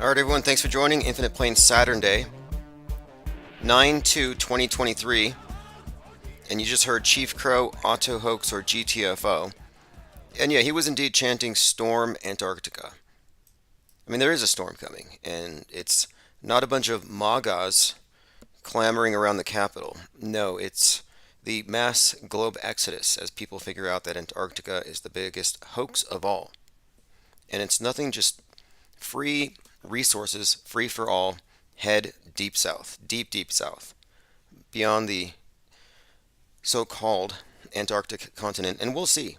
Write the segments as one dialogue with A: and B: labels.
A: Alright everyone, thanks for joining Infinite Plane Saturn Day, 9/2/2023, and you just heard Chief Crow, Auto Hoax, or GTFO. And yeah, he was indeed chanting Storm Antarctica. I mean, there is a storm coming, and it's not a bunch of MAGAs clamoring around the Capitol. No, it's the mass globe exodus as people figure out that Antarctica is the biggest hoax of all. And it's nothing, just free resources, free for all, head deep south, deep, deep south, beyond the so-called Antarctic continent, and we'll see.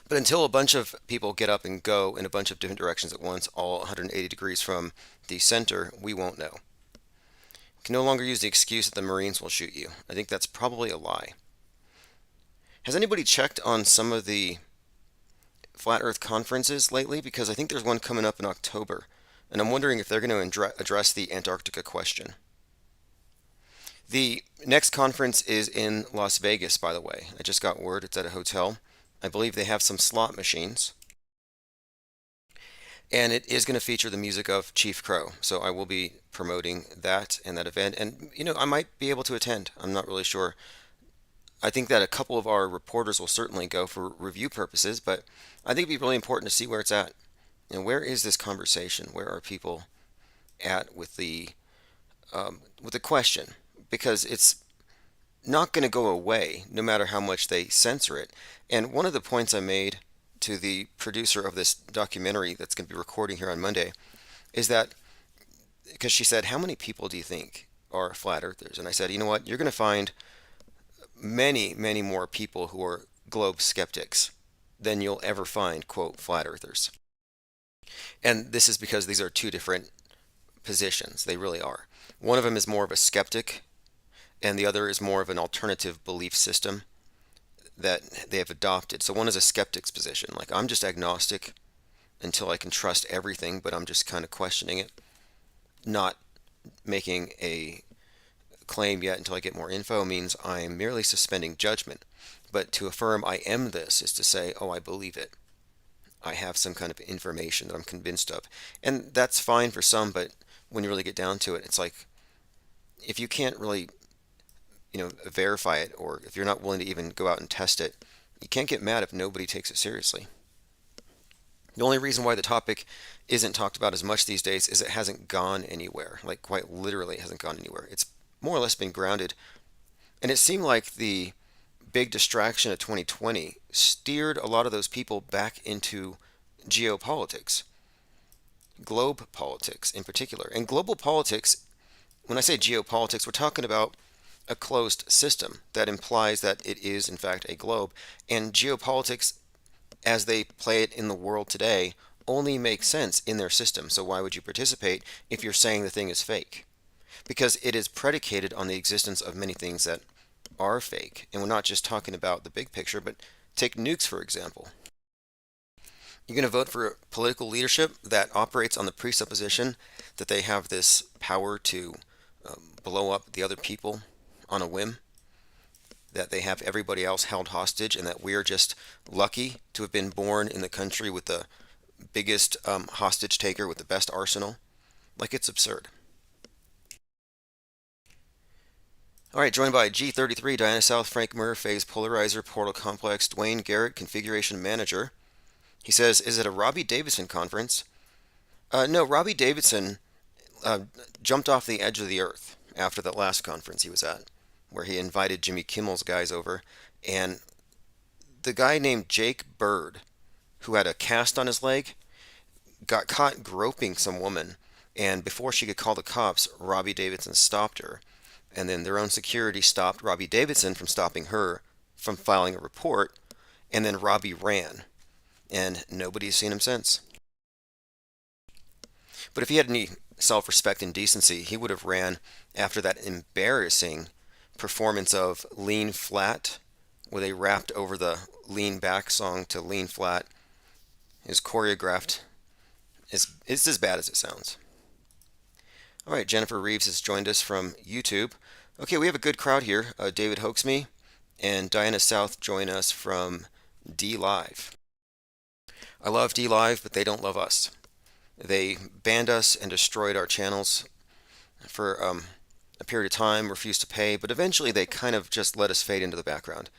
A: But until a bunch of people get up and go in a bunch of different directions at once, all 180 degrees from the center, we won't know. You can no longer use the excuse that the Marines will shoot you. I think that's probably a lie. Has anybody checked on some of the flat earth conferences lately? Because I think there's one coming up in October, and I'm wondering if they're going to address the Antarctica question. The next conference is in Las Vegas, by the way. I just got word it's at a hotel. I believe they have some slot machines. And it is going to feature the music of Chief Crow. So I will be promoting that and that event. And, I might be able to attend. I'm not really sure. I think that a couple of our reporters will certainly go for review purposes, but I think it'd be really important to see where it's at. Where is this conversation? Where are people at with the question? Because it's not going to go away no matter how much they censor it. And one of the points I made to the producer of this documentary that's going to be recording here on Monday is that, because she said, how many people do you think are flat earthers? And I said, you know what, you're going to find many, many more people who are globe skeptics than you'll ever find, quote, flat earthers. And this is because these are two different positions. They really are. One of them is more of a skeptic, and the other is more of an alternative belief system that they have adopted. So one is a skeptic's position, like I'm just agnostic until I can trust everything, but I'm just kind of questioning it, not making a claim yet until I get more info, means I'm merely suspending judgment. But to affirm I am this is to say, oh, I believe it. I have some kind of information that I'm convinced of. And that's fine for some, but when you really get down to it, it's like, if you can't really verify it, or if you're not willing to even go out and test it, you can't get mad if nobody takes it seriously. The only reason why the topic isn't talked about as much these days is it hasn't gone anywhere. Like, quite literally, it hasn't gone anywhere. It's more or less been grounded. And it seemed like the big distraction of 2020 steered a lot of those people back into geopolitics, globe politics in particular. And global politics, when I say geopolitics, we're talking about a closed system that implies that it is in fact a globe. And geopolitics, as they play it in the world today, only makes sense in their system. So why would you participate if you're saying the thing is fake? Because it is predicated on the existence of many things that are fake. And we're not just talking about the big picture, but take nukes, for example. You're going to vote for a political leadership that operates on the presupposition that they have this power to blow up the other people on a whim, that they have everybody else held hostage, and that we're just lucky to have been born in the country with the biggest hostage taker with the best arsenal. Like, it's absurd. All right, joined by G33, Diana South, Frank Murr, Phase Polarizer, Portal Complex, Dwayne Garrett, Configuration Manager. He says, is it a Robbie Davidson conference? No, Robbie Davidson jumped off the edge of the earth after that last conference he was at, where he invited Jimmy Kimmel's guys over. And the guy named Jake Bird, who had a cast on his leg, got caught groping some woman. And before she could call the cops, Robbie Davidson stopped her. And then their own security stopped Robbie Davidson from stopping her from filing a report. And then Robbie ran. And nobody's seen him since. But if he had any self-respect and decency, he would have ran after that embarrassing performance of Lean Flat, where they rapped over the Lean Back song to Lean Flat. Is choreographed. It's as bad as it sounds. All right, Jennifer Reeves has joined us from YouTube. Okay, we have a good crowd here. David Hoaxme and Diana South join us from D Live. I love D Live, but they don't love us. They banned us and destroyed our channels for a period of time, refused to pay, but eventually they kind of just let us fade into the background.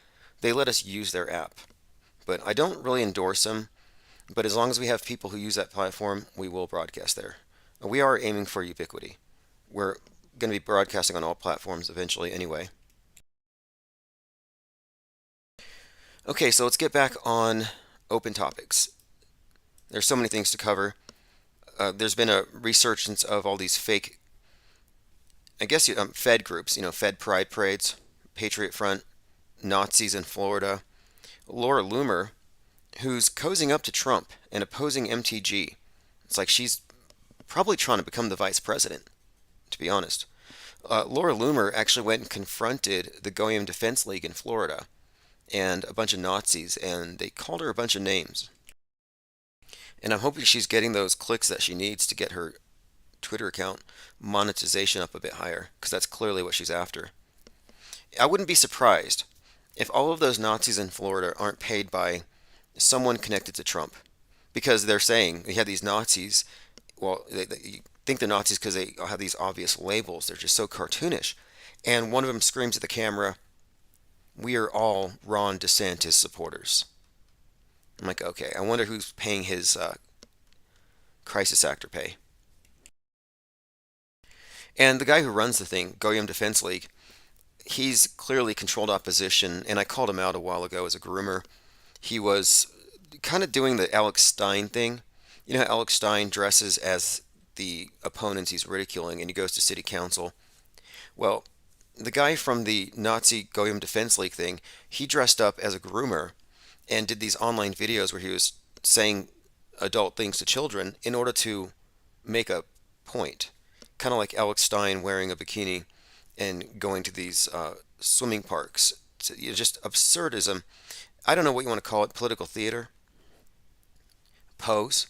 A: They let us use their app, but I don't really endorse them. But as long as we have people who use that platform, we will broadcast there. We are aiming for ubiquity. We're going to be broadcasting on all platforms eventually anyway. Okay, so let's get back on open topics. There's so many things to cover. There's been a resurgence of all these fake, I guess, Fed groups, Fed pride parades, Patriot Front, Nazis in Florida. Laura Loomer, who's cozying up to Trump and opposing MTG. It's like she's probably trying to become the vice president, to be honest. Laura Loomer actually went and confronted the Goyim Defense League in Florida and a bunch of Nazis, and they called her a bunch of names. And I'm hoping she's getting those clicks that she needs to get her Twitter account monetization up a bit higher, because that's clearly what she's after. I wouldn't be surprised if all of those Nazis in Florida aren't paid by someone connected to Trump, because they're saying we had these Nazis. Well, you think they're Nazis because they have these obvious labels. They're just so cartoonish. And one of them screams at the camera, "We are all Ron DeSantis supporters." I'm like, okay, I wonder who's paying his crisis actor pay. And the guy who runs the thing, Goyim Defense League, he's clearly controlled opposition, and I called him out a while ago as a groomer. He was kind of doing the Alex Stein thing. You know how Alex Stein dresses as the opponents he's ridiculing and he goes to city council? Well, the guy from the Nazi Goyim Defense League thing, he dressed up as a groomer and did these online videos where he was saying adult things to children in order to make a point. Kind of like Alex Stein wearing a bikini and going to these swimming parks. Just absurdism. I don't know what you want to call it, political theater, pose,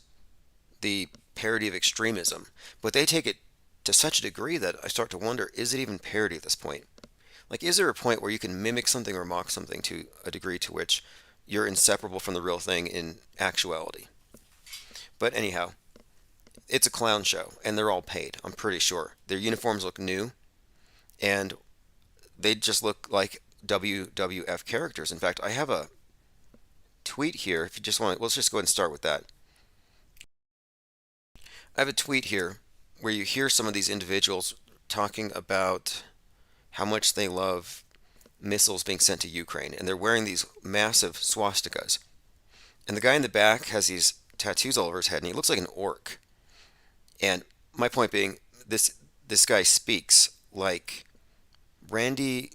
A: the parody of extremism. But they take it to such a degree that I start to wonder, is it even parody at this point? Like, is there a point where you can mimic something or mock something to a degree to which you're inseparable from the real thing in actuality? But anyhow, it's a clown show, and they're all paid, I'm pretty sure. Their uniforms look new, and they just look like WWF characters. In fact, I have a tweet here. If you just want to, let's just go ahead and start with that. I have a tweet here where you hear some of these individuals talking about how much they love missiles being sent to Ukraine, and they're wearing these massive swastikas. And the guy in the back has these tattoos all over his head, and he looks like an orc. And my point being, this guy speaks like Randy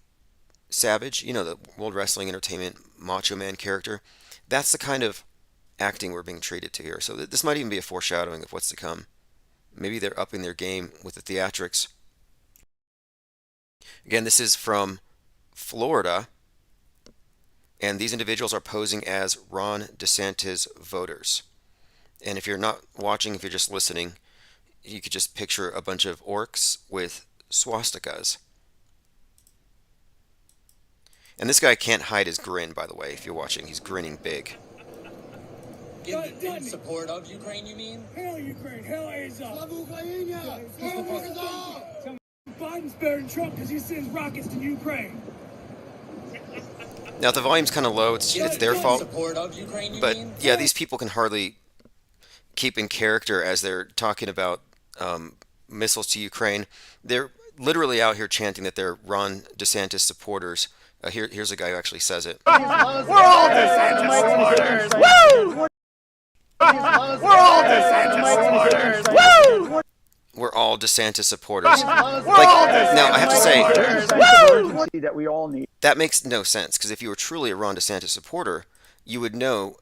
A: Savage, the World Wrestling Entertainment Macho Man character. That's the kind of acting we're being treated to here. So this might even be a foreshadowing of what's to come. Maybe they're upping their game with the theatrics. Again, this is from Florida, and these individuals are posing as Ron DeSantis voters. And if you're not watching, if you're just listening, you could just picture a bunch of orcs with swastikas. And this guy can't hide his grin, by the way, if you're watching. He's grinning big.
B: In support of Ukraine, you mean?
C: Hell Ukraine, hell Azov. Biden's better than Trump because he sends rockets to Ukraine.
A: Now, if the volume's kind of low, it's their fault.
B: Support of Ukraine, you
A: But
B: mean?
A: yeah, these people can hardly keep in character as they're talking about missiles to Ukraine. They're literally out here chanting that they're Ron DeSantis supporters. Here's a guy who actually says it.
D: We're all DeSantis supporters. Woo! We're all DeSantis supporters. Woo!
A: We're all DeSantis supporters.
D: We're all DeSantis
A: Now, I have to say,
D: Woo! That we all need.
A: that makes no sense, because if you were truly a Ron DeSantis supporter, you would know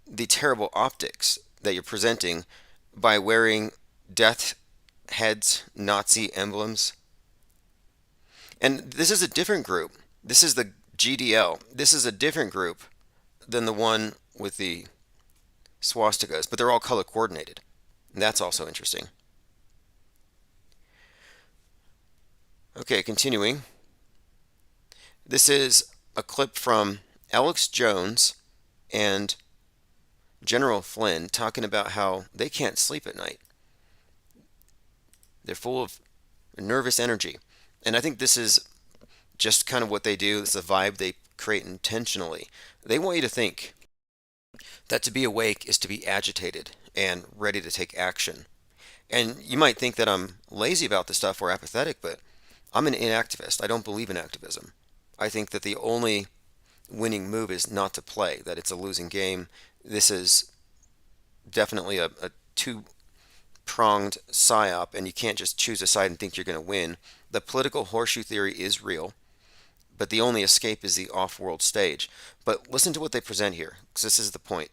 A: the terrible optics that you're presenting by wearing death heads, Nazi emblems. And this is a different group. This is the GDL. This is a different group than the one with the swastikas, but they're all color coordinated. And that's also interesting. Okay, continuing. This is a clip from Alex Jones and General Flynn talking about how they can't sleep at night. They're full of nervous energy. And I think this is just kind of what they do. It's a vibe they create intentionally. They want you to think that to be awake is to be agitated and ready to take action. And you might think that I'm lazy about this stuff or apathetic, but I'm an inactivist. I don't believe in activism. I think that the only winning move is not to play, that it's a losing game. This is definitely a two pronged psyop, and you can't just choose a side and think you're going to win. The political horseshoe theory is real, but the only escape is the off world stage. But listen to what they present here, because this is the point.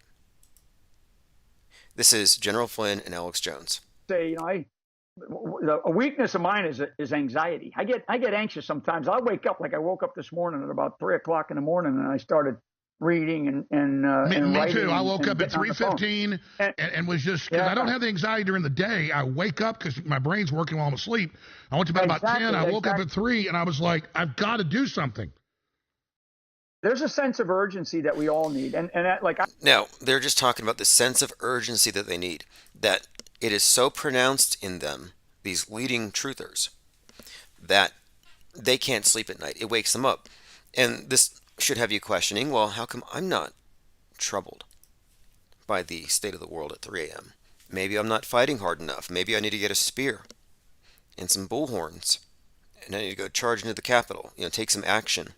A: This is General Flynn and Alex Jones.
D: Say, a weakness of mine is anxiety. I get anxious sometimes. I wake up like I woke up this morning at about 3 o'clock in the morning, and I started reading and
E: me
D: writing.
E: too. I woke up at
D: getting on the phone.
E: 3:15 and was just because I don't have the anxiety during the day. I wake up because my brain's working while I'm asleep. I went to bed about 10. I woke up at 3, and I was like, I've got to do something.
D: There's a sense of urgency that we all need, and
A: Now they're just talking about the sense of urgency that they need. That it is so pronounced in them, these leading truthers, that they can't sleep at night. It wakes them up, and this should have you questioning, well, how come I'm not troubled by the state of the world at 3 a.m.? Maybe I'm not fighting hard enough. Maybe I need to get a spear and some bullhorns, and I need to go charge into the Capitol, take some action.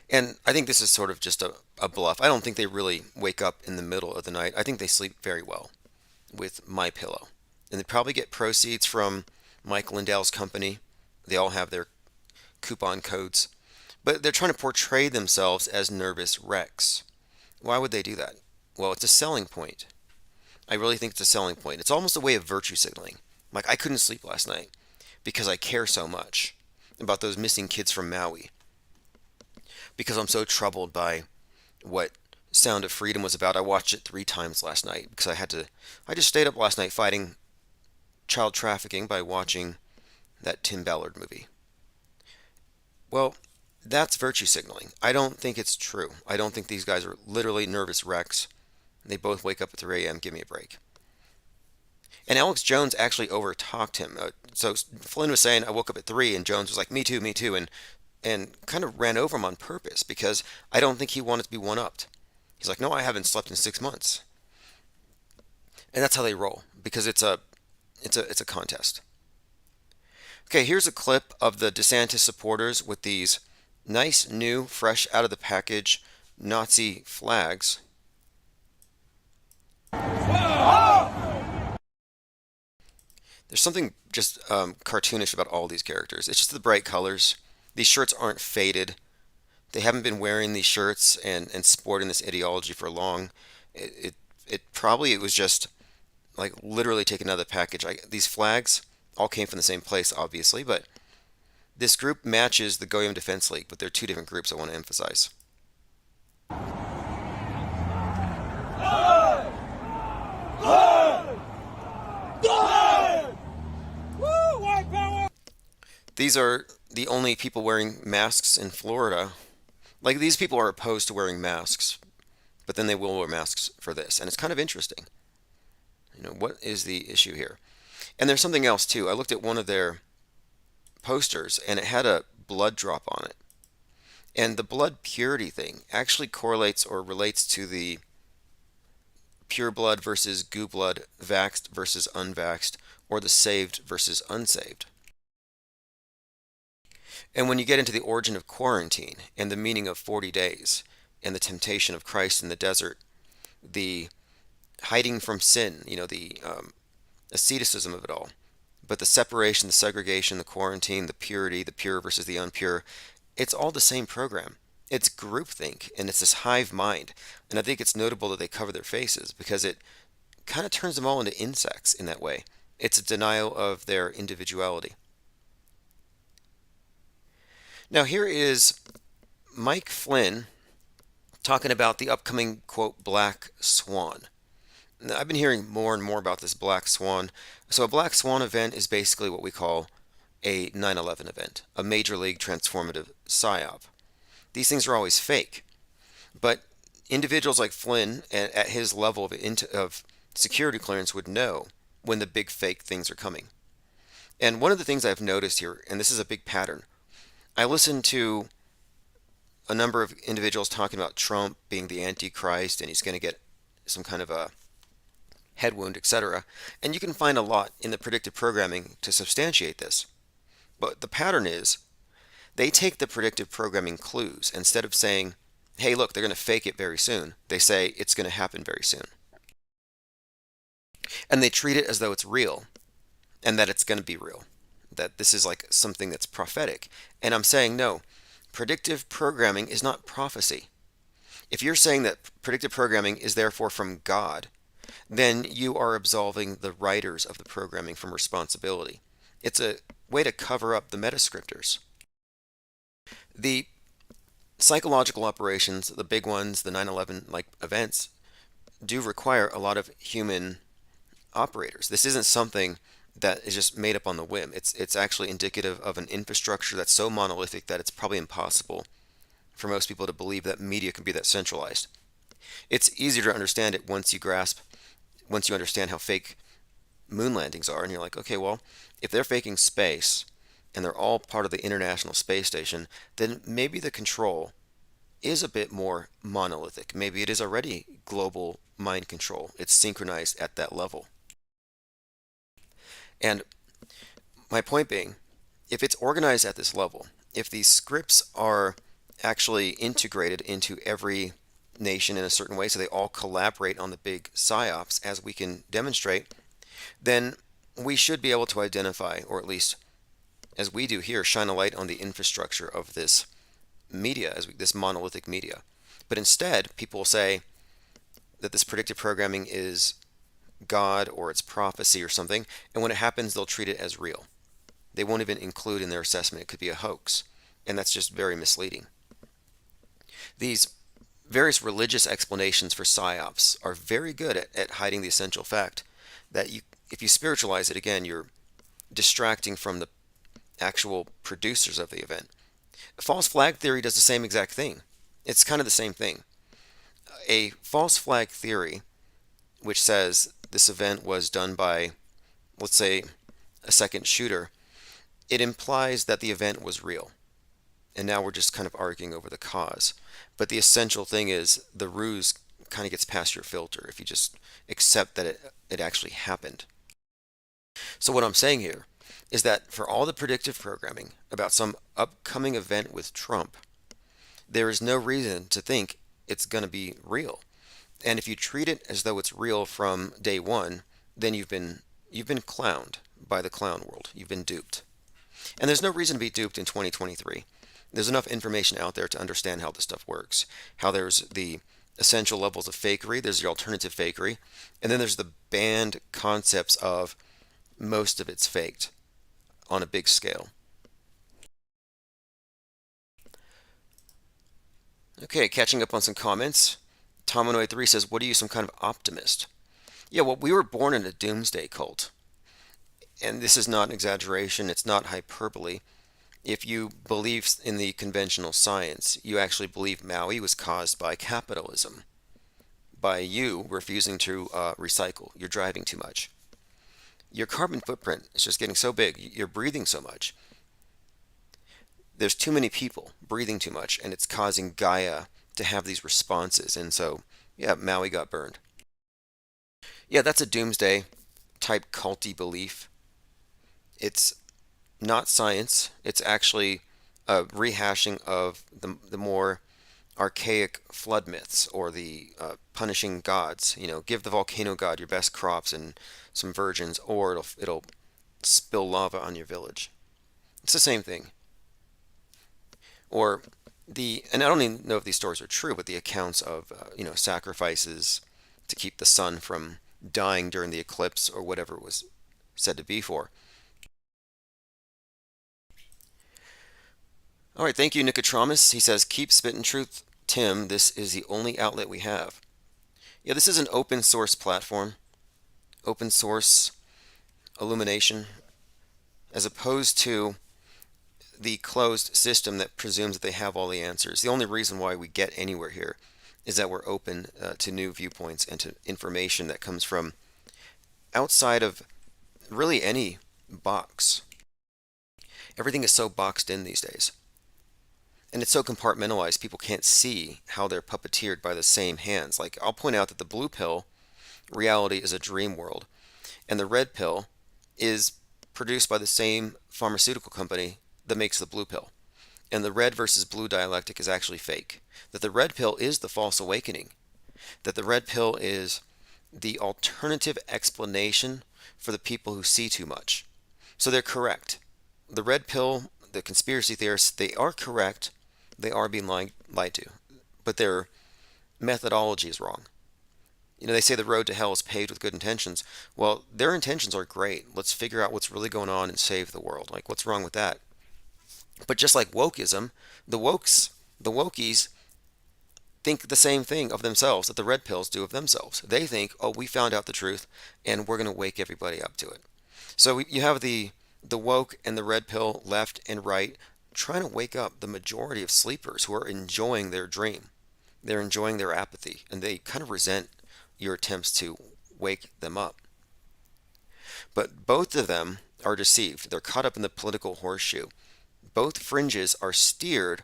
A: And I think this is sort of just a bluff. I don't think they really wake up in the middle of the night. I think they sleep very well with My Pillow. And they probably get proceeds from Mike Lindell's company. They all have their coupon codes. But they're trying to portray themselves as nervous wrecks. Why would they do that? Well, it's a selling point. I really think it's a selling point. It's almost a way of virtue signaling. Like, I couldn't sleep last night because I care so much about those missing kids from Maui. Because I'm so troubled by what Sound of Freedom was about. I watched it 3 times last night because I just stayed up last night fighting child trafficking by watching that Tim Ballard movie. Well, that's virtue signaling. I don't think it's true. I don't think these guys are literally nervous wrecks. They both wake up at 3 a.m. Give me a break. And Alex Jones actually overtalked him. So Flynn was saying, I woke up at 3, and Jones was like, me too, and kind of ran over him on purpose because I don't think he wanted to be one-upped. He's like, no, I haven't slept in 6 months. And that's how they roll, because it's a contest. Okay, here's a clip of the DeSantis supporters with these nice, new, fresh out of the package Nazi flags. There's something just cartoonish about all these characters. It's just the bright colors. These shirts aren't faded. They haven't been wearing these shirts and sporting this ideology for long. It probably it was just like literally taken out of the package. These flags all came from the same place, obviously, but this group matches the Goyim Defense League, but they're 2 different groups I want to emphasize. These are the only people wearing masks in Florida. Like, these people are opposed to wearing masks, but then they will wear masks for this. And it's kind of interesting. What is the issue here? And there's something else, too. I looked at one of their posters, and it had a blood drop on it. And the blood purity thing actually correlates or relates to the pure blood versus goo blood, vaxxed versus unvaxxed, or the saved versus unsaved. And when you get into the origin of quarantine and the meaning of 40 days and the temptation of Christ in the desert, the hiding from sin, the asceticism of it all, but the separation, the segregation, the quarantine, the purity, the pure versus the unpure, it's all the same program. It's groupthink, and it's this hive mind. And I think it's notable that they cover their faces because it kind of turns them all into insects in that way. It's a denial of their individuality. Now here is Mike Flynn talking about the upcoming, quote, Black Swan. Now, I've been hearing more and more about this Black Swan. So a Black Swan event is basically what we call a 9/11 event, a major league transformative psyop. These things are always fake. But Individuals like Flynn at his level of security clearance would know when the big fake things are coming. And one of the things I've noticed here, and this is a big pattern, I listen to a number of individuals talking about Trump being the Antichrist and he's going to get some kind of a head wound, etc. And you can find a lot in the predictive programming to substantiate this. But the pattern is they take the predictive programming clues. Instead of saying, hey, look, they're going to fake it very soon, they say it's going to happen very soon. And they treat it as though it's real and that it's going to be real, that this is like something that's prophetic. And I'm saying, no, predictive programming is not prophecy. If you're saying that predictive programming is therefore from God, then you are absolving the writers of the programming from responsibility. It's a way to cover up the metascriptors. The psychological operations, the big ones, the 9/11 like events, do require a lot of human operators. This isn't something that is just made up on the whim. It's actually indicative of an infrastructure that's so monolithic that it's probably impossible for most people to believe that media can be that centralized. It's easier to understand it once you understand how fake moon landings are, and you're like, okay, well, if they're faking space and they're all part of the International Space Station, then maybe the control is a bit more monolithic. Maybe it is already global mind control. It's synchronized at that level. And my point being, if it's organized at this level, if these scripts are actually integrated into every nation in a certain way, so they all collaborate on the big psyops, as we can demonstrate, then we should be able to identify, or at least as we do here, shine a light on the infrastructure of this media, this monolithic media. But instead, people will say that this predictive programming is God or it's prophecy or something, and when it happens, they'll treat it as real. They won't even include in their assessment it could be a hoax, and that's just very misleading. These various religious explanations for psyops are very good at hiding the essential fact that if you spiritualize it, again, you're distracting from the actual producers of the event. False flag theory does the same exact thing. It's kind of the same thing. A false flag theory, which says this event was done by, let's say, a second shooter, it implies that the event was real. And now we're just kind of arguing over the cause. But the essential thing is the ruse kind of gets past your filter if you just accept that it actually happened. So what I'm saying here is that for all the predictive programming about some upcoming event with Trump, there is no reason to think it's going to be real. And if you treat it as though it's real from day one, then you've been clowned by the clown world. You've been duped. And there's no reason to be duped in 2023. There's enough information out there to understand how this stuff works. How there's the essential levels of fakery, there's the alternative fakery, and then there's the banned concepts of most of it's faked on a big scale. Okay, catching up on some comments. Tomanoid3 says, what are you, some kind of optimist? Yeah, well, we were born in a doomsday cult. And this is not an exaggeration, it's not hyperbole. If you believe in the conventional science, you actually believe Maui was caused by capitalism, by you refusing to recycle. You're driving too much. Your carbon footprint is just getting so big. You're breathing so much. There's too many people breathing too much, and it's causing Gaia to have these responses. And so, yeah, Maui got burned. Yeah, that's a doomsday type culty belief. It's not science. It's actually a rehashing of the more archaic flood myths or the punishing gods. You know, give the volcano god your best crops and some virgins, or it'll spill lava on your village. It's the same thing. Or and I don't even know if these stories are true, but the accounts of sacrifices to keep the sun from dying during the eclipse or whatever it was said to be for. All right, thank you, Nicotramus. He says, keep spitting truth, Tim. This is the only outlet we have. Yeah, this is an open source platform, open source illumination, as opposed to the closed system that presumes that they have all the answers. The only reason why we get anywhere here is that we're open to new viewpoints and to information that comes from outside of really any box. Everything is so boxed in these days. And it's so compartmentalized, people can't see how they're puppeteered by the same hands. Like, I'll point out that the blue pill reality is a dream world, and the red pill is produced by the same pharmaceutical company that makes the blue pill. And the red versus blue dialectic is actually fake. That the red pill is the false awakening. That the red pill is the alternative explanation for the people who see too much. So they're correct. The red pill, the conspiracy theorists, they are correct. They are being lied to. But their methodology is wrong. You know, they say the road to hell is paved with good intentions. Well, their intentions are great. Let's figure out what's really going on and save the world. Like, what's wrong with that? But just like wokeism, the wokies think the same thing of themselves that the red pills do of themselves. They think, oh, we found out the truth, and we're going to wake everybody up to it. So you have the woke and the red pill, left and right, trying to wake up the majority of sleepers who are enjoying their dream. They're enjoying their apathy, and they kind of resent your attempts to wake them up. But both of them are deceived. They're caught up in the political horseshoe. Both fringes are steered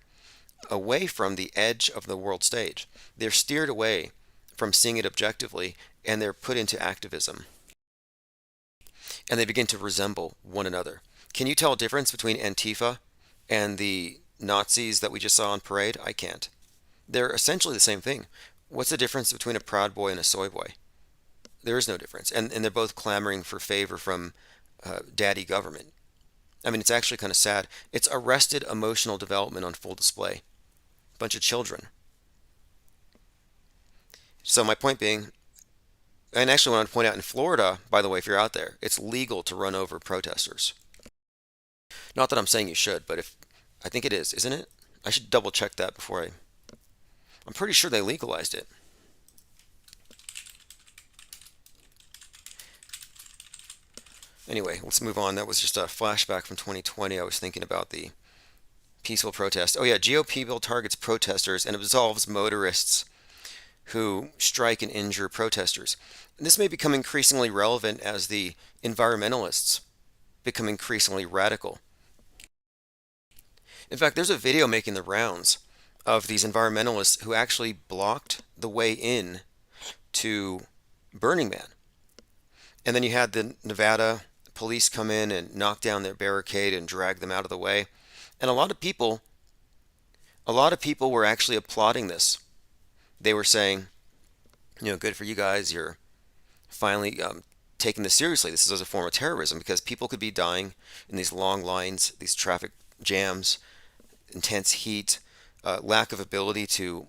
A: away from the edge of the world stage. They're steered away from seeing it objectively, and they're put into activism. And they begin to resemble one another. Can you tell a difference between Antifa and the Nazis that we just saw on parade? I can't. They're essentially the same thing. What's the difference between a Proud Boy and a soy boy? There is no difference. And they're both clamoring for favor from daddy government. I mean, it's actually kind of sad. It's arrested emotional development on full display. Bunch of children. So my point being, and actually I want to point out in Florida, by the way, if you're out there, it's legal to run over protesters. Not that I'm saying you should, but I think it is, isn't it? I should double check that before I'm pretty sure they legalized it. Anyway, let's move on. That was just a flashback from 2020. I was thinking about the peaceful protest. Oh yeah, GOP bill targets protesters and absolves motorists who strike and injure protesters. And this may become increasingly relevant as the environmentalists become increasingly radical. In fact, there's a video making the rounds of these environmentalists who actually blocked the way in to Burning Man. And then you had the Nevada police come in and knock down their barricade and drag them out of the way. And a lot of people were actually applauding this. They were saying, you know, good for you guys. You're finally taking this seriously. This is as a form of terrorism because people could be dying in these long lines, these traffic jams, intense heat, lack of ability to,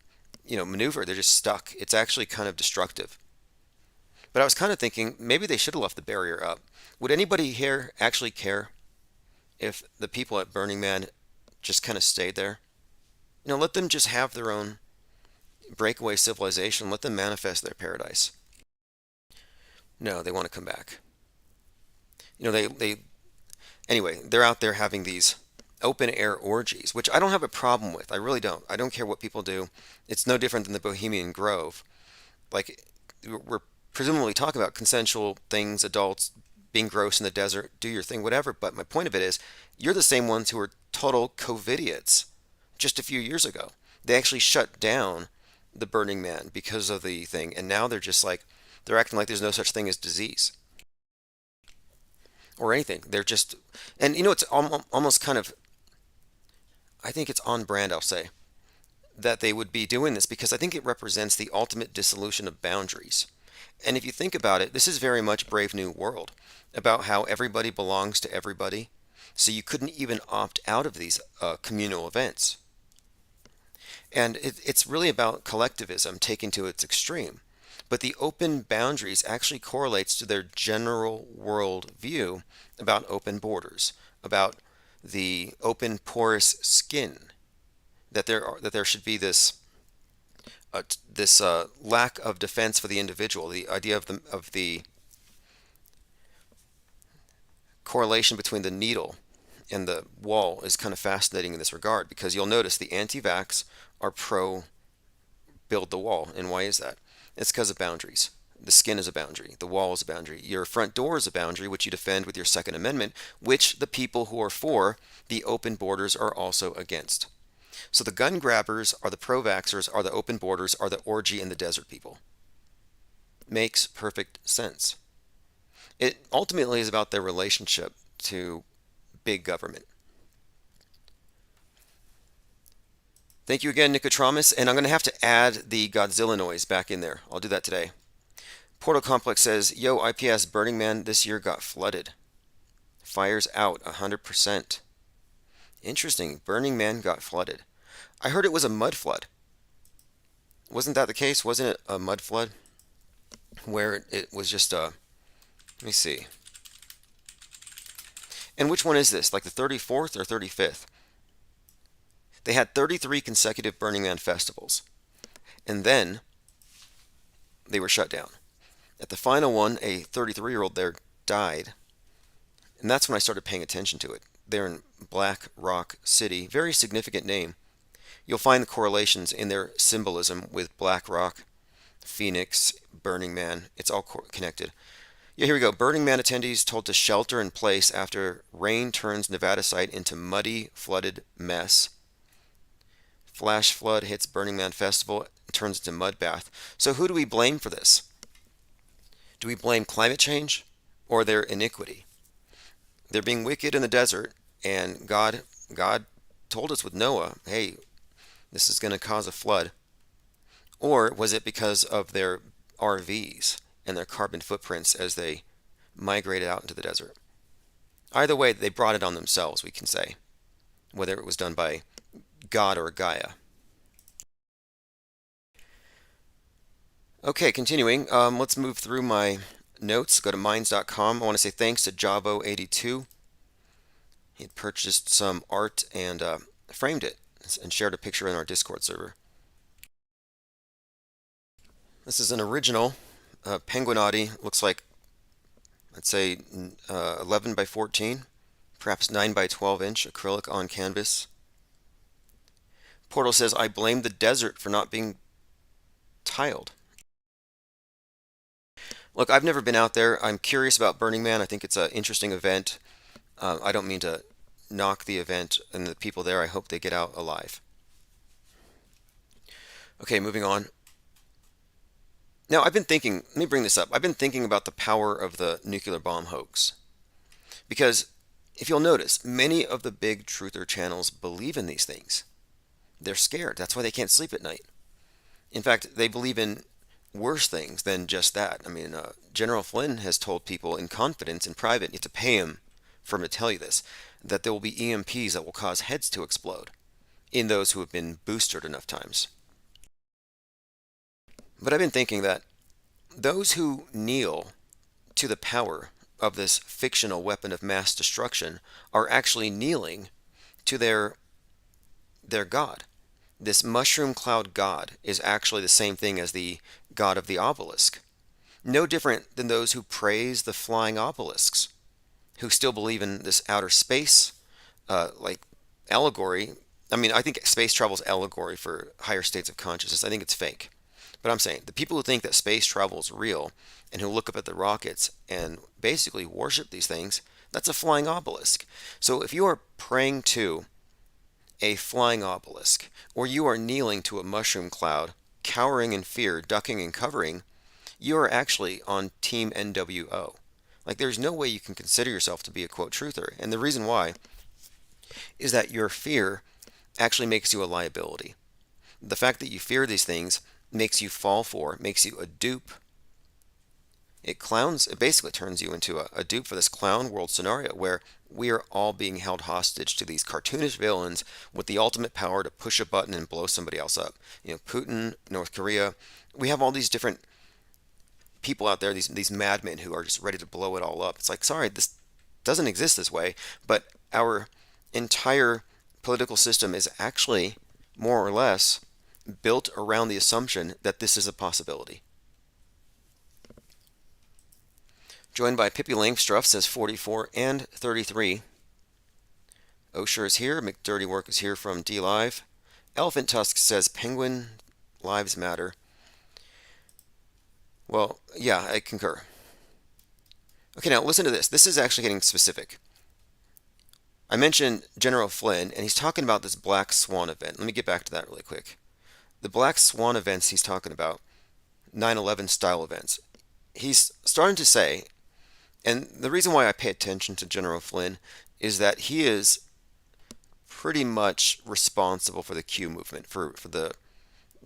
A: maneuver. They're just stuck. It's actually kind of destructive. But I was kind of thinking maybe they should have left the barrier up. Would anybody here actually care if the people at Burning Man just kind of stayed there? Let them just have their own breakaway civilization. Let them manifest their paradise. No, they want to come back. Anyway, they're out there having these open air orgies, which I don't have a problem with. I really don't. I don't care what people do. It's no different than the Bohemian Grove. Like, we're presumably talking about consensual things, adults being gross in the desert, do your thing, whatever. But my point of it is, you're the same ones who were total COVIDiots just a few years ago. They actually shut down the Burning Man because of the thing, and now they're just like, they're acting like there's no such thing as disease or anything. They're just, and it's almost kind of, I think it's on brand, I'll say, that they would be doing this because I think it represents the ultimate dissolution of boundaries. And if you think about it, this is very much Brave New World, about how everybody belongs to everybody. So you couldn't even opt out of these communal events. And it's really about collectivism taken to its extreme. But the open boundaries actually correlates to their general world view about open borders, about the open porous skin, that there should be this lack of defense for the individual. The idea of the correlation between the needle and the wall is kind of fascinating in this regard, because you'll notice the anti-vax are pro build the wall. And why is that? It's because of boundaries. The skin is a boundary. The wall is a boundary. Your front door is a boundary, which you defend with your Second Amendment, which the people who are for the open borders are also against. So the gun grabbers are the pro-vaxxers, are the open borders, are the orgy in the desert people. Makes perfect sense. It ultimately is about their relationship to big government. Thank you again, Nicotramus, and I'm going to have to add the Godzilla noise back in there. I'll do that today. Portal Complex says, yo, IPS, Burning Man this year got flooded. Fires out 100%. Interesting, Burning Man got flooded. I heard it was a mud flood. Wasn't that the case? Wasn't it a mud flood? Where it was just a... Let me see. And which one is this? Like the 34th or 35th? They had 33 consecutive Burning Man festivals. And then they were shut down. At the final one, a 33-year-old there died. And that's when I started paying attention to it. They're in Black Rock City. Very significant name. You'll find the correlations in their symbolism with Black Rock, Phoenix, Burning Man. It's all connected. Yeah, here we go. Burning Man attendees told to shelter in place after rain turns Nevada site into muddy, flooded mess. Flash flood hits Burning Man festival and turns into mud bath. So who do we blame for this? Do we blame climate change or their iniquity? They're being wicked in the desert, and God told us with Noah, hey, this is going to cause a flood. Or was it because of their RVs and their carbon footprints as they migrated out into the desert? Either way, they brought it on themselves, we can say, whether it was done by God or Gaia. Okay, continuing. Let's move through my notes. Go to minds.com. I want to say thanks to Javo82. He had purchased some art and framed it and shared a picture in our Discord server. This is an original Penguinotti. Looks like, I'd say 11 by 14, perhaps 9 by 12 inch acrylic on canvas. Portal says, I blame the desert for not being tiled. Look, I've never been out there. I'm curious about Burning Man. I think it's an interesting event. I don't mean to knock the event and the people there. I hope they get out alive. Okay, moving on. Now, I've been thinking, let me bring this up. I've been thinking about the power of the nuclear bomb hoax. Because if you'll notice, many of the big truther channels believe in these things. They're scared. That's why they can't sleep at night. In fact, they believe in worse things than just that. I mean, General Flynn has told people in confidence, in private, you have to pay him for him to tell you this, that there will be EMPs that will cause heads to explode in those who have been boosted enough times. But I've been thinking that those who kneel to the power of this fictional weapon of mass destruction are actually kneeling to their god. This mushroom cloud god is actually the same thing as the god of the obelisk. No different than those who praise the flying obelisks, who still believe in this outer space, like allegory. I mean, I think space travel is allegory for higher states of consciousness. I think it's fake. But I'm saying the people who think that space travel is real and who look up at the rockets and basically worship these things, that's a flying obelisk. So if you are praying to a flying obelisk, or you are kneeling to a mushroom cloud, cowering in fear, ducking and covering, you are actually on Team NWO. Like, there's no way you can consider yourself to be a quote truther. And the reason why is that your fear actually makes you a liability. The fact that you fear these things makes you fall for, makes you a dupe. It basically turns you into a dupe for this clown world scenario where we are all being held hostage to these cartoonish villains with the ultimate power to push a button and blow somebody else up. You know, Putin, North Korea, we have all these different people out there, these madmen who are just ready to blow it all up. It's like, sorry, this doesn't exist this way, but our entire political system is actually more or less built around the assumption that this is a possibility. Joined by Pippi Langstruff, says 44 and 33. Osher is here. McDirty Work is here from D Live. Elephant Tusk says Penguin Lives Matter. Well, yeah, I concur. Okay, now listen to this. This is actually getting specific. I mentioned General Flynn, and he's talking about this Black Swan event. Let me get back to that really quick. The Black Swan events he's talking about, 9/11 style events. He's starting to say, and the reason why I pay attention to General Flynn is that he is pretty much responsible for the Q movement, for the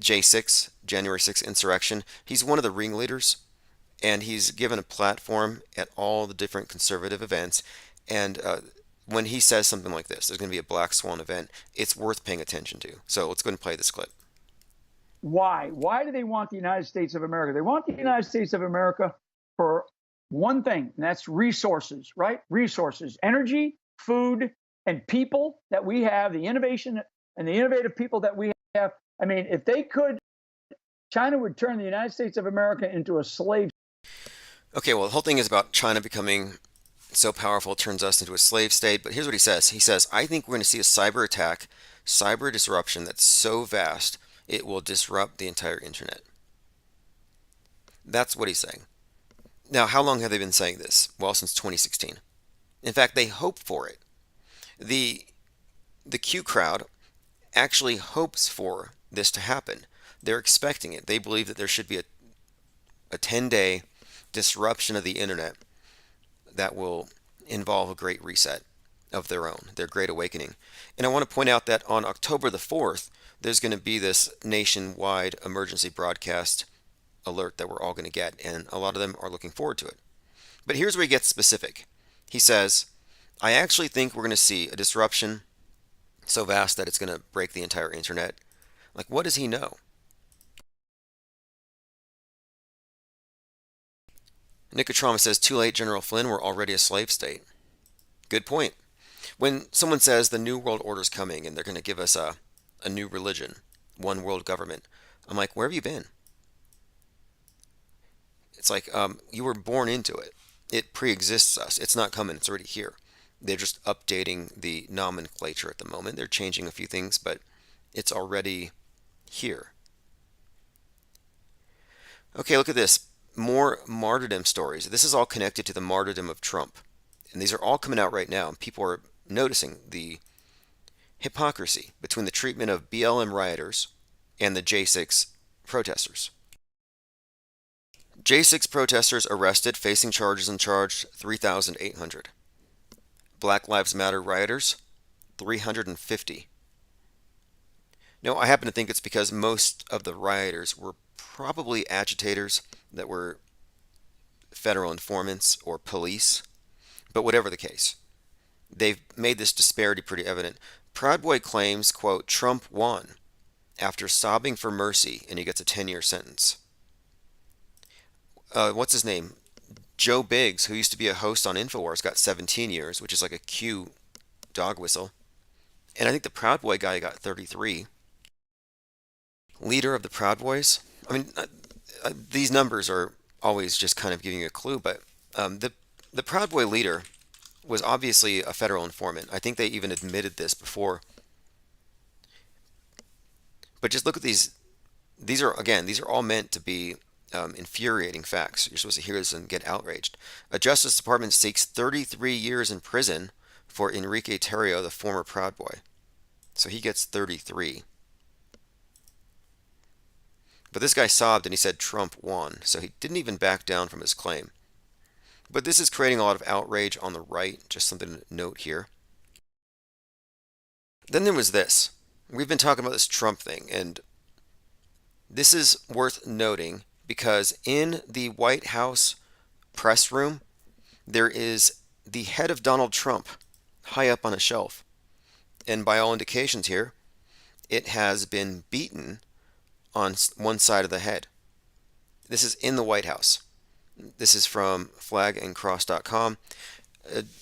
A: J6, January 6th insurrection. He's one of the ringleaders, and he's given a platform at all the different conservative events. And when he says something like this, there's going to be a Black Swan event, it's worth paying attention to. So let's go ahead and play this clip.
D: Why? Why do they want the United States of America? They want the United States of America for one thing, and that's resources, right? Resources, energy, food, and people that we have, the innovation and the innovative people that we have. I mean, if they could, China would turn the United States of America into a slave.
A: Okay, well, the whole thing is about China becoming so powerful it turns us into a slave state. But here's what he says. He says, I think we're going to see a cyber attack, cyber disruption that's so vast it will disrupt the entire internet. That's what he's saying. Now, how long have they been saying this? Well, since 2016. In fact, they hope for it. The Q crowd actually hopes for this to happen. They're expecting it. They believe that there should be a 10-day disruption of the internet that will involve a great reset of their own, their great awakening. And I want to point out that on October the 4th, there's going to be this nationwide emergency broadcast alert that we're all going to get, and a lot of them are looking forward to it. But here's where he gets specific. He says, I actually think we're going to see a disruption so vast that it's going to break the entire internet. Like, what does he know? Nicotrama says, too late, General Flynn, we're already a slave state. Good point. When someone says the New World Order's coming and they're going to give us a new religion, one world government, I'm like, where have you been? It's like, you were born into it. It pre-exists us. It's not coming. It's already here. They're just updating the nomenclature at the moment. They're changing a few things, but it's already here. Okay, look at this. More martyrdom stories. This is all connected to the martyrdom of Trump. And these are all coming out right now. And people are noticing the hypocrisy between the treatment of BLM rioters and the J6 protesters. J6 protesters arrested, facing charges and charged 3,800. Black Lives Matter rioters, 350. Now, I happen to think it's because most of the rioters were probably agitators that were federal informants or police. But whatever the case, they've made this disparity pretty evident. Proud Boy claims, quote, Trump won after sobbing for mercy, and he gets a 10-year sentence. What's his name? Joe Biggs, who used to be a host on InfoWars, got 17 years, which is like a Q dog whistle. And I think the Proud Boy guy got 33. Leader of the Proud Boys? I mean, these numbers are always just kind of giving you a clue, but the Proud Boy leader was obviously a federal informant. I think they even admitted this before. But just look at these. These are all meant to be infuriating facts. You're supposed to hear this and get outraged. A Justice Department seeks 33 years in prison for Enrique Tarrio, the former Proud Boy. So he gets 33. But this guy sobbed and he said Trump won, so he didn't even back down from his claim. But this is creating a lot of outrage on the right, just something to note here. Then there was this. We've been talking about this Trump thing, and this is worth noting because in the White House press room, there is the head of Donald Trump high up on a shelf. And by all indications here, it has been beaten on one side of the head. This is in the White House. This is from flagandcross.com.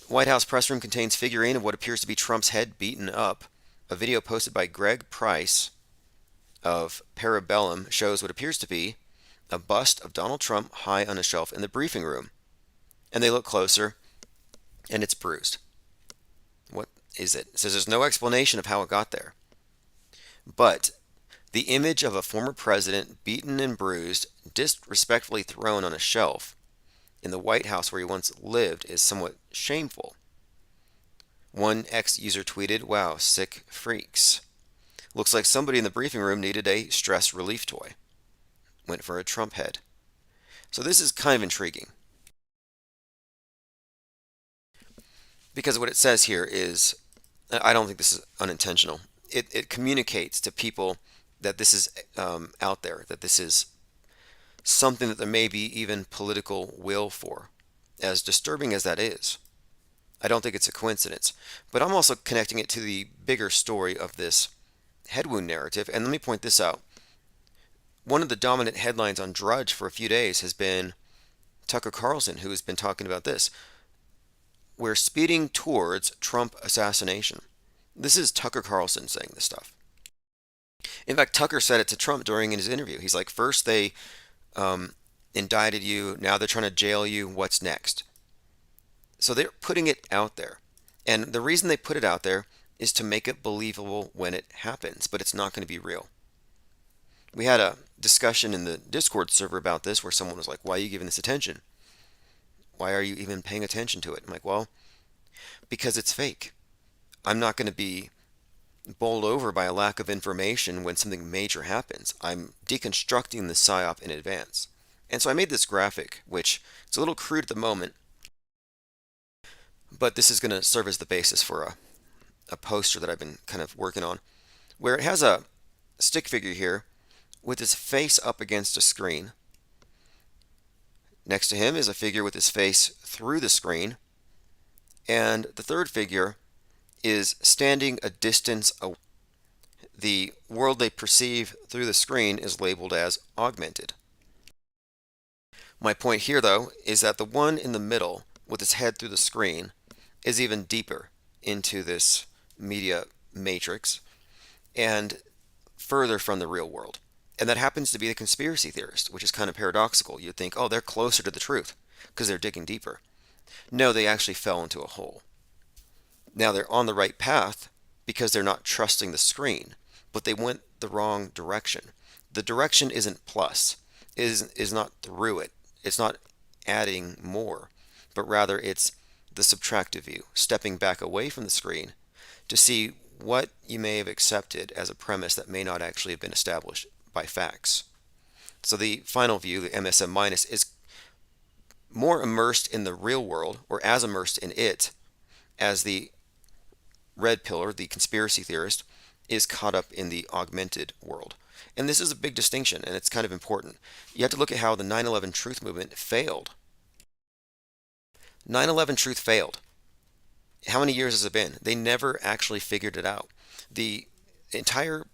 A: White House press room contains figurine of what appears to be Trump's head beaten up. A video posted by Greg Price of Parabellum shows what appears to be a bust of Donald Trump high on a shelf in the briefing room. And they look closer, and it's bruised. What is it? It says there's no explanation of how it got there. But The image of a former president beaten and bruised, disrespectfully thrown on a shelf in the White House where he once lived is somewhat shameful. One ex-user tweeted, "Wow, sick freaks. Looks like somebody in the briefing room needed a stress relief toy. Went for a Trump head." So this is kind of intriguing because what it says here is, I don't think this is unintentional. It communicates to people that this is out there, that this is something that there may be even political will for, as disturbing as that is. I don't think it's a coincidence, but I'm also connecting it to the bigger story of this head wound narrative. And let me point this out. One of the dominant headlines on Drudge for a few days has been Tucker Carlson, who has been talking about this. We're speeding towards Trump assassination. This is Tucker Carlson saying this stuff. In fact, Tucker said it to Trump during his interview. He's like, first they indicted you, now they're trying to jail you, what's next? So they're putting it out there. And the reason they put it out there is to make it believable when it happens, but it's not going to be real. We had a discussion in the Discord server about this where someone was like, why are you giving this attention? Why are you even paying attention to it? I'm like, well, because it's fake. I'm not going to be bowled over by a lack of information when something major happens. I'm deconstructing the psyop in advance. And so I made this graphic, which it's a little crude at the moment, but this is going to serve as the basis for a poster that I've been kind of working on, where it has a stick figure here with his face up against a screen. Next to him is a figure with his face through the screen. And the third figure is standing a distance away. The world they perceive through the screen is labeled as augmented. My point here, though, is that the one in the middle with his head through the screen is even deeper into this media matrix and further from the real world. And that happens to be the conspiracy theorist, which is kind of paradoxical. You'd think, oh, they're closer to the truth because they're digging deeper. No, they actually fell into a hole. Now they're on the right path because they're not trusting the screen, but they went the wrong direction. The direction isn't plus, is not through it. It's not adding more, but rather it's the subtractive view, stepping back away from the screen to see what you may have accepted as a premise that may not actually have been established by facts. So the final view, the MSM minus, is more immersed in the real world, or as immersed in it, as the red pillar, the conspiracy theorist, is caught up in the augmented world. And this is a big distinction, and it's kind of important. You have to look at how the 9/11 truth movement failed. 9/11 truth failed. How many years has it been? They never actually figured it out. The entire,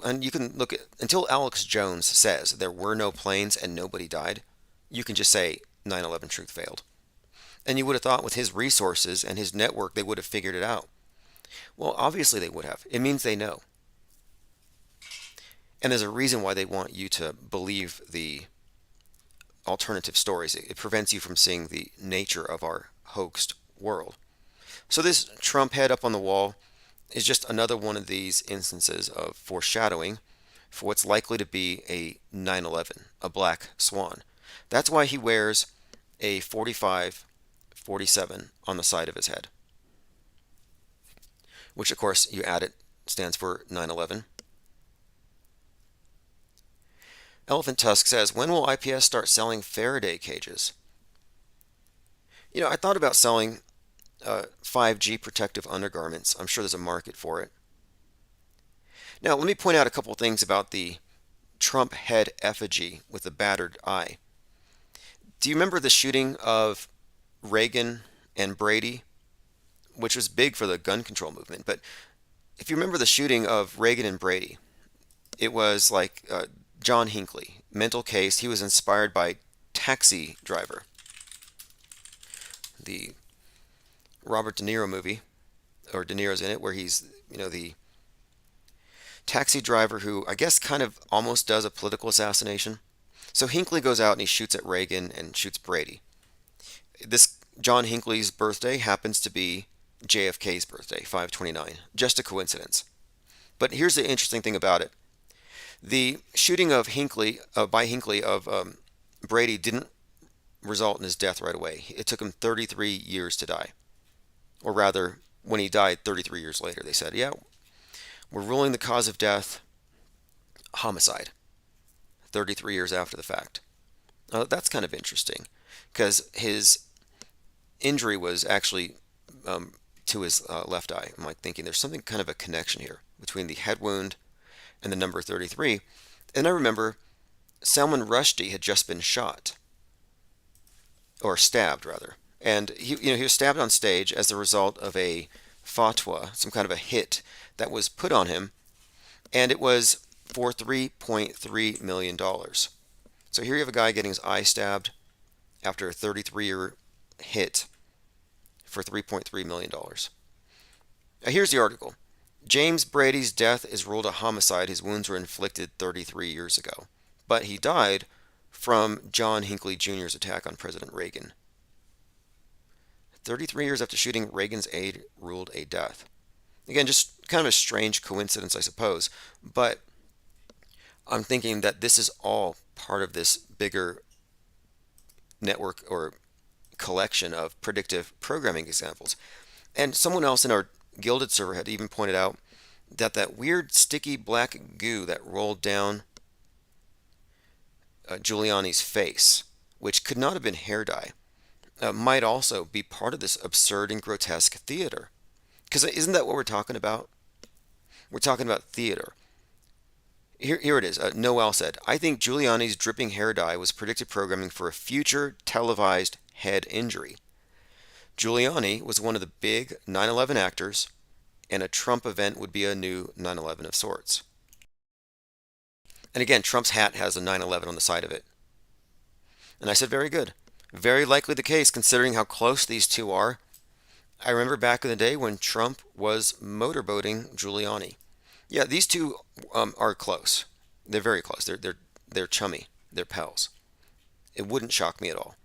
A: and you can look at, until Alex Jones says there were no planes and nobody died, you can just say 9/11 truth failed. And you would have thought with his resources and his network, they would have figured it out. Well, obviously they would have. It means they know. And there's a reason why they want you to believe the alternative stories. It prevents you from seeing the nature of our hoaxed world. So this Trump head up on the wall is just another one of these instances of foreshadowing for what's likely to be a 9/11, a black swan. That's why he wears a 45-47 on the side of his head, which of course you add it stands for 9/11. Elephant Tusk says, when will IPS start selling Faraday cages? You know, I thought about selling 5G protective undergarments. I'm sure there's a market for it. Now, let me point out a couple things about the Trump head effigy with the battered eye. Do you remember the shooting of Reagan and Brady, which was big for the gun control movement? But if you remember the shooting of Reagan and Brady, it was like John Hinckley, mental case. He was inspired by Taxi Driver, the Robert De Niro movie, or De Niro's in it, where he's, the taxi driver who I guess kind of almost does a political assassination. So Hinckley goes out and he shoots at Reagan and shoots Brady. This John Hinckley's birthday happens to be JFK's birthday, 5/29. Just a coincidence. But here's the interesting thing about it. The shooting of Hinckley of Brady didn't result in his death right away. It took him 33 years to die. Or rather, when he died 33 years later, they said, yeah, we're ruling the cause of death homicide 33 years after the fact. That's kind of interesting because his injury was actually to his left eye. I'm like thinking there's something kind of a connection here between the head wound and the number 33. And I remember Salman Rushdie had just been shot, or stabbed rather. And he was stabbed on stage as a result of a fatwa, some kind of a hit that was put on him, and it was for $3.3 million. So here you have a guy getting his eye stabbed after a 33-year hit for $3.3 million. Now here's the article. James Brady's death is ruled a homicide. His wounds were inflicted 33 years ago. But he died from John Hinckley Jr.'s attack on President Reagan. 33 years after shooting, Reagan's aide ruled a death. Again, just kind of a strange coincidence, I suppose. But I'm thinking that this is all part of this bigger network or collection of predictive programming examples. And someone else in our Gilded server had even pointed out that that weird sticky black goo that rolled down Giuliani's face, which could not have been hair dye, might also be part of this absurd and grotesque theater. Because isn't that what we're talking about? We're talking about theater. Here it is. Noel said, I think Giuliani's dripping hair dye was predictive programming for a future televised head injury. Giuliani was one of the big 9/11 actors, and a Trump event would be a new 9/11 of sorts. And again, Trump's hat has a 9/11 on the side of it. And I said, very good. Very likely the case, considering how close these two are. I remember back in the day when Trump was motorboating Giuliani. Yeah, these two are close. They're very close. They're chummy. They're pals. It wouldn't shock me at all.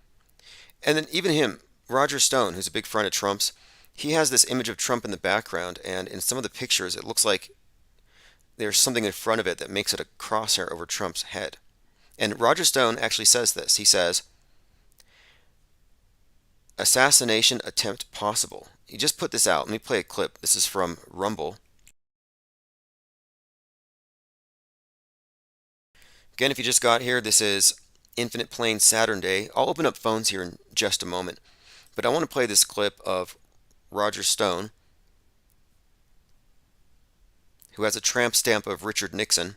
A: And then even him, Roger Stone, who's a big friend of Trump's, he has this image of Trump in the background, and in some of the pictures, it looks like there's something in front of it that makes it a crosshair over Trump's head. And Roger Stone actually says this. He says, assassination attempt possible. He just put this out. Let me play a clip. This is from Rumble. Again, if you just got here, this is Infinite Plane Saturn Day. I'll open up phones here in just a moment. But I want to play this clip of Roger Stone, who has a tramp stamp of Richard Nixon.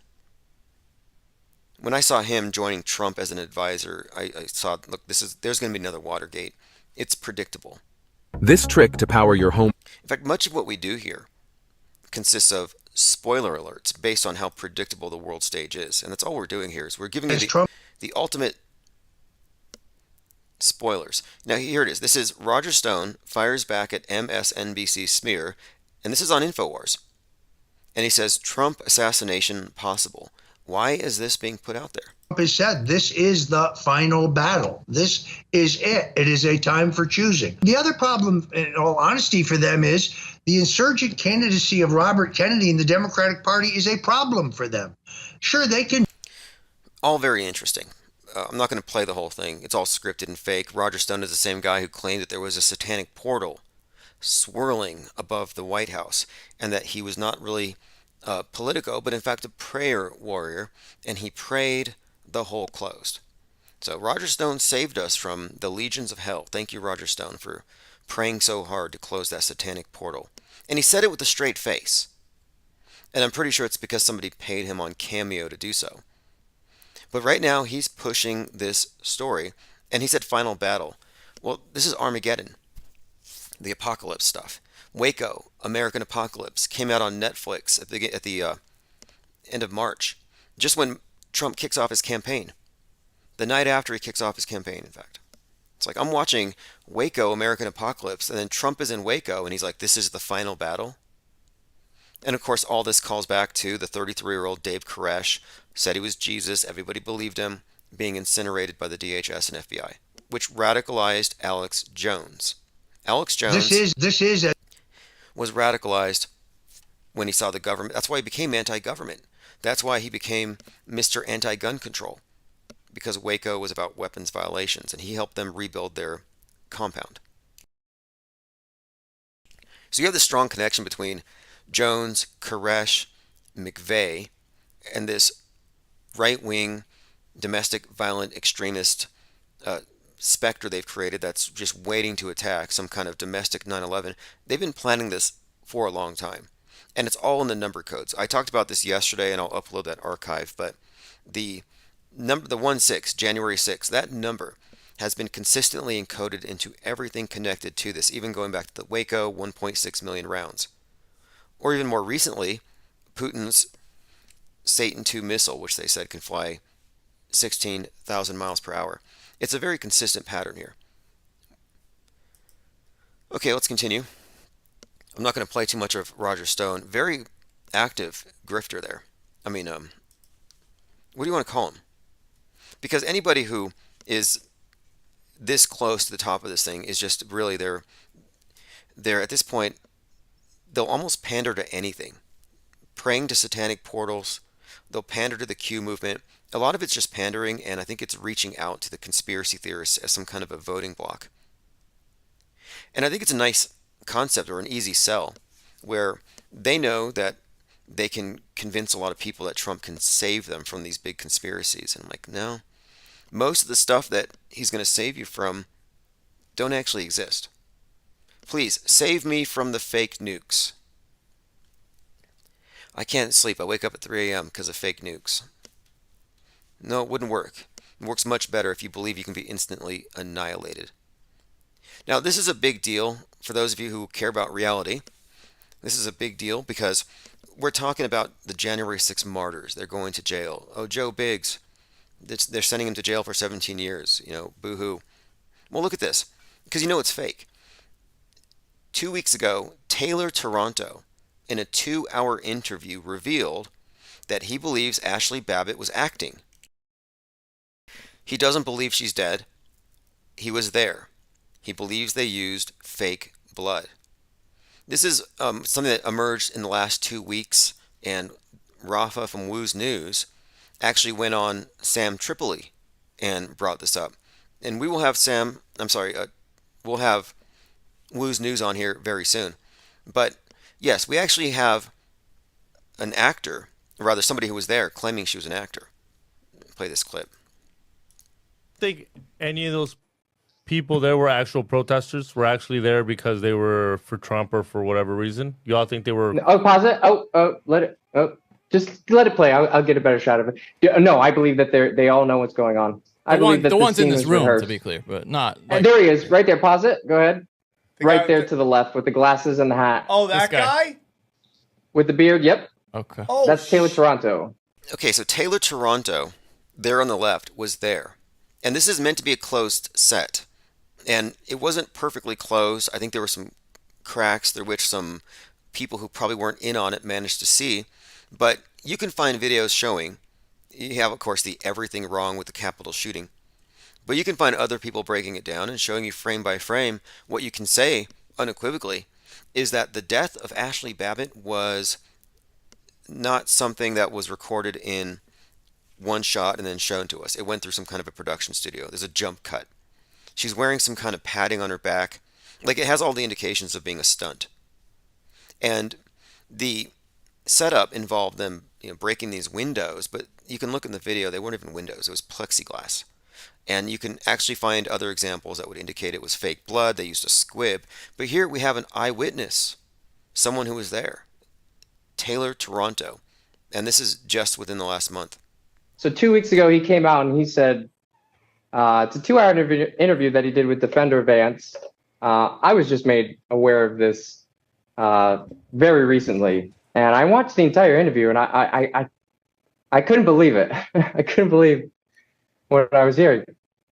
A: When I saw him joining Trump as an advisor, I saw, look, there's going to be another Watergate. It's predictable.
F: This trick to power your home.
A: In fact, much of what we do here consists of spoiler alerts based on how predictable the world stage is. And that's all we're doing here is we're giving you the ultimate spoilers. Now here it is. This is Roger Stone fires back at MSNBC smear, and this is on InfoWars. And he says, Trump assassination possible. Why is this being put out there?
G: Trump has said this is the final battle. This is it. It is a time for choosing. The other problem, in all honesty, for them is the insurgent candidacy of Robert Kennedy in the Democratic Party is a problem for them. Sure, they can.
A: All very interesting. I'm not going to play the whole thing. It's all scripted and fake. Roger Stone is the same guy who claimed that there was a satanic portal swirling above the White House and that he was not really Politico, but in fact a prayer warrior, and he prayed the hole closed. So Roger Stone saved us from the legions of hell. Thank you, Roger Stone, for praying so hard to close that satanic portal. And he said it with a straight face. And I'm pretty sure it's because somebody paid him on Cameo to do so. But right now he's pushing this story, and he said final battle. Well, this is Armageddon, the apocalypse stuff. Waco, American Apocalypse, came out on Netflix at the end of March, just when Trump kicks off his campaign. The night after he kicks off his campaign, in fact. It's like I'm watching Waco, American Apocalypse, and then Trump is in Waco, and he's like, this is the final battle. And of course, all this calls back to the 33-year-old Dave Koresh, said he was Jesus, everybody believed him, being incinerated by the DHS and FBI, which radicalized Alex Jones. Alex Jones was radicalized when he saw the government. That's why he became anti-government. That's why he became Mr. Anti-Gun Control, because Waco was about weapons violations, and he helped them rebuild their compound. So you have this strong connection between Jones, Koresh, McVeigh, and this right-wing domestic violent extremist specter they've created that's just waiting to attack, some kind of domestic 9/11. They've been planning this for a long time, and it's all in the number codes. I talked about this yesterday, and I'll upload that archive, but the number, the 1/6, January 6th, that number has been consistently encoded into everything connected to this, even going back to the Waco 1.6 million rounds. Or even more recently, Putin's Satan II missile, which they said can fly 16,000 miles per hour. It's a very consistent pattern here. Okay, let's continue. I'm not going to play too much of Roger Stone. Very active grifter there. I mean, what do you want to call him? Because anybody who is this close to the top of this thing is just really they're at this point, they'll almost pander to anything. Praying to satanic portals, they'll pander to the Q movement. A lot of it's just pandering, and I think it's reaching out to the conspiracy theorists as some kind of a voting block. And I think it's a nice concept or an easy sell where they know that they can convince a lot of people that Trump can save them from these big conspiracies. And I'm like, no, most of the stuff that he's going to save you from don't actually exist. Please, save me from the fake nukes. I can't sleep. I wake up at 3 a.m. because of fake nukes. No, it wouldn't work. It works much better if you believe you can be instantly annihilated. Now, this is a big deal for those of you who care about reality. This is a big deal because we're talking about the January 6 martyrs. They're going to jail. Oh, Joe Biggs. They're sending him to jail for 17 years. You know, boo-hoo. Well, look at this. Because you know it's fake. 2 weeks ago, Taylor Toronto, in a 2-hour interview, revealed that he believes Ashley Babbitt was acting. He doesn't believe she's dead. He was there. He believes they used fake blood. This is something that emerged in the last 2 weeks, and Rafa from Woo's News actually went on Sam Tripoli and brought this up. And we will have we'll have Woo's News on here very soon. But yes, we actually have an actor, or rather somebody who was there claiming she was an actor. Play this clip.
H: Think any of those people there were actual protesters, were actually there because they were for Trump or for whatever reason? You all think they were?
I: Oh, pause it. Just let it play. I'll get a better shot of it. No, I believe that they all know what's going on. I believe that
J: the one's in this room,
I: rehearsed.
J: to be clear, but not.
I: And there he is, right there. Pause it. Go ahead. Right there to the left with the glasses and the hat.
K: Oh, that guy?
I: With the beard. Yep.
J: Okay.
I: Oh, that's Taylor Toronto.
A: Okay, so Taylor Toronto, there on the left, was there. And this is meant to be a closed set. And it wasn't perfectly closed. I think there were some cracks through which some people who probably weren't in on it managed to see. But you can find videos showing. You have, of course, the everything wrong with the Capitol shooting. But you can find other people breaking it down and showing you frame by frame. What you can say unequivocally is that the death of Ashley Babbitt was not something that was recorded in one shot and then shown to us. It went through some kind of a production studio. There's a jump cut. She's wearing some kind of padding on her back. Like, it has all the indications of being a stunt. And the setup involved them, breaking these windows, but you can look in the video, they weren't even windows, it was plexiglass. And you can actually find other examples that would indicate it was fake blood. They used a squib. But here we have an eyewitness, someone who was there, Taylor Toronto. And this is just within the last month.
I: So 2 weeks ago, he came out and he said, it's a 2-hour interview that he did with Defender Vance. I was just made aware of this very recently. And I watched the entire interview, and I couldn't believe it. I couldn't believe what I was hearing.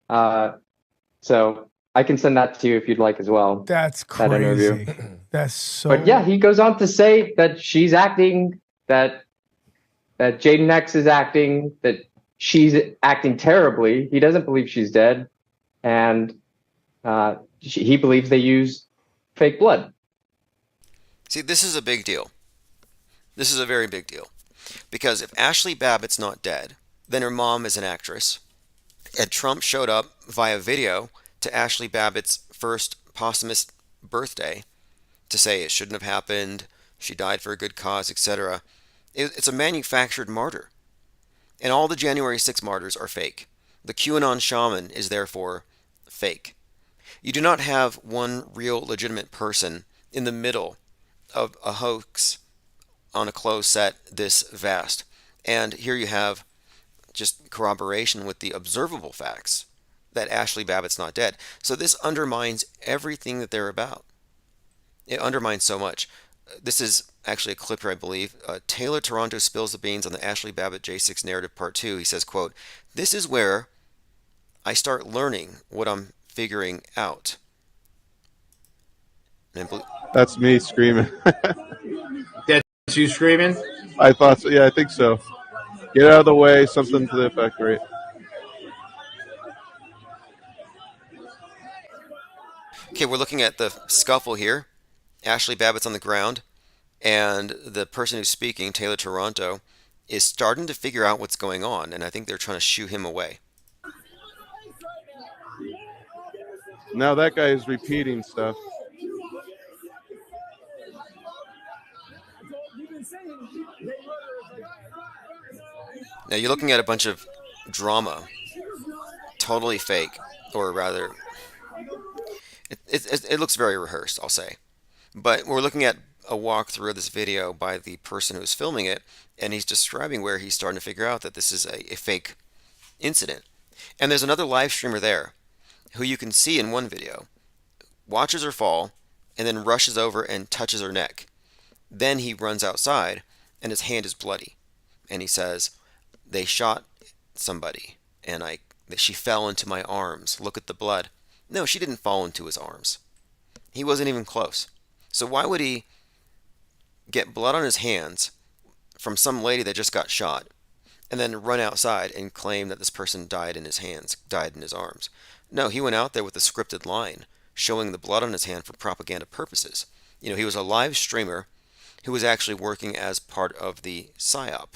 I: So I can send that to you if you'd like as well.
K: That's crazy.
I: That interview.
K: That's so.
I: But yeah, he goes on to say that she's acting, that Jaden X is acting, that she's acting terribly. He doesn't believe she's dead, and he believes they used fake blood.
A: See, this is a big deal. This is a very big deal. Because if Ashley Babbitt's not dead, then her mom is an actress, and Trump showed up via video to Ashley Babbitt's first posthumous birthday to say it shouldn't have happened, she died for a good cause, etc. It's a manufactured martyr. And all the January 6 martyrs are fake. The QAnon shaman is therefore fake. You do not have one real legitimate person in the middle of a hoax on a closed set this vast. And here you have just corroboration with the observable facts that Ashley Babbitt's not dead. So this undermines everything that they're about. It undermines so much. This is actually a clip here, I believe. Taylor Toronto spills the beans on the Ashley Babbitt J6 narrative part 2. He says, quote, "This is where I start learning what I'm figuring out."
J: That's me screaming.
L: That's you screaming?
J: I thought so. Yeah, I think so. Get out of the way, something to the effect, right?
A: Okay, we're looking at the scuffle here. Ashley Babbitt's on the ground, and the person who's speaking, Taylor Toronto, is starting to figure out what's going on, and I think they're trying to shoo him away.
J: Now that guy is repeating stuff.
A: Now you're looking at a bunch of drama, totally fake, or rather, it looks very rehearsed, I'll say. But we're looking at a walkthrough of this video by the person who's filming it, and he's describing where he's starting to figure out that this is a fake incident. And there's another live streamer there who you can see in one video watches her fall and then rushes over and touches her neck. Then he runs outside and his hand is bloody. And he says, "They shot somebody and she fell into my arms. Look at the blood." No, she didn't fall into his arms. He wasn't even close. So why would he get blood on his hands from some lady that just got shot and then run outside and claim that this person died in his hands, died in his arms? No, he went out there with a scripted line showing the blood on his hand for propaganda purposes. You know, he was a live streamer who was actually working as part of the PSYOP.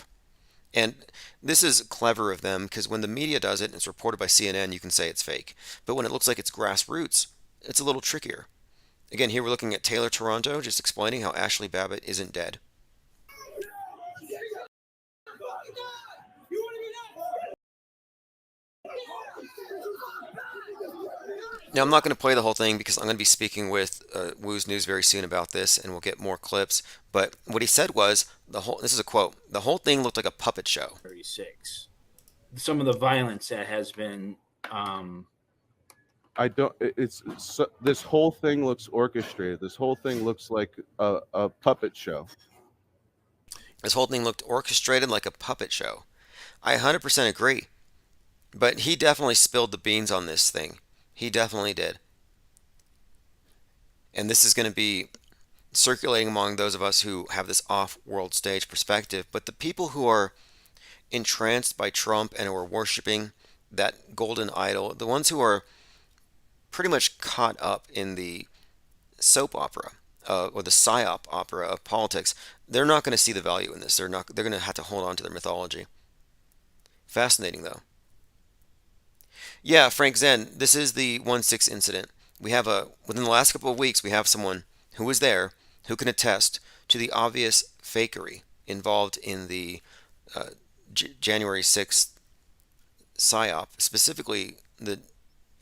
A: And this is clever of them because when the media does it and it's reported by CNN, you can say it's fake. But when it looks like it's grassroots, it's a little trickier. Again, here we're looking at Taylor Toronto just explaining how Ashley Babbitt isn't dead. Now, I'm not going to play the whole thing because I'm going to be speaking with Woo's News very soon about this, and we'll get more clips. But what he said was, this is a quote, "The whole thing looked like a puppet show."
L: 36. Some of the violence that has been.
J: I don't. This whole thing looks orchestrated. This whole thing looks like a puppet show.
A: This whole thing looked orchestrated like a puppet show. I 100% agree. But he definitely spilled the beans on this thing. He definitely did. And this is going to be circulating among those of us who have this off-world stage perspective. But the people who are entranced by Trump and who are worshiping that golden idol, the ones who are pretty much caught up in the soap opera or the psyop opera of politics, they're not going to see the value in this. They're going to have to hold on to their mythology. Fascinating, though. Yeah, Frank Zen, this is the 1/6 incident. We have within the last couple of weeks, we have someone who was there who can attest to the obvious fakery involved in the January 6th PSYOP, specifically the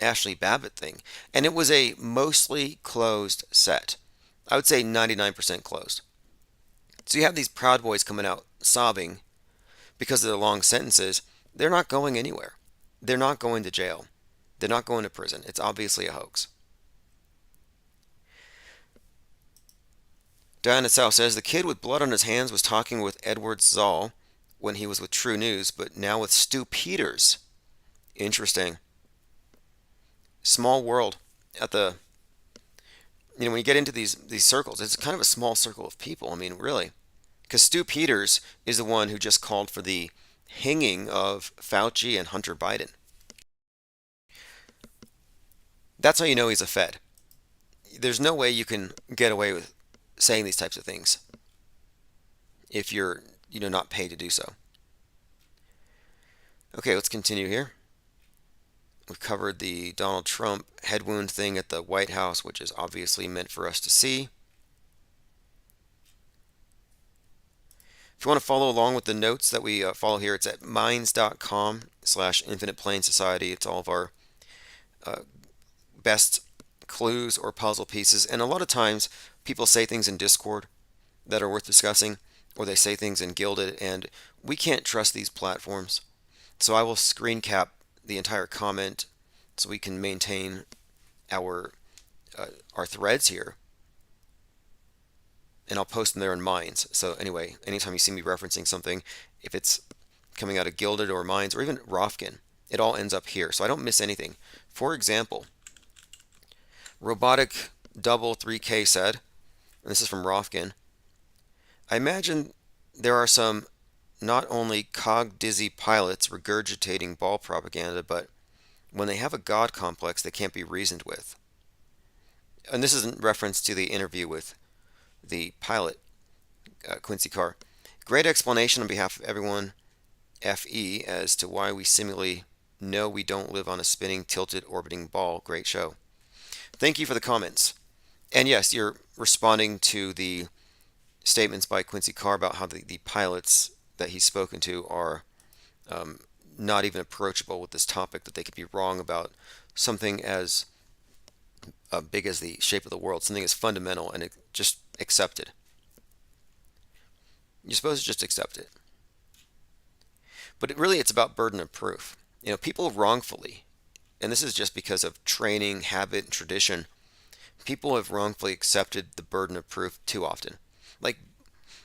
A: Ashley Babbitt thing. And it was a mostly closed set. I would say 99% closed. So you have these Proud Boys coming out sobbing because of their long sentences. They're not going anywhere. They're not going to jail. They're not going to prison. It's obviously a hoax. Diana South says, "The kid with blood on his hands was talking with Edward Zoll when he was with True News, but now with Stu Peters." Interesting. Small world. When you get into these circles, it's kind of a small circle of people. I mean, really. Because Stu Peters is the one who just called for the hanging of Fauci and Hunter Biden. That's how you know he's a Fed. There's no way you can get away with saying these types of things if you're not pay to do so. Okay, let's continue here. We've covered the Donald Trump head wound thing at the White House, which is obviously meant for us to see. If you want to follow along with the notes that we follow here, it's at minds.com/Infinite Plane Society. It's all of our best clues or puzzle pieces. And a lot of times people say things in Discord that are worth discussing, or they say things in Gilded, and we can't trust these platforms. So I will screen cap the entire comment so we can maintain our threads here. And I'll post them there in Minds. So anyway, anytime you see me referencing something, if it's coming out of Gilded or Minds or even Rofkin, it all ends up here. So I don't miss anything. For example, Robotic Double 3K said, and this is from Rofkin, I imagine there are some not only cog-dizzy pilots regurgitating ball propaganda, but when they have a god complex, they can't be reasoned with. And this is in reference to the interview with the pilot, Quincy Carr. Great explanation on behalf of everyone, FE, as to why we seemingly know we don't live on a spinning, tilted, orbiting ball. Great show. Thank you for the comments. And yes, you're responding to the statements by Quincy Carr about how the pilots that he's spoken to are not even approachable with this topic, that they could be wrong about something as big as the shape of the world, something as fundamental, and just accept it. You're supposed to just accept it. But it's about burden of proof. People wrongfully, and this is just because of training, habit, and tradition, people have wrongfully accepted the burden of proof too often. Like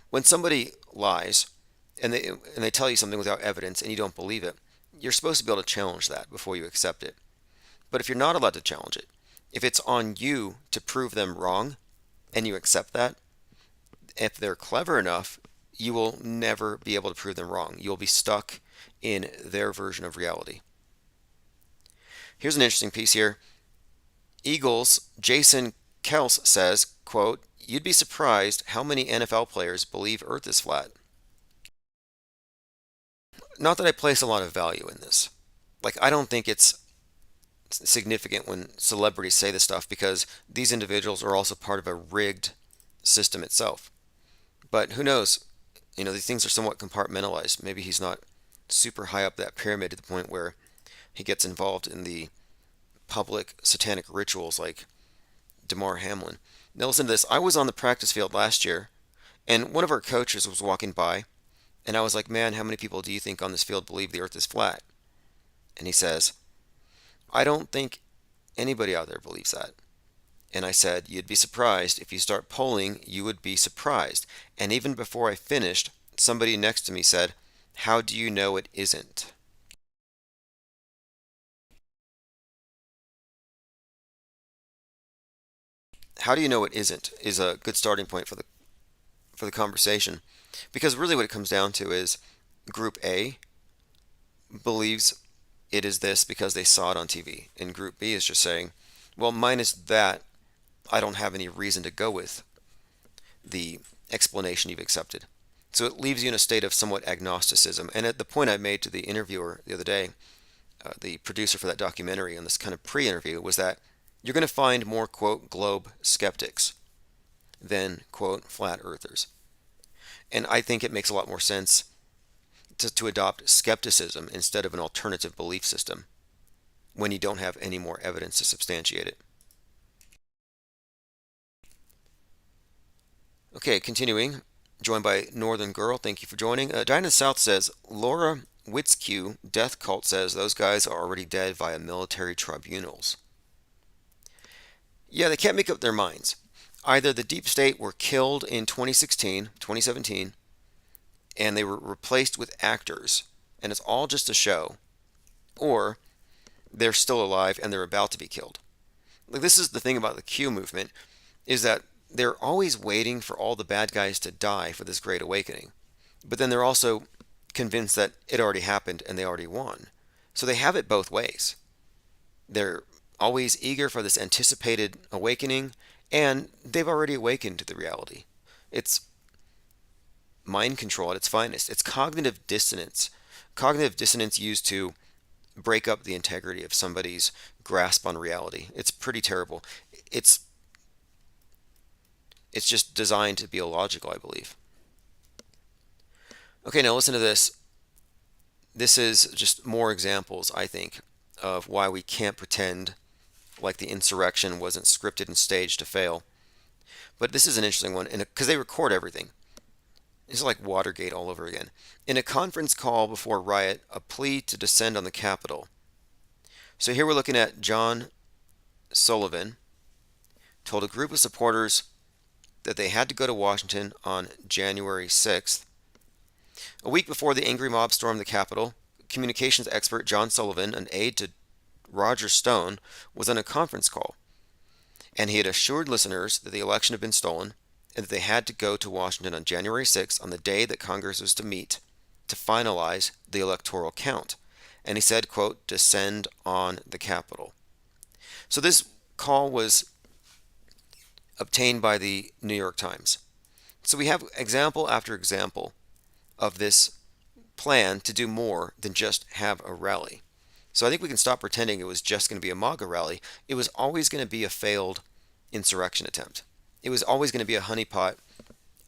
A: when somebody lies and they tell you something without evidence and you don't believe it, you're supposed to be able to challenge that before you accept it. But if you're not allowed to challenge it, if it's on you to prove them wrong and you accept that, if they're clever enough, you will never be able to prove them wrong. You'll be stuck in their version of reality. Here's an interesting piece here. Eagles' Jason Kels says, quote, you'd be surprised how many NFL players believe Earth is flat. Not that I place a lot of value in this. I don't think it's significant when celebrities say this stuff, because these individuals are also part of a rigged system itself. But who knows? These things are somewhat compartmentalized. Maybe he's not super high up that pyramid to the point where he gets involved in the public satanic rituals like Damar Hamlin. Now listen to this. I was on the practice field last year, and one of our coaches was walking by, and I was like, man, how many people do you think on this field believe the earth is flat? And he says, I don't think anybody out there believes that. And I said, you'd be surprised. If you start polling, you would be surprised. And even before I finished, somebody next to me said, how do you know it isn't? How do you know it isn't is a good starting point for the conversation. Because really what it comes down to is Group A believes it is this because they saw it on TV. And Group B is just saying, well, minus that, I don't have any reason to go with the explanation you've accepted. So it leaves you in a state of somewhat agnosticism. And at the point I made to the interviewer the other day, the producer for that documentary on this kind of pre-interview, was that you're going to find more, quote, globe skeptics than, quote, flat earthers. And I think it makes a lot more sense to adopt skepticism instead of an alternative belief system when you don't have any more evidence to substantiate it. Okay, continuing, joined by Northern Girl. Thank you for joining. Dinah South says, Laura Witzke, Death Cult, says those guys are already dead via military tribunals. Yeah, they can't make up their minds. Either the deep state were killed in 2017, and they were replaced with actors, and it's all just a show, or they're still alive and they're about to be killed. This is the thing about the Q movement, is that they're always waiting for all the bad guys to die for this great awakening. But then they're also convinced that it already happened and they already won. So they have it both ways. They're always eager for this anticipated awakening, and they've already awakened to the reality. It's mind control at its finest. It's cognitive dissonance. Cognitive dissonance used to break up the integrity of somebody's grasp on reality. It's pretty terrible. It's it's just designed to be illogical, I believe. Okay, now listen to this. This is just more examples, I think, of why we can't pretend like the insurrection wasn't scripted and staged to fail. But this is an interesting one, because they record everything. It's like Watergate all over again. In a conference call before riot, a plea to descend on the Capitol. So here we're looking at John Sullivan told a group of supporters that they had to go to Washington on January 6th. A week before the angry mob stormed the Capitol, communications expert John Sullivan, an aide to Roger Stone, was on a conference call, and he had assured listeners that the election had been stolen and that they had to go to Washington on January 6th, on the day that Congress was to meet to finalize the electoral count. And he said, quote, descend on the Capitol. So this call was obtained by the New York Times. So we have example after example of this plan to do more than just have a rally. So I think we can stop pretending it was just going to be a MAGA rally. It was always going to be a failed insurrection attempt. It was always going to be a honeypot,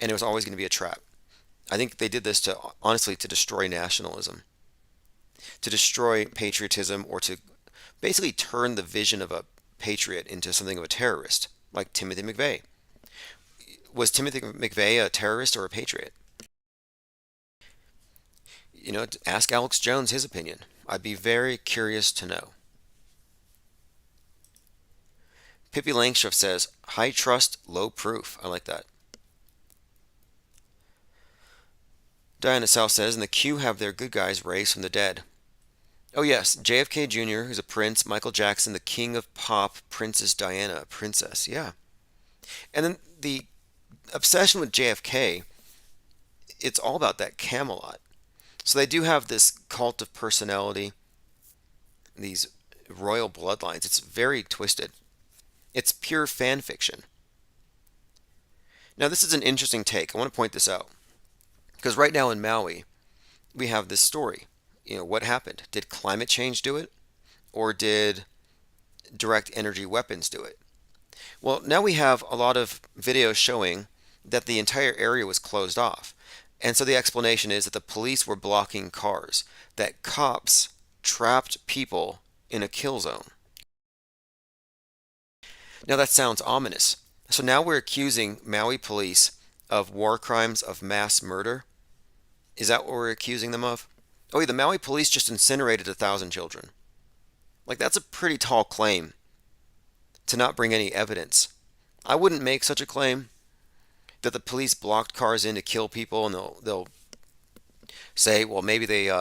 A: and it was always going to be a trap. I think they did this to, honestly, to destroy nationalism, to destroy patriotism, or to basically turn the vision of a patriot into something of a terrorist, like Timothy McVeigh. Was Timothy McVeigh a terrorist or a patriot? You know, ask Alex Jones his opinion. I'd be very curious to know. Pippi Langstrup says, high trust, low proof. I like that. Diana South says, and the Q have their good guys raised from the dead. Oh yes, JFK Jr., who's a prince, Michael Jackson, the king of pop, Princess Diana, a princess, yeah. And then the obsession with JFK, it's all about that Camelot. So they do have this cult of personality, these royal bloodlines. It's very twisted. It's pure fan fiction. Now, this is an interesting take. I want to point this out. Because right now in Maui, we have this story. You know, what happened? Did climate change do it? Or did direct energy weapons do it? Well, now we have a lot of videos showing that the entire area was closed off. And so the explanation is that the police were blocking cars, that cops trapped people in a kill zone. Now that sounds ominous. So now we're accusing Maui police of war crimes, of mass murder. Is that what we're accusing them of? Oh yeah, the Maui police just incinerated 1,000 children. Like, that's a pretty tall claim to not bring any evidence. I wouldn't make such a claim that the police blocked cars in to kill people, and they'll say, well, maybe they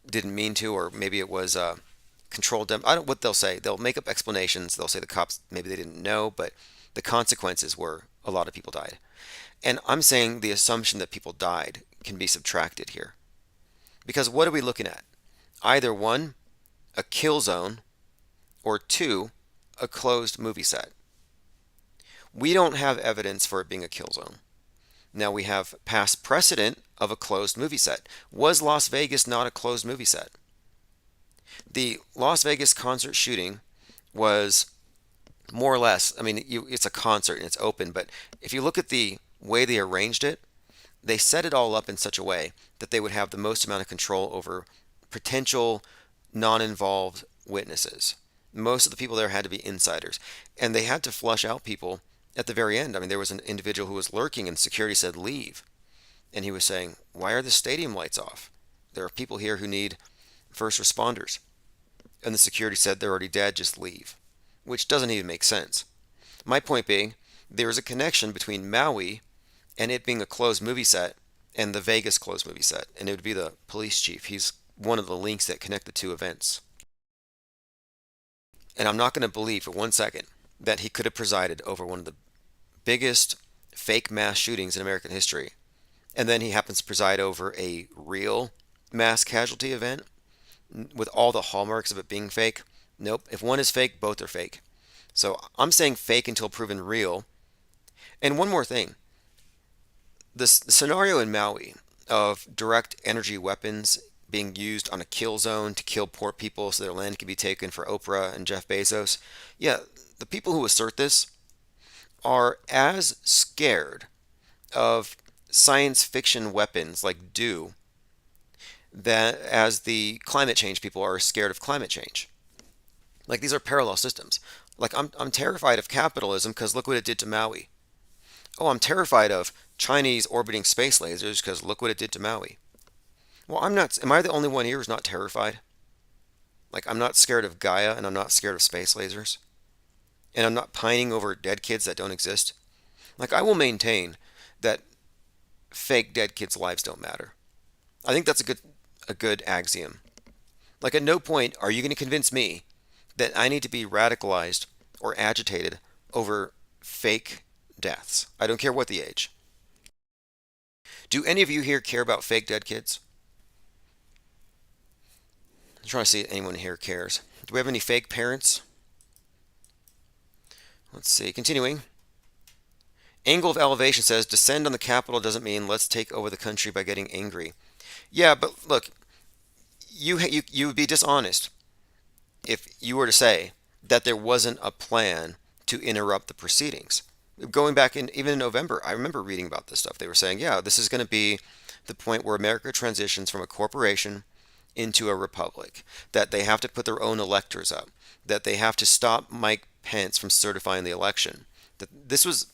A: didn't mean to, or maybe it was controlled them. I don't what they'll say. They'll make up explanations. They'll say the cops, maybe they didn't know, but the consequences were a lot of people died. And I'm saying the assumption that people died can be subtracted here. Because what are we looking at? Either one, a kill zone, or two, a closed movie set. We don't have evidence for it being a kill zone. Now we have past precedent of a closed movie set. Was Las Vegas not a closed movie set? The Las Vegas concert shooting was more or less, I mean, it's a concert and it's open, but if you look at the way they arranged it, they set it all up in such a way that they would have the most amount of control over potential non-involved witnesses. Most of the people there had to be insiders, and they had to flush out people at the very end. I mean, there was an individual who was lurking, and security said, leave. And he was saying, why are the stadium lights off? There are people here who need first responders. And the security said, they're already dead, just leave. Which doesn't even make sense. My point being, there is a connection between Maui and it being a closed movie set and the Vegas closed movie set. And it would be the police chief. He's one of the links that connect the two events. And I'm not going to believe for 1 second that he could have presided over one of the biggest fake mass shootings in American history. And then he happens to preside over a real mass casualty event with all the hallmarks of it being fake. Nope. If one is fake, both are fake. So I'm saying fake until proven real. And one more thing. The scenario in Maui of direct energy weapons being used on a kill zone to kill poor people so their land can be taken for Oprah and Jeff Bezos. Yeah, the people who assert this are as scared of science fiction weapons like do that as the climate change people are scared of climate change. Like these are parallel systems. Like I'm terrified of capitalism because look what it did to Maui. Oh, I'm terrified of Chinese orbiting space lasers because look what it did to Maui. Well, I'm not. Am I the only one here who's not terrified? Like I'm not scared of Gaia and I'm not scared of space lasers. And I'm not pining over dead kids that don't exist. Like I will maintain that fake dead kids' lives don't matter. I think that's a good axiom. Like at no point are you going to convince me that I need to be radicalized or agitated over fake deaths. I don't care what the age. Do any of you here care about fake dead kids? I'm trying to see if anyone here cares. Do we have any fake parents? Let's see. Continuing. Angle of Elevation says descend on the Capitol doesn't mean let's take over the country by getting angry. Yeah, but look, you would be dishonest if you were to say that there wasn't a plan to interrupt the proceedings. Going back even in November, I remember reading about this stuff. They were saying, yeah, this is going to be the point where America transitions from a corporation into a republic, that they have to put their own electors up, that they have to stop Mike Pence from certifying the election. That this was,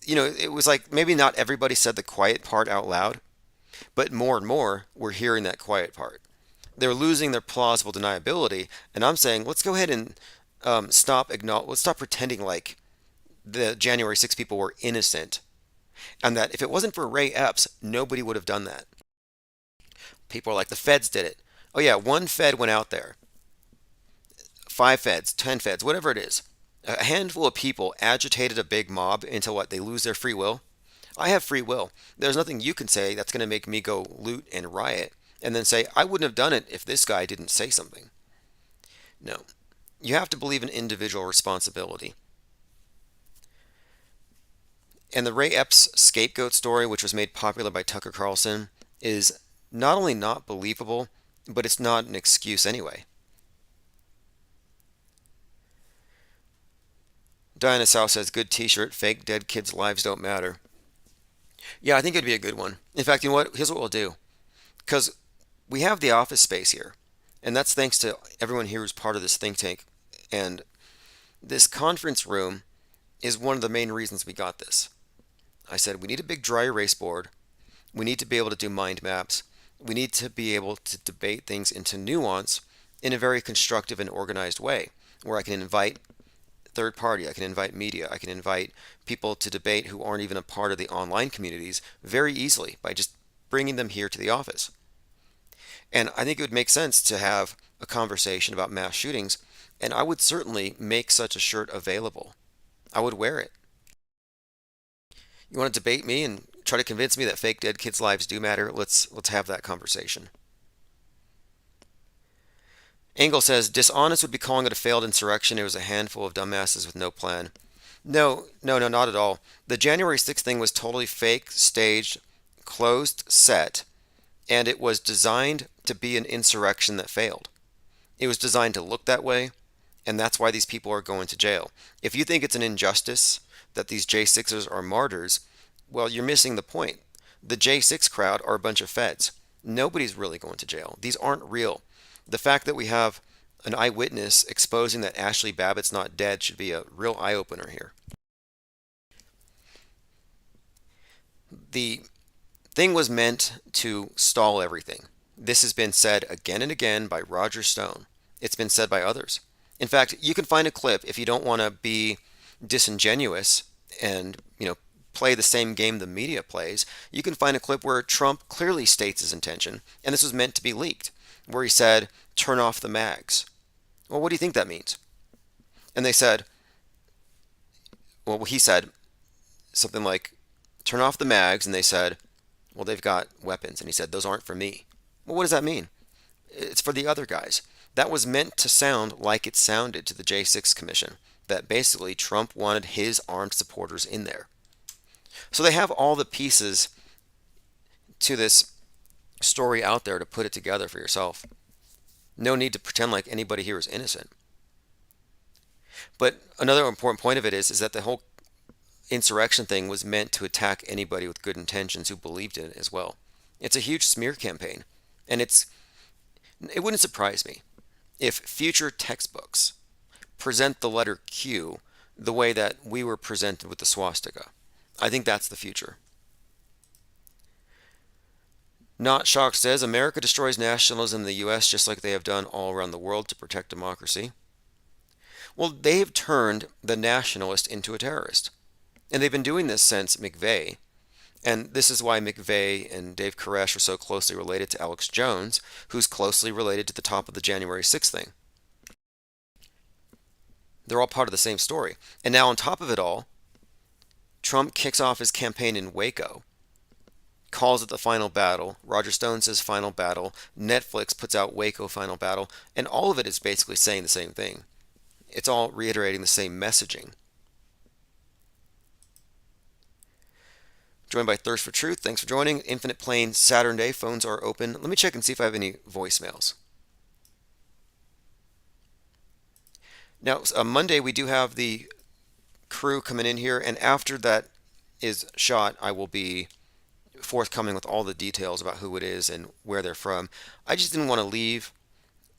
A: it was like maybe not everybody said the quiet part out loud, but more and more we're hearing that quiet part. They're losing their plausible deniability, and I'm saying let's go ahead and let's stop pretending like the January 6 people were innocent, and that if it wasn't for Ray Epps, nobody would have done that. People are like, the feds did it. Oh yeah, one Fed went out there. 5 feds, 10 feds, whatever it is. A handful of people agitated a big mob until what? They lose their free will? I have free will. There's nothing you can say that's going to make me go loot and riot and then say, I wouldn't have done it if this guy didn't say something. No. You have to believe in individual responsibility. And the Ray Epps scapegoat story, which was made popular by Tucker Carlson, is not only not believable, but it's not an excuse anyway. Diana South says, good t-shirt, fake dead kids' lives don't matter. Yeah, I think it'd be a good one. In fact, you know what? Here's what we'll do. Because we have the office space here, and that's thanks to everyone here who's part of this think tank. And this conference room is one of the main reasons we got this. I said, we need a big dry erase board. We need to be able to do mind maps. We need to be able to debate things into nuance in a very constructive and organized way, where I can invite third party, I can invite media, I can invite people to debate who aren't even a part of the online communities very easily by just bringing them here to the office. And I think it would make sense to have a conversation about mass shootings, and I would certainly make such a shirt available. I would wear it. You want to debate me and try to convince me that fake dead kids' lives do matter? Let's have that conversation. Engel says, dishonest would be calling it a failed insurrection. It was a handful of dumbasses with no plan. No, not at all. The January 6th thing was totally fake, staged, closed set, and it was designed to be an insurrection that failed. It was designed to look that way, and that's why these people are going to jail. If you think it's an injustice that these J6ers are martyrs, well, you're missing the point. The J6 crowd are a bunch of feds. Nobody's really going to jail. These aren't real. The fact that we have an eyewitness exposing that Ashley Babbitt's not dead should be a real eye-opener here. The thing was meant to stall everything. This has been said again and again by Roger Stone. It's been said by others. In fact, you can find a clip if you don't want to be disingenuous and, play the same game the media plays. You can find a clip where Trump clearly states his intention, and this was meant to be leaked, where he said, turn off the mags. Well, what do you think that means? And they said, he said something like, turn off the mags, and they said, well, they've got weapons. And he said, those aren't for me. Well, what does that mean? It's for the other guys. That was meant to sound like it sounded to the J6 Commission, that basically Trump wanted his armed supporters in there. So they have all the pieces to this story out there to put it together for yourself. No need to pretend like anybody here is innocent. But another important point of it is that the whole insurrection thing was meant to attack anybody with good intentions who believed in it as well. It's a huge smear campaign, and it wouldn't surprise me if future textbooks present the letter Q the way that we were presented with the swastika. I think that's the future. Not Shock says America destroys nationalism in the U.S. just like they have done all around the world to protect democracy. Well, they have turned the nationalist into a terrorist. And they've been doing this since McVeigh. And this is why McVeigh and Dave Koresh are so closely related to Alex Jones, who's closely related to the top of the January 6th thing. They're all part of the same story. And now on top of it all, Trump kicks off his campaign in Waco, calls it the final battle. Roger Stone says final battle. Netflix puts out Waco final battle. And all of it is basically saying the same thing. It's all reiterating the same messaging. Joined by Thirst for Truth. Thanks for joining. Infinite Plane Saturn Day. Phones are open. Let me check and see if I have any voicemails. Now, Monday we do have the crew coming in here, and after that is shot, I will be forthcoming with all the details about who it is and where they're from. I just didn't want to leave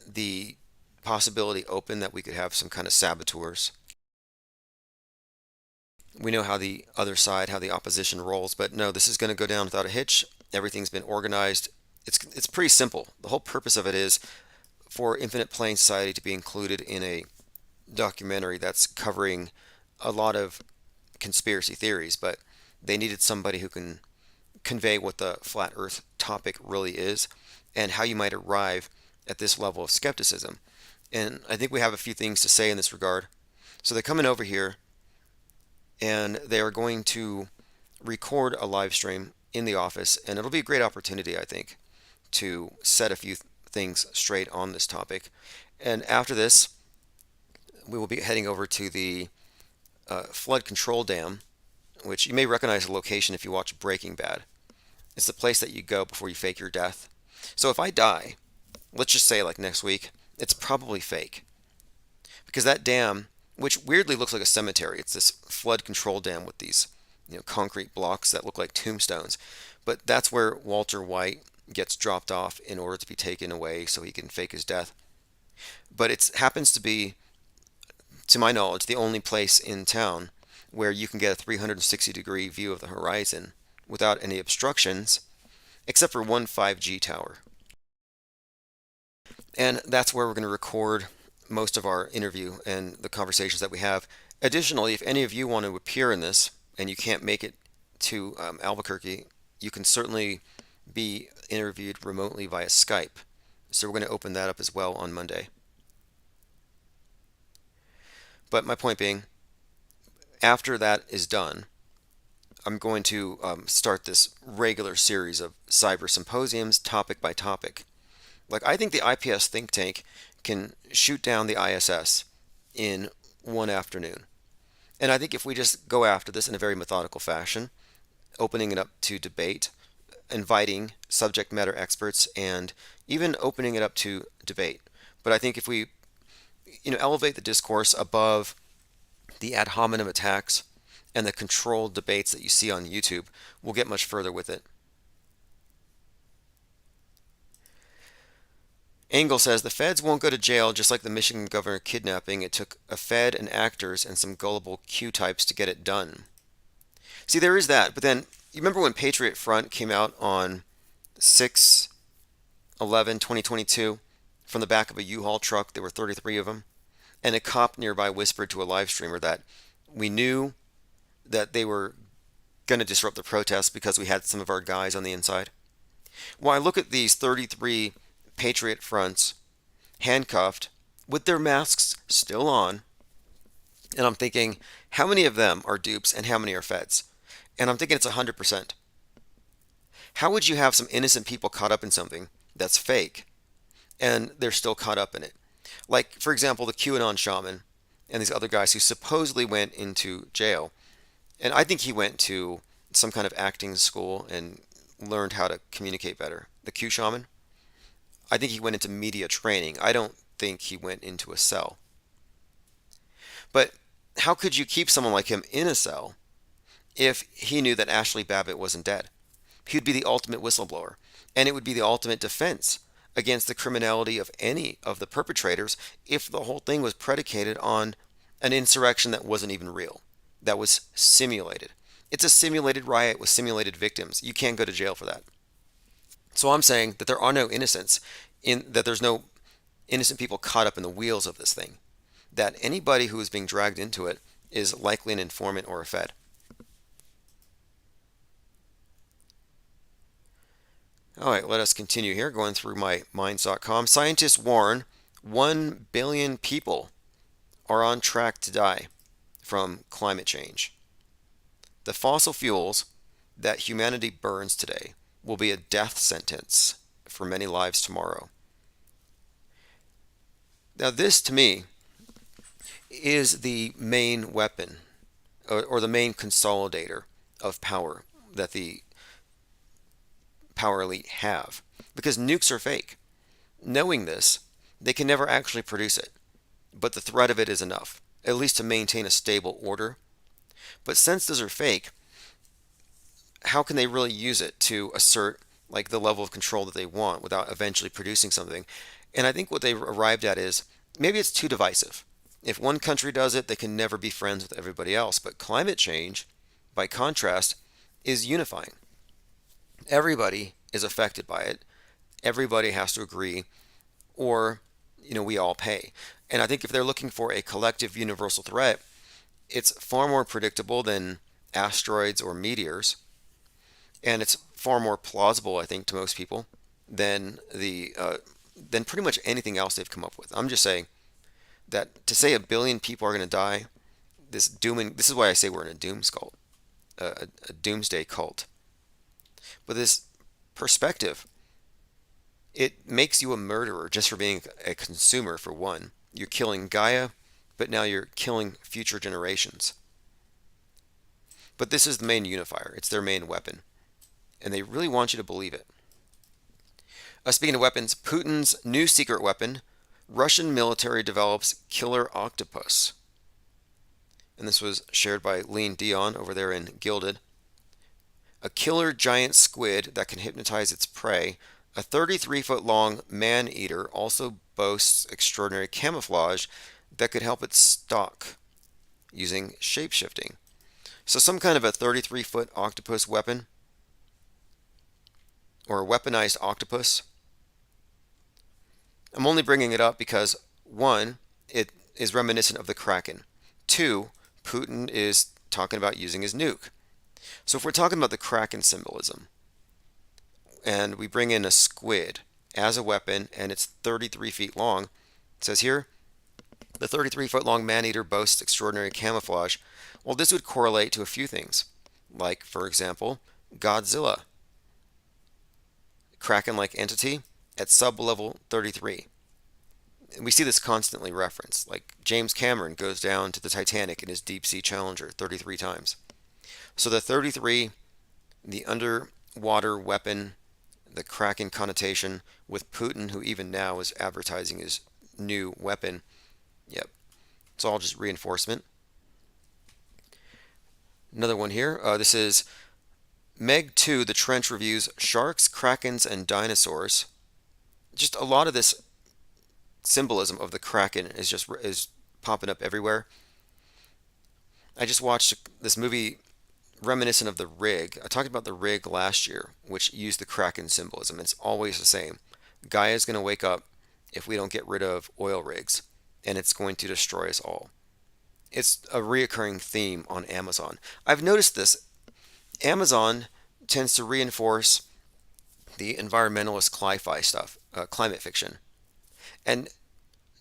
A: the possibility open that we could have some kind of saboteurs. We know how the other side, how the opposition rolls, but no, this is going to go down without a hitch. Everything's been organized. It's pretty simple. The whole purpose of it is for Infinite Plane Society to be included in a documentary that's covering a lot of conspiracy theories, but they needed somebody who can convey what the flat earth topic really is and how you might arrive at this level of skepticism. And I think we have a few things to say in this regard. So they're coming over here and they are going to record a live stream in the office, and it'll be a great opportunity, I think, to set a few things straight on this topic. And after this, we will be heading over to the flood control dam, which you may recognize the location if you watch Breaking Bad. It's the place that you go before you fake your death. So if I die, let's just say like next week, it's probably fake. Because that dam, which weirdly looks like a cemetery, it's this flood control dam with these concrete blocks that look like tombstones. But that's where Walter White gets dropped off in order to be taken away so he can fake his death. But it happens to be, to my knowledge, the only place in town where you can get a 360-degree view of the horizon without any obstructions, except for one 5G tower. And that's where we're going to record most of our interview and the conversations that we have. Additionally, if any of you want to appear in this and you can't make it to Albuquerque, you can certainly be interviewed remotely via Skype. So we're going to open that up as well on Monday. But my point being, after that is done, I'm going to start this regular series of cyber symposiums, topic by topic. Like, I think the IPS think tank can shoot down the ISS in one afternoon. And I think if we just go after this in a very methodical fashion, opening it up to debate, inviting subject matter experts, and even opening it up to debate. But I think if we elevate the discourse above the ad hominem attacks and the controlled debates that you see on YouTube, we'll get much further with it. Engel says the feds won't go to jail, just like the Michigan governor kidnapping. It took a Fed and actors and some gullible Q types to get it done. See, there is that. But then, you remember when Patriot Front came out on 6/11/2022 from the back of a U-Haul truck? There were 33 of them. And a cop nearby whispered to a live streamer that we knew that they were going to disrupt the protests because we had some of our guys on the inside. Well, I look at these 33 Patriot Fronts handcuffed with their masks still on, and I'm thinking, how many of them are dupes and how many are feds? And I'm thinking it's 100%. How would you have some innocent people caught up in something that's fake and they're still caught up in it? Like, for example, the QAnon shaman and these other guys who supposedly went into jail. And I think he went to some kind of acting school and learned how to communicate better? The Q shaman? I think he went into media training. I don't think he went into a cell. But how could you keep someone like him in a cell if he knew that Ashley Babbitt wasn't dead? He would be the ultimate whistleblower, and it would be the ultimate defense against the criminality of any of the perpetrators if the whole thing was predicated on an insurrection that wasn't even real, that was simulated. It's a simulated riot with simulated victims. You can't go to jail for that. So I'm saying that there are no innocents, in that there's no innocent people caught up in the wheels of this thing, that anybody who is being dragged into it is likely an informant or a Fed. All right, let us continue here, going through my minds.com. Scientists warn 1 billion people are on track to die from climate change. The fossil fuels that humanity burns today will be a death sentence for many lives tomorrow. Now, this to me is the main weapon or the main consolidator of power that the power elite have, because nukes are fake. Knowing this, they can never actually produce it, but the threat of it is enough, at least to maintain a stable order. But since those are fake, how can they really use it to assert like the level of control that they want without eventually producing something? And I think what they've arrived at is maybe it's too divisive. If one country does it, they can never be friends with everybody else. But climate change, by contrast, is unifying. Everybody is affected by it. Everybody has to agree, or we all pay. And I think if they're looking for a collective universal threat, it's far more predictable than asteroids or meteors, and it's far more plausible, I think, to most people than than pretty much anything else they've come up with. I'm just saying that to say 1 billion people are going to die, this is why I say we're in a a doomsday cult. But this perspective, it makes you a murderer just for being a consumer, for one. You're killing Gaia, but now you're killing future generations. But this is the main unifier. It's their main weapon. And they really want you to believe it. Speaking of weapons, Putin's new secret weapon, Russian military develops killer octopus. And this was shared by Lean Dion over there in Gilded. A killer giant squid that can hypnotize its prey. A 33-foot-long man-eater also boasts extraordinary camouflage that could help it stalk using shape-shifting. So some kind of a 33-foot octopus weapon, or a weaponized octopus. I'm only bringing it up because, one, it is reminiscent of the Kraken. Two, Putin is talking about using his nuke. So if we're talking about the Kraken symbolism, and we bring in a squid as a weapon, and it's 33 feet long, it says here, the 33-foot-long man-eater boasts extraordinary camouflage. Well, this would correlate to a few things, like, for example, Godzilla. Kraken-like entity at sub-level 33. And we see this constantly referenced, like James Cameron goes down to the Titanic in his deep-sea Challenger 33 times. So the 33, the underwater weapon, the Kraken connotation with Putin, who even now is advertising his new weapon. Yep, it's all just reinforcement. Another one here. This is Meg 2, The Trench reviews sharks, krakens, and dinosaurs. Just a lot of this symbolism of the Kraken is popping up everywhere. I just watched this movie reminiscent of The Rig. I talked about The Rig last year, which used the Kraken symbolism. It's always the same. Gaia is going to wake up if we don't get rid of oil rigs, and it's going to destroy us all. It's a reoccurring theme on Amazon. I've noticed this. Amazon tends to reinforce the environmentalist cli-fi stuff, climate fiction. And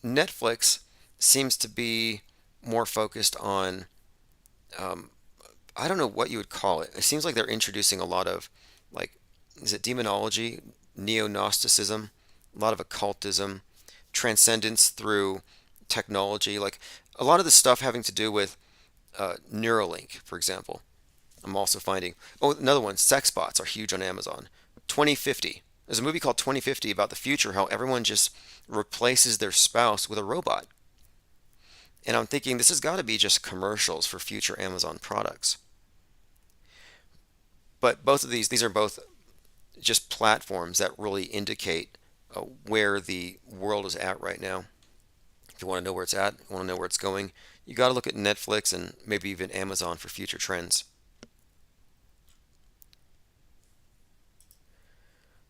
A: Netflix seems to be more focused on, I don't know what you would call it. It seems like they're introducing a lot of, like, is it demonology, neo-Gnosticism, a lot of occultism, transcendence through technology, like a lot of the stuff having to do with Neuralink, for example. I'm also finding, oh, another one, sex bots are huge on Amazon. 2050. There's a movie called 2050 about the future, how everyone just replaces their spouse with a robot. And I'm thinking this has got to be just commercials for future Amazon products. But both of these are both just platforms that really indicate where the world is at right now. If you want to know where it's at, you want to know where it's going, you got to look at Netflix and maybe even Amazon for future trends.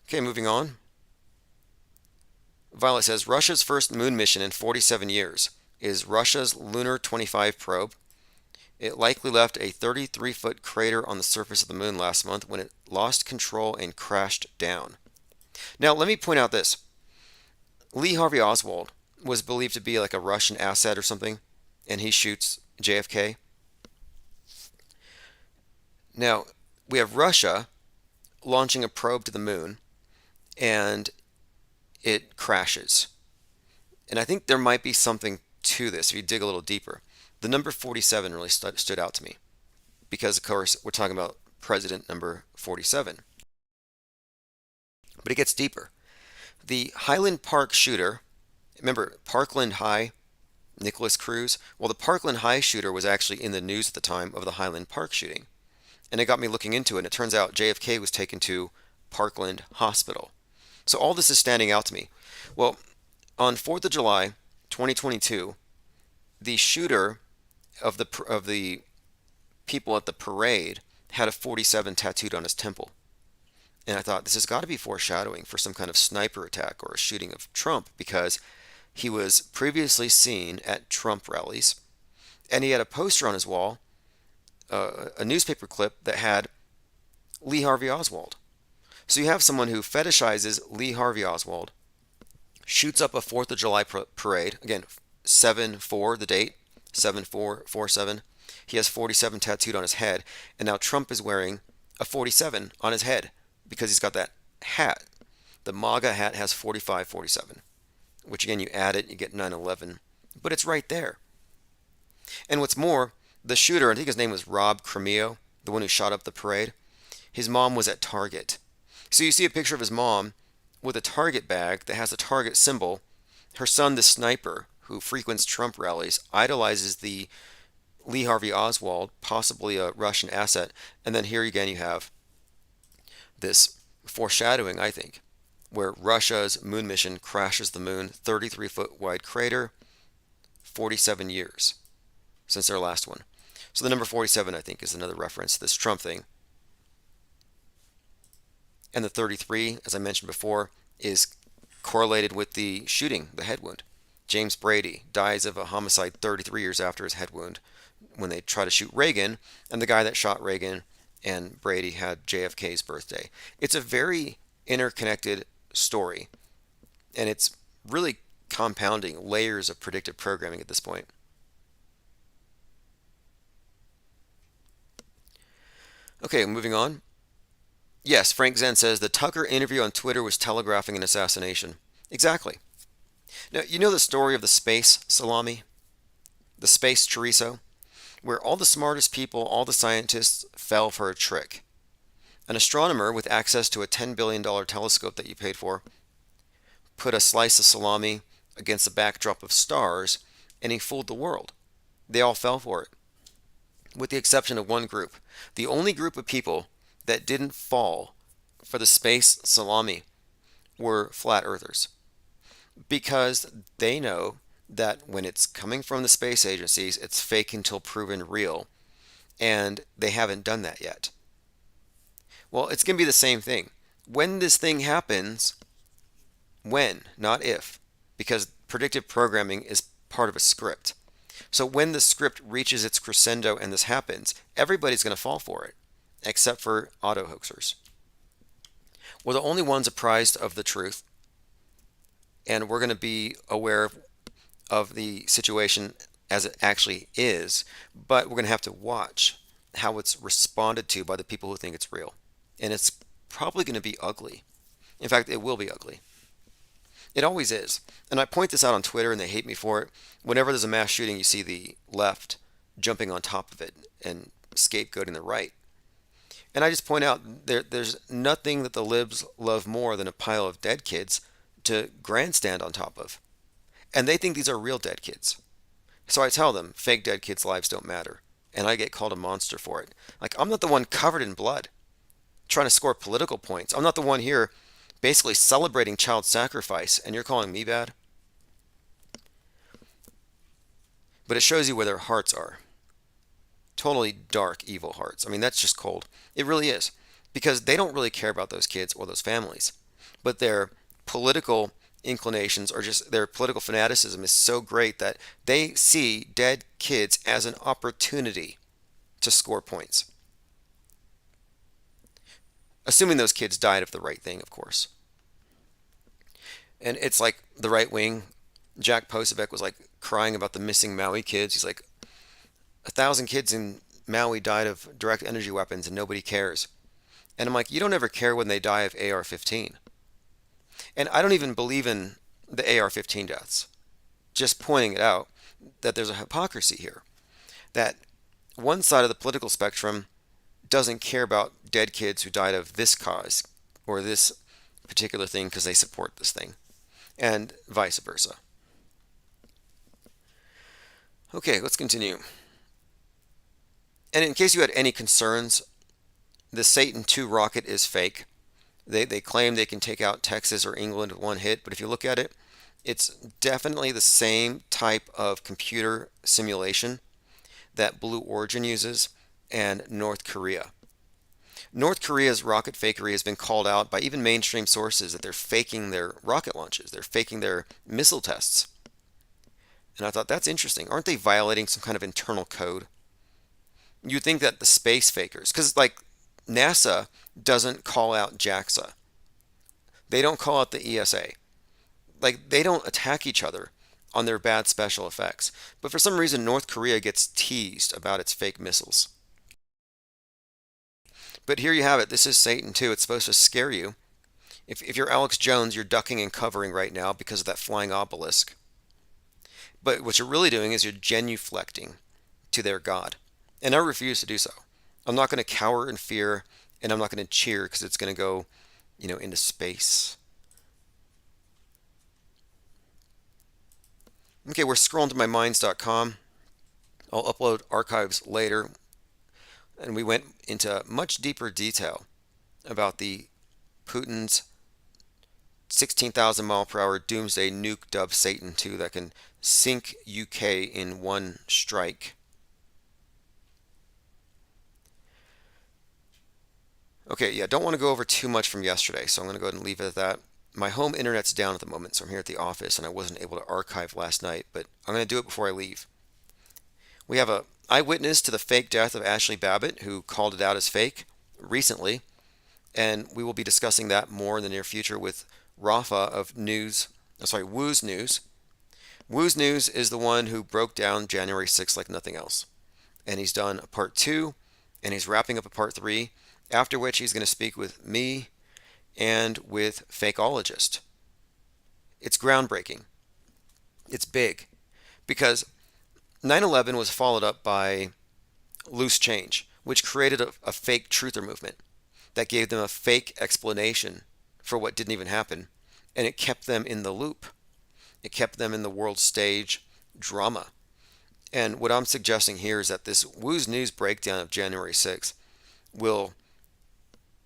A: Okay, moving on. Violet says Russia's first moon mission in 47 years is Russia's Lunar 25 probe. It likely left a 33-foot crater on the surface of the moon last month when it lost control and crashed down. Now, let me point out this. Lee Harvey Oswald was believed to be like a Russian asset or something, and he shoots JFK. Now, we have Russia launching a probe to the moon, and it crashes. And I think there might be something to this if you dig a little deeper. The number 47 really stood out to me because, of course, we're talking about President number 47. But it gets deeper. The Highland Park shooter, remember Parkland High, Nicholas Cruz? Well, the Parkland High shooter was actually in the news at the time of the Highland Park shooting. And it got me looking into it, and it turns out JFK was taken to Parkland Hospital. So all this is standing out to me. Well, on 4th of July, 2022, the shooter of the people at the parade had a 47 tattooed on his temple. And I thought this has got to be foreshadowing for some kind of sniper attack or a shooting of Trump because he was previously seen at Trump rallies and he had a poster on his wall, a newspaper clip that had Lee Harvey Oswald. So you have someone who fetishizes Lee Harvey Oswald, shoots up a 4th of July parade, again, 7-4, the date, 7-4-47. He has 47 tattooed on his head, and now Trump is wearing a 47 on his head because he's got that hat. The MAGA hat has 45-47, which again, you add it, you get 9/11, but it's right there. And what's more, the shooter, I think his name was Rob Cremio, the one who shot up the parade, his mom was at Target. So you see a picture of his mom with a Target bag that has a Target symbol. Her son, the sniper, who frequents Trump rallies, idolizes the Lee Harvey Oswald, possibly a Russian asset. And then here again you have this foreshadowing, I think, where Russia's moon mission crashes the moon, 33-foot wide crater, 47 years since their last one. So the number 47, I think, is another reference to this Trump thing. And the 33, as I mentioned before, is correlated with the shooting, the head wound. James Brady dies of a homicide 33 years after his head wound when they try to shoot Reagan, and the guy that shot Reagan and Brady had JFK's birthday. It's a very interconnected story, and it's really compounding layers of predictive programming at this point. Okay, moving on. Yes, Frank Zen says the Tucker interview on Twitter was telegraphing an assassination. Exactly. Now, you know the story of the space salami? The space chorizo? Where all the smartest people, all the scientists, fell for a trick. An astronomer with access to a $10 billion telescope that you paid for put a slice of salami against a backdrop of stars, and he fooled the world. They all fell for it, with the exception of one group. The only group of people that didn't fall for the space salami were flat earthers, because they know that when it's coming from the space agencies, it's fake until proven real, and they haven't done that yet. Well, it's going to be the same thing. When this thing happens, when, not if, because predictive programming is part of a script. So when the script reaches its crescendo and this happens, everybody's going to fall for it, except for auto hoaxers. We're the only ones apprised of the truth, and we're going to be aware of the situation as it actually is, but we're going to have to watch how it's responded to by the people who think it's real. And it's probably going to be ugly. In fact, it will be ugly. It always is. And I point this out on Twitter and they hate me for it. Whenever there's a mass shooting, you see the left jumping on top of it and scapegoating the right. And I just point out there's nothing that the libs love more than a pile of dead kids to grandstand on top of. And they think these are real dead kids. So I tell them fake dead kids' lives don't matter. And I get called a monster for it. Like, I'm not the one covered in blood trying to score political points. I'm not the one here basically celebrating child sacrifice, and you're calling me bad? But it shows you where their hearts are. Totally dark, evil hearts. I mean, that's just cold. It really is. Because they don't really care about those kids or those families. But their political inclinations or just their political fanaticism is so great that they see dead kids as an opportunity to score points. Assuming those kids died of the right thing, of course. And it's like the right wing. Jack Posobiec was like crying about the missing Maui kids. He's like, 1,000 kids in Maui died of direct energy weapons and nobody cares. And I'm like, you don't ever care when they die of AR-15. And I don't even believe in the AR-15 deaths. Just pointing it out that there's a hypocrisy here. That one side of the political spectrum doesn't care about dead kids who died of this cause or this particular thing because they support this thing, and vice versa. Okay, let's continue. And in case you had any concerns, the Satan II rocket is fake. They claim they can take out Texas or England with one hit, but if you look at it, it's definitely the same type of computer simulation that Blue Origin uses and North Korea. North Korea's rocket fakery has been called out by even mainstream sources that they're faking their rocket launches. They're faking their missile tests. And I thought, that's interesting. Aren't they violating some kind of internal code? You'd think that the space fakers, because like NASA doesn't call out JAXA. They don't call out the ESA. Like, they don't attack each other on their bad special effects. But for some reason, North Korea gets teased about its fake missiles. But here you have it. This is Satan II. It's supposed to scare you. If you're Alex Jones, you're ducking and covering right now because of that flying obelisk. But what you're really doing is you're genuflecting to their God. And I refuse to do so. I'm not going to cower in fear, and I'm not going to cheer because it's going to go, into space. Okay, we're scrolling to myminds.com. I'll upload archives later. And we went into much deeper detail about the Putin's 16,000 mile per hour doomsday nuke dubbed Satan II that can sink UK in one strike. Okay, yeah, don't want to go over too much from yesterday, so I'm going to go ahead and leave it at that. My home internet's down at the moment, so I'm here at the office, and I wasn't able to archive last night, but I'm going to do it before I leave. We have a eyewitness to the fake death of Ashley Babbitt, who called it out as fake recently, and we will be discussing that more in the near future with Rafa of Woo's News. Woo's News is the one who broke down January 6th like nothing else. And he's done a part 2, and he's wrapping up a part 3, after which he's going to speak with me and with Fakeologist. It's groundbreaking. It's big. Because 9/11 was followed up by Loose Change, which created a fake truther movement that gave them a fake explanation for what didn't even happen. And it kept them in the loop. It kept them in the world stage drama. And what I'm suggesting here is that this Woo's News breakdown of January 6th will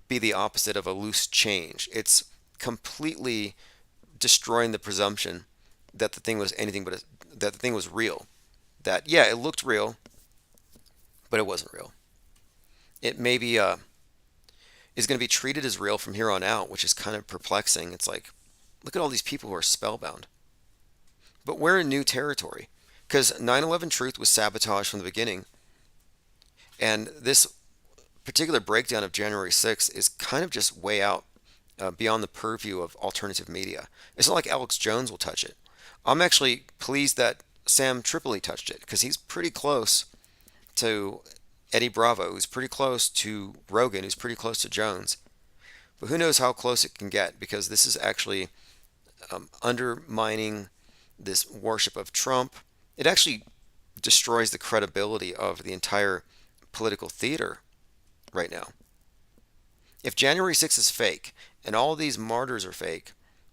A: be the opposite of a loose change. It's completely destroying the presumption that the thing was that the thing was real. That, yeah, it looked real, but it wasn't real. It maybe is going to be treated as real from here on out, which is kind of perplexing. It's like, look at all these people who are spellbound. But we're in new territory because 9/11 truth was sabotaged from the beginning. And this particular breakdown of January 6th is kind of just way out beyond the purview of alternative media. It's not like Alex Jones will touch it. I'm actually pleased that Sam Tripoli touched it because he's pretty close to Eddie Bravo, who's pretty close to Rogan, who's pretty close to Jones. But who knows how close it can get, because this is actually undermining this worship of Trump. It actually destroys the credibility of the entire political theater right now. If January 6th is fake and all these martyrs are fake,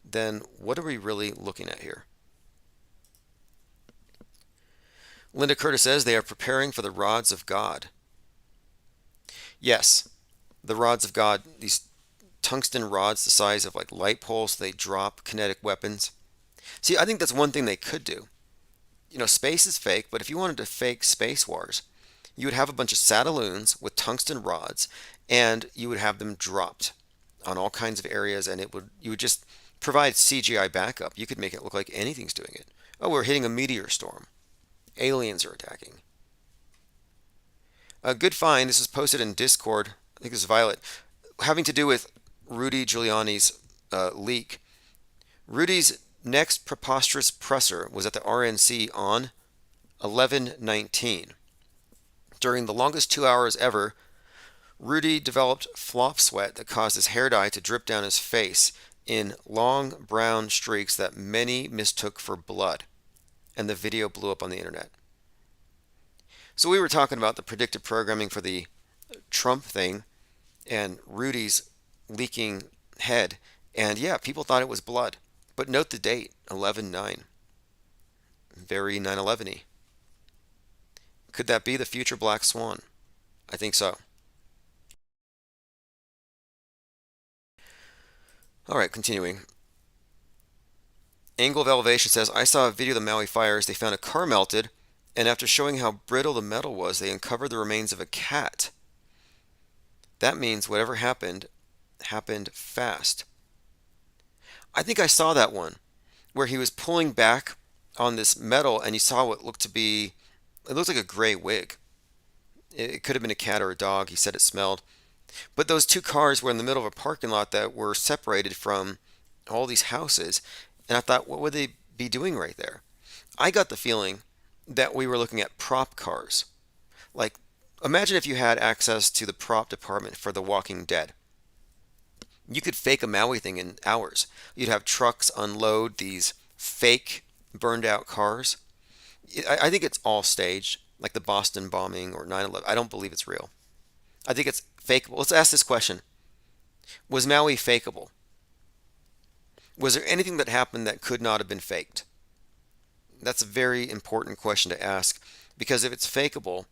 A: then what are we really looking at here? Linda Curtis says they are preparing for the rods of God. Yes, the rods of God, these tungsten rods the size of like light poles, they drop kinetic weapons. See, I think that's one thing they could do. Space is fake, but if you wanted to fake space wars, you would have a bunch of satelloons with tungsten rods and you would have them dropped on all kinds of areas, and you would just provide CGI backup. You could make it look like anything's doing it. Oh, we're hitting a meteor storm. Aliens are attacking. A good find. This was posted in Discord. I think this is Violet, having to do with Rudy Giuliani's leak. Rudy's next preposterous presser was at the RNC on 11/19. During the longest 2 hours ever, Rudy developed flop sweat that caused his hair dye to drip down his face in long brown streaks that many mistook for blood, and the video blew up on the internet. So we were talking about the predictive programming for the Trump thing and Rudy's leaking head, and yeah, people thought it was blood. But note the date, 11/9. Very 9/11-y. Could that be the future Black Swan? I think so. All right, continuing. Angle of Elevation says, I saw a video of the Maui fires. They found a car melted, and after showing how brittle the metal was, they uncovered the remains of a cat. That means whatever happened fast. I think I saw that one where he was pulling back on this metal and you saw what looked to be, it looked like a gray wig. It could have been a cat or a dog. He said it smelled. But those two cars were in the middle of a parking lot that were separated from all these houses. And I thought, what would they be doing right there? I got the feeling that we were looking at prop cars. Like, imagine if you had access to the prop department for The Walking Dead. You could fake a Maui thing in hours. You'd have trucks unload these fake burned out cars. I think it's all staged, like the Boston bombing or 9/11. I don't believe it's real. I think it's fakeable. Let's ask this question. Was Maui fakeable? Was there anything that happened that could not have been faked? That's a very important question to ask, because if it's fakeable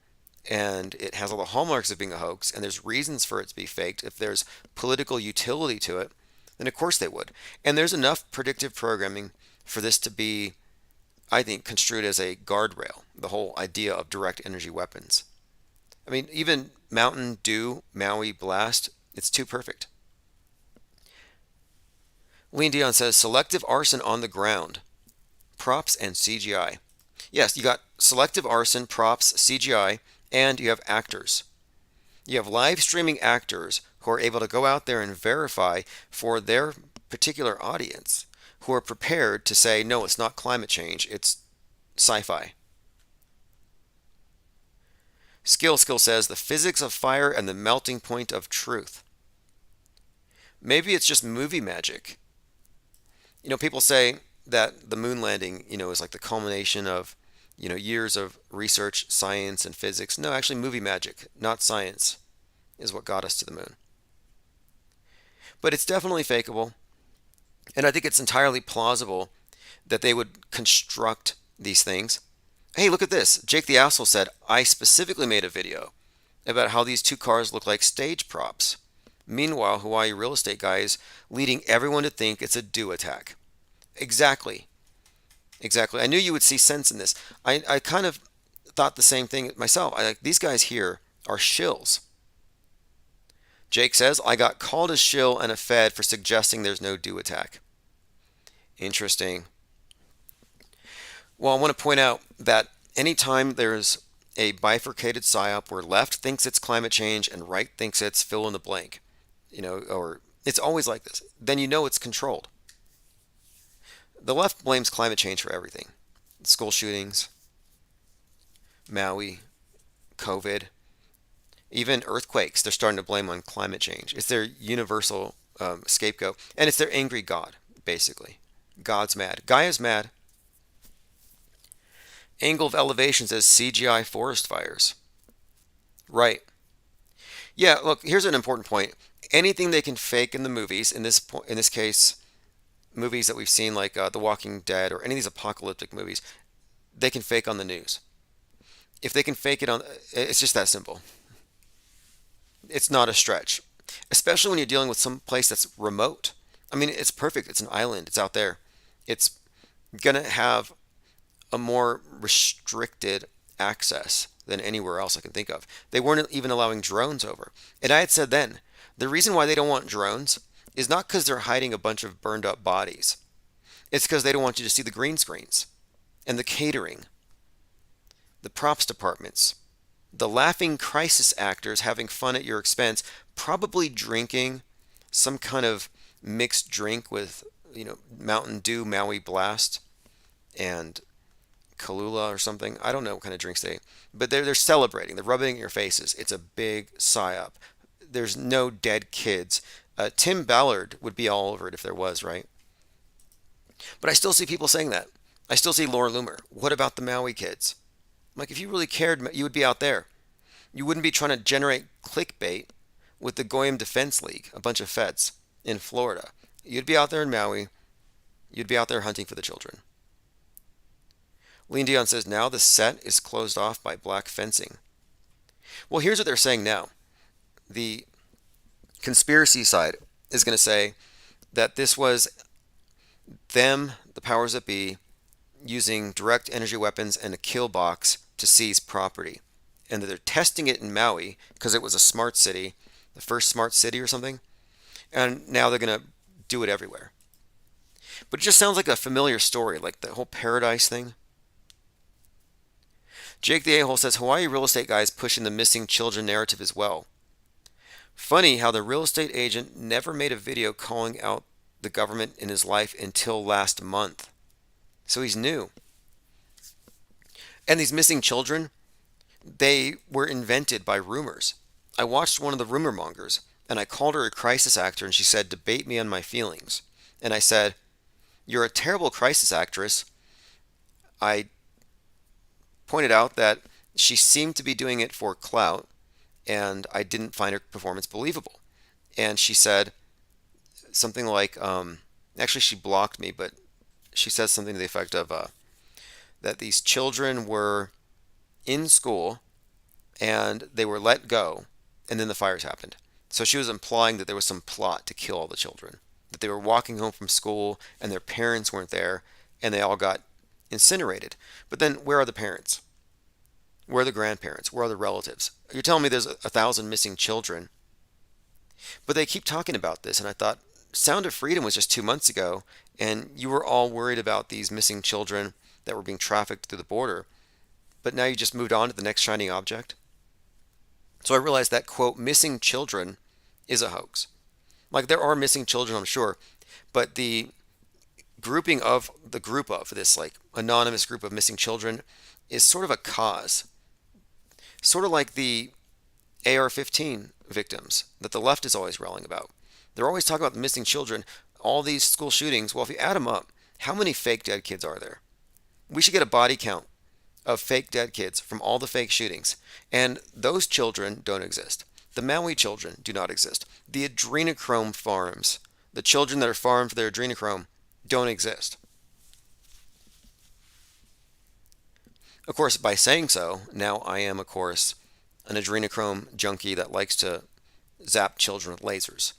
A: and it has all the hallmarks of being a hoax and there's reasons for it to be faked, if there's political utility to it, then of course they would. And there's enough predictive programming for this to be, I think, construed as a guardrail, the whole idea of direct energy weapons. I mean, even Mountain Dew, Maui Blast, it's too perfect. Lean Dion says, selective arson on the ground. Props and CGI. Yes, you got selective arson, props, CGI, and you have actors. You have live streaming actors who are able to go out there and verify for their particular audience, who are prepared to say, no, it's not climate change, it's sci-fi. Skill says, the physics of fire and the melting point of truth. Maybe it's just movie magic. People say that the moon landing, is like the culmination of, years of research, science, and physics. No, actually movie magic, not science, is what got us to the moon. But it's definitely fakeable. And I think it's entirely plausible that they would construct these things. Hey, look at this. Jake the Asshole said, I specifically made a video about how these two cars look like stage props. Meanwhile, Hawaii real estate guy is leading everyone to think it's a do attack. Exactly. I knew you would see sense in this. I kind of thought the same thing myself. These guys here are shills. Jake says, I got called a shill and a fed for suggesting there's no do attack. Interesting. Well, I want to point out that anytime there's a bifurcated psyop where left thinks it's climate change and right thinks it's fill in the blank, or it's always like this, then it's controlled. The left blames climate change for everything. School shootings, Maui, COVID, even earthquakes, they're starting to blame on climate change. It's their universal scapegoat, and it's their angry God, basically. God's mad. Gaia's mad. Angle of Elevation says CGI forest fires. Right. Yeah, look, here's an important point. Anything they can fake in the movies, in this case, movies that we've seen like The Walking Dead or any of these apocalyptic movies, they can fake on the news. If they can fake it on, it's just that simple. It's not a stretch, especially when you're dealing with some place that's remote. I mean, it's perfect. It's an island. It's out there. It's gonna have a more restricted access than anywhere else I can think of. They weren't even allowing drones over. And I had said then, the reason why they don't want drones is not because they're hiding a bunch of burned up bodies. It's because they don't want you to see the green screens and the catering, the props departments, the laughing crisis actors having fun at your expense, probably drinking some kind of mixed drink with, Mountain Dew, Maui Blast, and Kahlua or something. I don't know what kind of drinks but they're celebrating. They're rubbing it in your faces. It's a big psyop. There's no dead kids. Tim Ballard would be all over it if there was, right? But I still see people saying that. I still see Laura Loomer. What about the Maui kids? I'm like, if you really cared, you would be out there. You wouldn't be trying to generate clickbait with the Goyim Defense League, a bunch of feds in Florida. You'd be out there in Maui. You'd be out there hunting for the children. Lean Dion says, now the set is closed off by black fencing. Well, here's what they're saying now. The conspiracy side is going to say that this was them, the powers that be, using direct energy weapons and a kill box to seize property. And that they're testing it in Maui because it was a smart city, the first smart city or something. And now they're going to do it everywhere. But it just sounds like a familiar story, like the whole paradise thing. Jake the A-hole says, Hawaii real estate guy is pushing the missing children narrative as well. Funny how the real estate agent never made a video calling out the government in his life until last month. So he's new. And these missing children, they were invented by rumors. I watched one of the rumor mongers, and I called her a crisis actor, and she said, debate me on my feelings. And I said, you're a terrible crisis actress. I pointed out that she seemed to be doing it for clout, and I didn't find her performance believable. And she said something like, actually she blocked me, but she says something to the effect of that these children were in school and they were let go, and then the fires happened. So she was implying that there was some plot to kill all the children, that they were walking home from school and their parents weren't there and they all got incinerated. But then where are the parents? Where are the grandparents? Where are the relatives? You're telling me there's 1,000 missing children. But they keep talking about this, and I thought, Sound of Freedom was just 2 months ago, and you were all worried about these missing children that were being trafficked through the border. But now you just moved on to the next shining object. So I realized that, quote, missing children is a hoax. Like, there are missing children, I'm sure, but the group of this, like, anonymous group of missing children is sort of a cause. Sort of like the AR-15 victims that the left is always railing about. They're always talking about the missing children, all these school shootings. Well, if you add them up, how many fake dead kids are there? We should get a body count of fake dead kids from all the fake shootings. And those children don't exist. The Maui children do not exist. The adrenochrome farms, the children that are farmed for their adrenochrome, don't exist. Of course, by saying so, now I am, of course, an adrenochrome junkie that likes to zap children with lasers.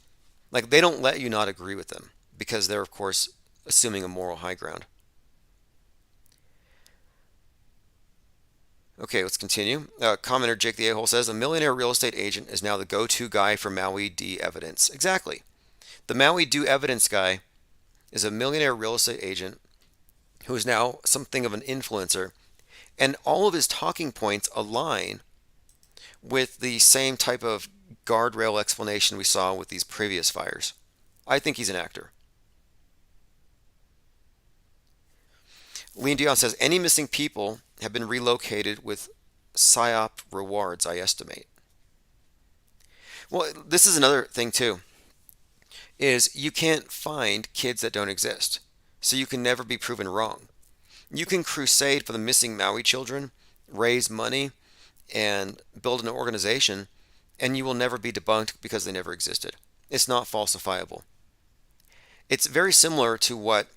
A: Like, they don't let you not agree with them because they're, of course, assuming a moral high ground. Okay, let's continue. Commenter Jake the A-hole says, a millionaire real estate agent is now the go-to guy for Maui D evidence. Exactly. The Maui Do evidence guy is a millionaire real estate agent who is now something of an influencer, and all of his talking points align with the same type of guardrail explanation we saw with these previous fires. I think he's an actor. Lean Dion says, any missing people have been relocated with PSYOP rewards, I estimate. Well, this is another thing too, is you can't find kids that don't exist. So you can never be proven wrong. You can crusade for the missing Maui children, raise money, and build an organization, and you will never be debunked because they never existed. It's not falsifiable. It's very similar to what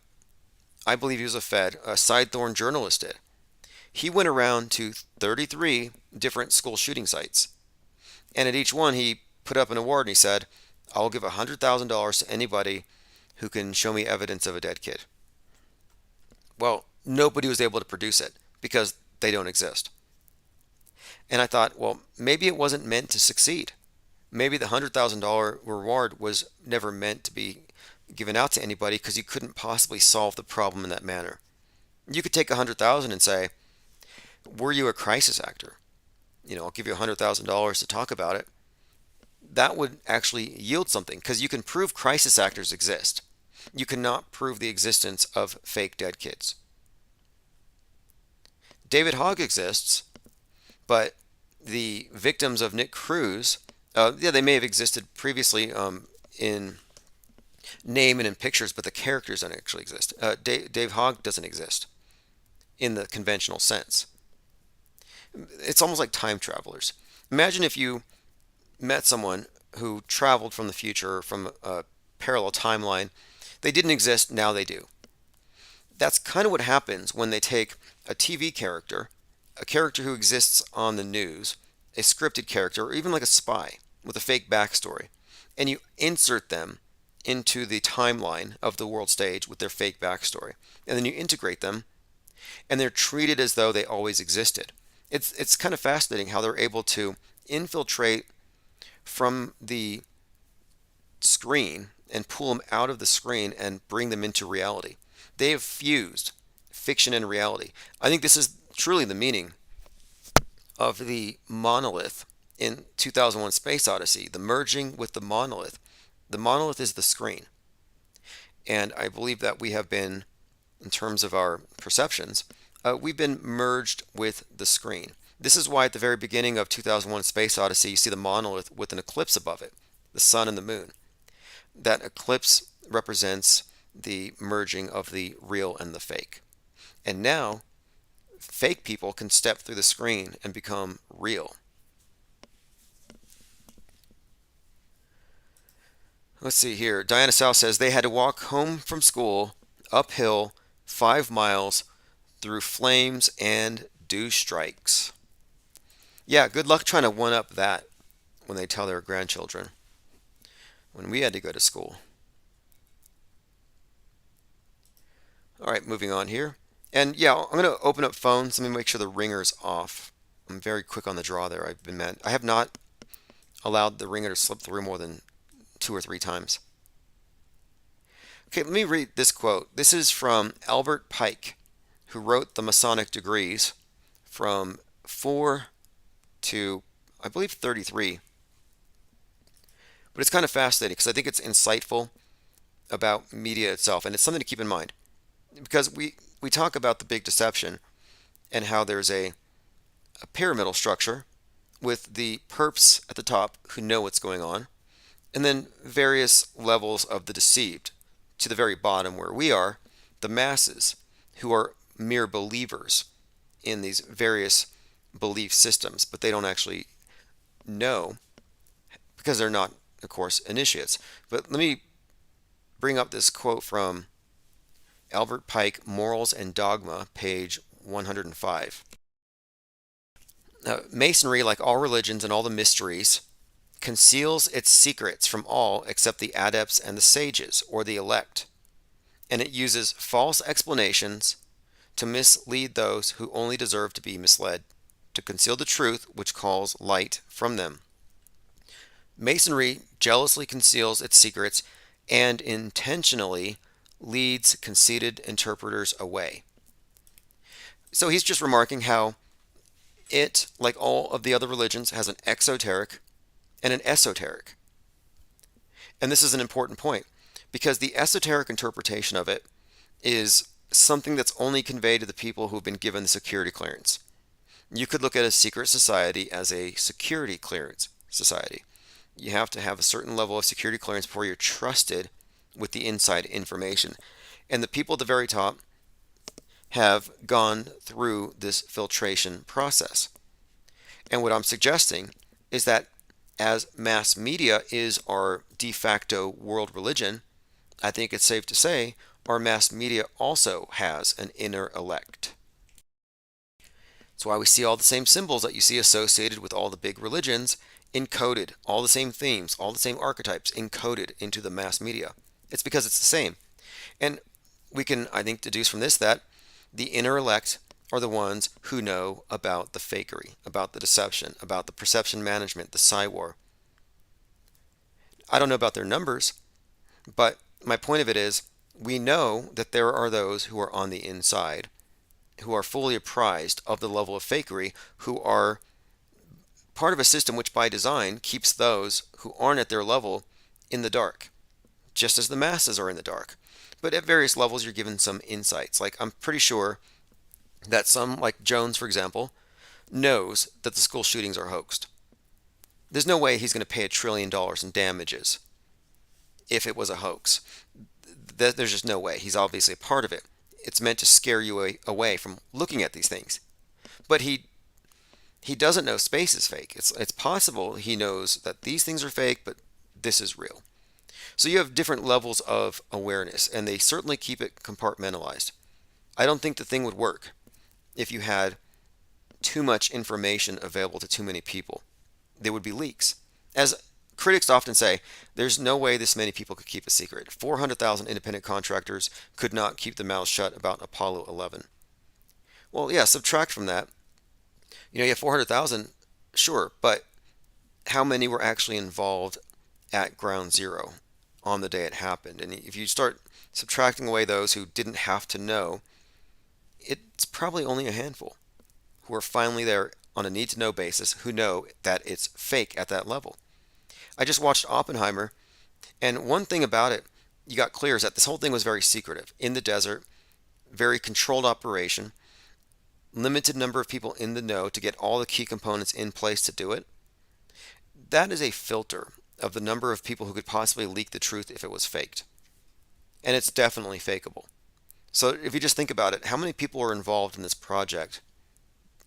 A: I believe he was a Side Thorn journalist did. He went around to 33 different school shooting sites, and at each one he put up an award and he said, I'll give $100,000 to anybody who can show me evidence of a dead kid. Well, nobody was able to produce it because they don't exist. And I thought, well, maybe it wasn't meant to succeed. Maybe the $100,000 reward was never meant to be given out to anybody because you couldn't possibly solve the problem in that manner. You could take $100,000 and say, were you a crisis actor? I'll give you $100,000 to talk about it. That would actually yield something because you can prove crisis actors exist. You cannot prove the existence of fake dead kids. David Hogg exists, but the victims of Nick Cruz, they may have existed previously in name and in pictures, but the characters don't actually exist. Dave Hogg doesn't exist in the conventional sense. It's almost like time travelers. Imagine if you met someone who traveled from the future, from a parallel timeline. They didn't exist, now they do. That's kind of what happens when they take a TV character, a character who exists on the news, a scripted character, or even like a spy with a fake backstory, and you insert them into the timeline of the world stage with their fake backstory. And then you integrate them, and they're treated as though they always existed. It's kind of fascinating how they're able to infiltrate from the screen and pull them out of the screen and bring them into reality. They have fused fiction and reality. I think this is truly the meaning of the monolith in 2001 Space Odyssey, the merging with the monolith. The monolith is the screen. And I believe that we have been, in terms of our perceptions, we've been merged with the screen. This is why at the very beginning of 2001 Space Odyssey, you see the monolith with an eclipse above it, the sun and the moon. That eclipse represents the merging of the real and the fake. And now, fake people can step through the screen and become real. Let's see here. Diana South says they had to walk home from school uphill 5 miles through flames and dew strikes. Yeah, good luck trying to one-up that when they tell their grandchildren. When we had to go to school. All right, moving on here. And yeah, I'm going to open up phones. Let me make sure the ringer's off. I'm very quick on the draw there. I've been mad. I have not allowed the ringer to slip through more than 2 or 3 times. Okay, let me read this quote. This is from Albert Pike, who wrote the Masonic Degrees from 4 to, I believe, 33. But it's kind of fascinating because I think it's insightful about media itself, and it's something to keep in mind. Because we talk about the big deception and how there's a pyramidal structure with the perps at the top who know what's going on, and then various levels of the deceived to the very bottom where we are, the masses, who are mere believers in these various belief systems, but they don't actually know because they're not, of course, initiates. But let me bring up this quote from Albert Pike, Morals and Dogma, page 105. Masonry, like all religions and all the mysteries, conceals its secrets from all except the adepts and the sages, or the elect, and it uses false explanations to mislead those who only deserve to be misled, to conceal the truth which calls light from them. Masonry jealously conceals its secrets and intentionally leads conceited interpreters away. So he's just remarking how it, like all of the other religions, has an exoteric and an esoteric. And this is an important point because the esoteric interpretation of it is something that's only conveyed to the people who have been given the security clearance. You could look at a secret society as a security clearance society. You have to have a certain level of security clearance before you're trusted with the inside information. And the people at the very top have gone through this filtration process. And what I'm suggesting is that as mass media is our de facto world religion, I think it's safe to say our mass media also has an inner elect. That's why we see all the same symbols that you see associated with all the big religions encoded, all the same themes, all the same archetypes encoded into the mass media. It's because it's the same. And we can, I think, deduce from this that the inner elect are the ones who know about the fakery, about the deception, about the perception management, the psywar. I don't know about their numbers, but my point of it is we know that there are those who are on the inside, who are fully apprised of the level of fakery, who are part of a system which by design keeps those who aren't at their level in the dark, just as the masses are in the dark. But at various levels, you're given some insights. Like, I'm pretty sure that some, like Jones, for example, knows that the school shootings are hoaxed. There's no way he's going to pay $1 trillion in damages if it was a hoax. There's just no way. He's obviously a part of it. It's meant to scare you away from looking at these things. But he doesn't know space is fake. It's possible he knows that these things are fake, but this is real. So you have different levels of awareness, and they certainly keep it compartmentalized. I don't think the thing would work if you had too much information available to too many people. There would be leaks. As critics often say, there's no way this many people could keep a secret. 400,000 independent contractors could not keep their mouths shut about Apollo 11. Well, yeah, subtract from that. You have 400,000, sure, but how many were actually involved at ground zero on the day it happened? And if you start subtracting away those who didn't have to know, it's probably only a handful who are finally there on a need-to-know basis who know that it's fake at that level. I just watched Oppenheimer, and one thing about it you got clear is that this whole thing was very secretive, in the desert, very controlled operation, limited number of people in the know to get all the key components in place to do it. That is a filter of the number of people who could possibly leak the truth if it was faked. And it's definitely fakeable. So if you just think about it, how many people are involved in this project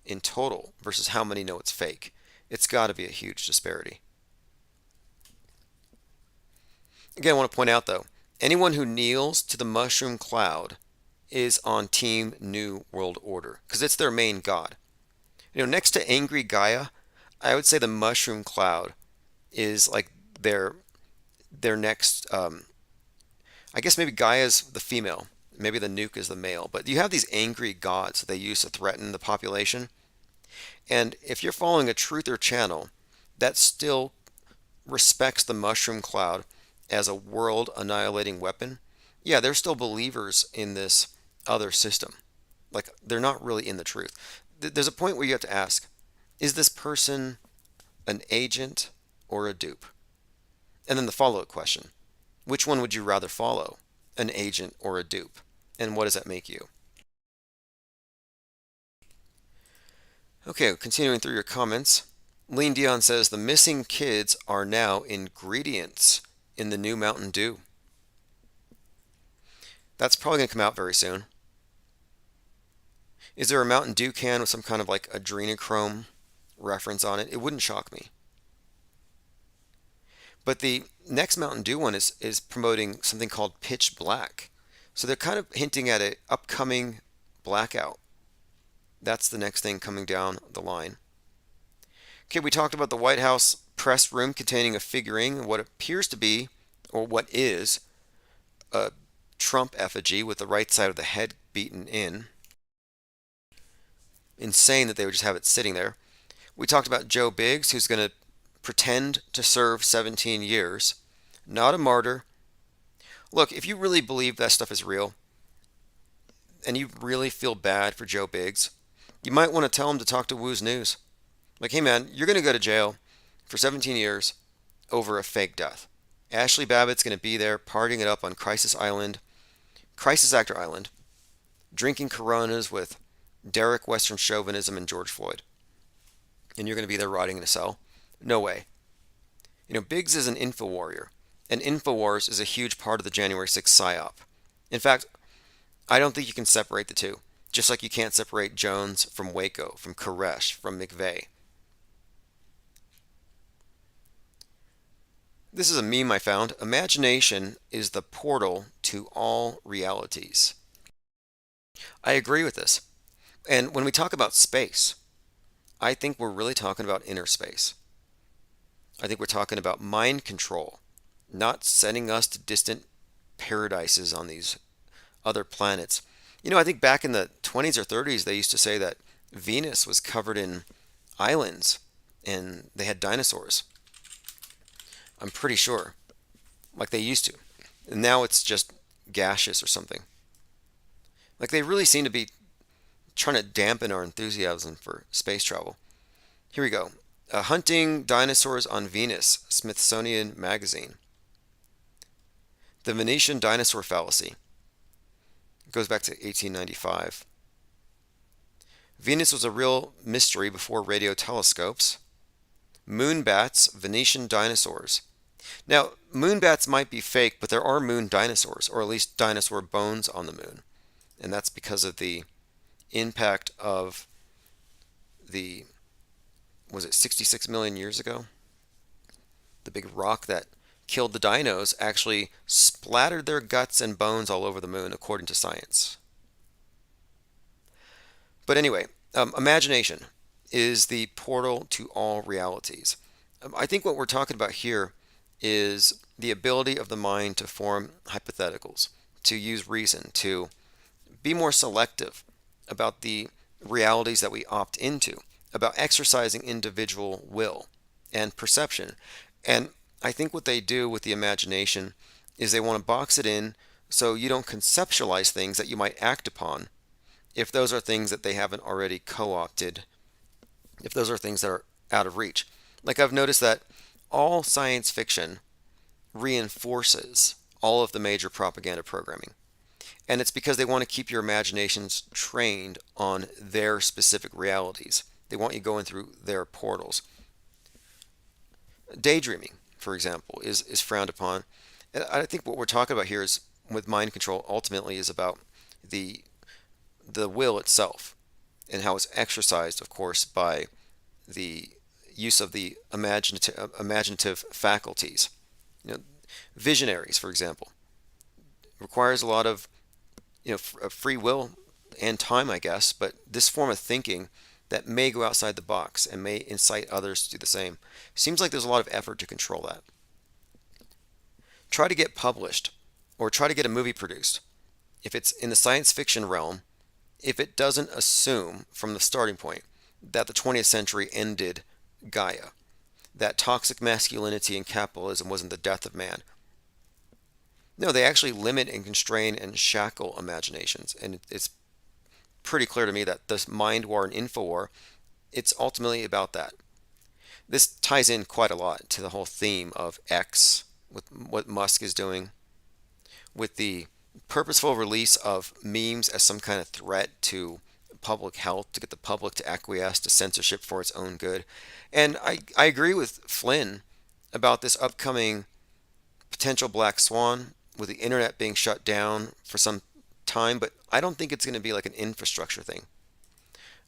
A: in total versus how many know it's fake? It's got to be a huge disparity. Again, I want to point out though, anyone who kneels to the mushroom cloud is on Team New World Order because it's their main god. Next to Angry Gaia, I would say the mushroom cloud is like their next. I guess maybe Gaia's the female, maybe the nuke is the male. But you have these angry gods that they use to threaten the population. And if you're following a truther channel, that still respects the mushroom cloud as a world annihilating weapon. Yeah, they're still believers in this other system. Like, they're not really in the truth. There's a point where you have to ask, is this person an agent or a dupe? And then the follow-up question, which one would you rather follow, an agent or a dupe? And what does that make you? Okay, continuing through your comments. Lean Dion says the missing kids are now ingredients in the new Mountain Dew. That's probably going to come out very soon. Is there a Mountain Dew can with some kind of like adrenochrome reference on it? It wouldn't shock me. But the next Mountain Dew one is promoting something called Pitch Black. So they're kind of hinting at an upcoming blackout. That's the next thing coming down the line. Okay, we talked about the White House press room containing a figurine of what appears to be, or what is, a Trump effigy with the right side of the head beaten in. Insane that they would just have it sitting there. We talked about Joe Biggs, who's going to pretend to serve 17 years. Not a martyr. Look, if you really believe that stuff is real, and you really feel bad for Joe Biggs, you might want to tell him to talk to Woo's News. Like, hey man, you're going to go to jail for 17 years over a fake death. Ashley Babbitt's going to be there partying it up on Crisis Actor Island, drinking Coronas with Derek Western chauvinism and George Floyd. And you're going to be there rotting in a cell? No way. Biggs is an info warrior, and InfoWars is a huge part of the January 6th psyop. In fact, I don't think you can separate the two, just like you can't separate Jones from Waco, from Koresh, from McVeigh. This is a meme I found. Imagination is the portal to all realities. I agree with this. And when we talk about space, I think we're really talking about inner space. I think we're talking about mind control, not sending us to distant paradises on these other planets. I think back in the 20s or 30s, they used to say that Venus was covered in islands and they had dinosaurs. I'm pretty sure, like they used to. And now it's just gaseous or something. Like they really seem to be trying to dampen our enthusiasm for space travel. Here we go. Hunting Dinosaurs on Venus, Smithsonian Magazine. The Venetian Dinosaur Fallacy. It goes back to 1895. Venus was a real mystery before radio telescopes. Moonbats, Venetian dinosaurs. Now, moonbats might be fake, but there are moon dinosaurs, or at least dinosaur bones on the moon. And that's because of the impact of the, was it 66 million years ago? The big rock that killed the dinos actually splattered their guts and bones all over the moon, according to science. But anyway, imagination is the portal to all realities. I think what we're talking about here is the ability of the mind to form hypotheticals, to use reason, to be more selective about the realities that we opt into, about exercising individual will and perception. And I think what they do with the imagination is they want to box it in so you don't conceptualize things that you might act upon if those are things that they haven't already co-opted, if those are things that are out of reach. Like I've noticed that all science fiction reinforces all of the major propaganda programming. And it's because they want to keep your imaginations trained on their specific realities. They want you going through their portals. Daydreaming, for example, is frowned upon. And I think what we're talking about here is with mind control ultimately is about the will itself and how it's exercised, of course, by the use of the imaginative faculties. Visionaries, for example, requires a lot of free will and time, I guess, but this form of thinking that may go outside the box and may incite others to do the same. Seems like there's a lot of effort to control that. Try to get published or try to get a movie produced. If it's in the science fiction realm, if it doesn't assume from the starting point that the 20th century ended Gaia, that toxic masculinity and capitalism wasn't the death of man. No, they actually limit and constrain and shackle imaginations. And it's pretty clear to me that this mind war and info war, it's ultimately about that. This ties in quite a lot to the whole theme of X, with what Musk is doing, with the purposeful release of memes as some kind of threat to public health, to get the public to acquiesce to censorship for its own good. And I agree with Flynn about this upcoming potential black swan with the internet being shut down for some time, but I don't think it's going to be like an infrastructure thing.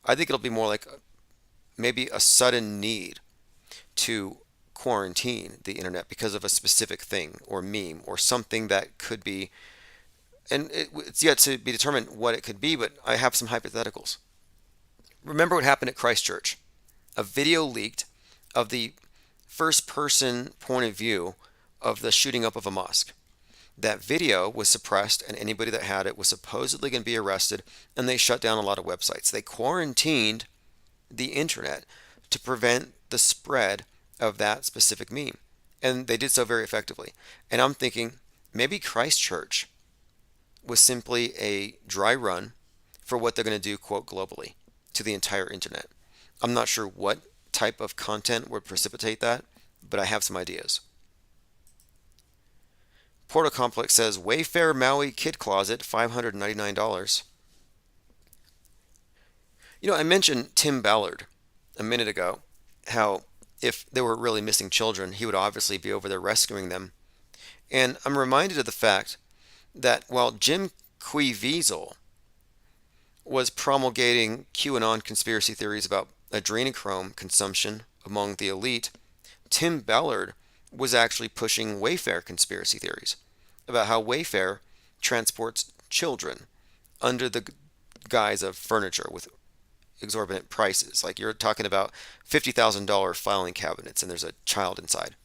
A: I think it'll be more like maybe a sudden need to quarantine the internet because of a specific thing or meme or something that could be, and it's yet to be determined what it could be, but I have some hypotheticals. Remember what happened at Christchurch? A video leaked of the first person point of view of the shooting up of a mosque. That video was suppressed, and anybody that had it was supposedly going to be arrested, and they shut down a lot of websites. They quarantined the internet to prevent the spread of that specific meme, and they did so very effectively. And I'm thinking maybe Christchurch was simply a dry run for what they're going to do, quote, globally to the entire internet. I'm not sure what type of content would precipitate that, but I have some ideas. Portal Complex says Wayfair Maui Kid Closet, $599. I mentioned Tim Ballard a minute ago, how if there were really missing children, he would obviously be over there rescuing them. And I'm reminded of the fact that while Jim Caviezel was promulgating QAnon conspiracy theories about adrenochrome consumption among the elite, Tim Ballard was actually pushing Wayfair conspiracy theories about how Wayfair transports children under the guise of furniture with exorbitant prices. Like you're talking about $50,000 filing cabinets and there's a child inside.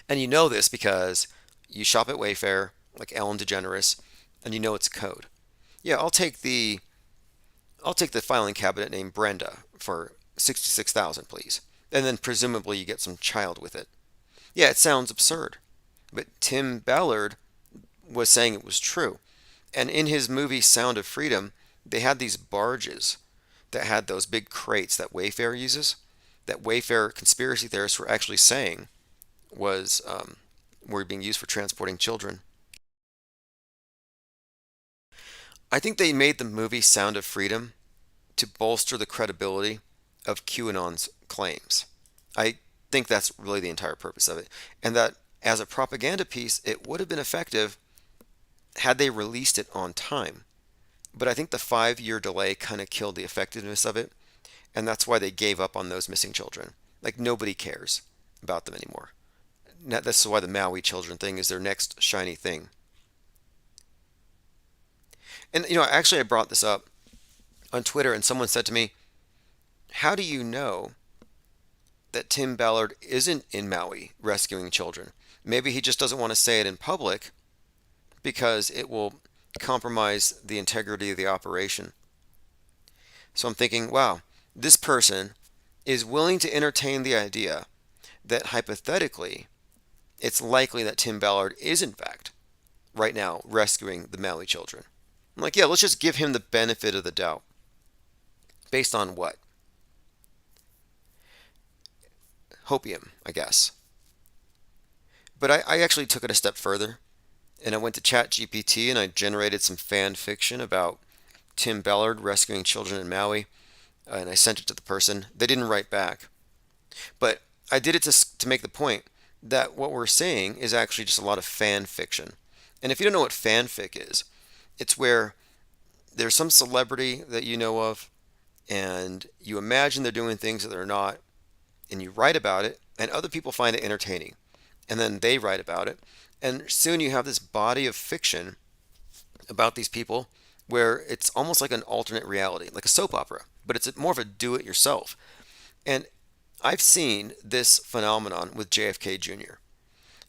A: And you know this because you shop at Wayfair, like Ellen DeGeneres, and you know it's code. Yeah, I'll take the filing cabinet named Brenda for 66,000, please. And then presumably you get some child with it. Yeah, it sounds absurd, but Tim Ballard was saying it was true. And in his movie Sound of Freedom, they had these barges that had those big crates that Wayfair uses, that Wayfair conspiracy theorists were actually saying was were being used for transporting children. I think they made the movie Sound of Freedom to bolster the credibility of QAnon's claims. I think that's really the entire purpose of it. And that as a propaganda piece, it would have been effective had they released it on time. But I think the 5-year delay kind of killed the effectiveness of it. And that's why they gave up on those missing children. Like nobody cares about them anymore. That's why the Maui children thing is their next shiny thing. And, actually, I brought this up on Twitter, and someone said to me, how do you know that Tim Ballard isn't in Maui rescuing children? Maybe he just doesn't want to say it in public because it will compromise the integrity of the operation. So I'm thinking, wow, this person is willing to entertain the idea that hypothetically it's likely that Tim Ballard is in fact right now rescuing the Maui children. I'm like, yeah, let's just give him the benefit of the doubt. Based on what? Hopium, I guess. But I actually took it a step further, and I went to ChatGPT and I generated some fan fiction about Tim Ballard rescuing children in Maui, and I sent it to the person. They didn't write back. But I did it to make the point that what we're seeing is actually just a lot of fan fiction. And if you don't know what fanfic is, it's where there's some celebrity that you know of, and you imagine they're doing things that they're not, and you write about it, and other people find it entertaining, and then they write about it, and soon you have this body of fiction about these people where it's almost like an alternate reality, like a soap opera, but it's more of a do-it-yourself. And I've seen this phenomenon with JFK Jr.,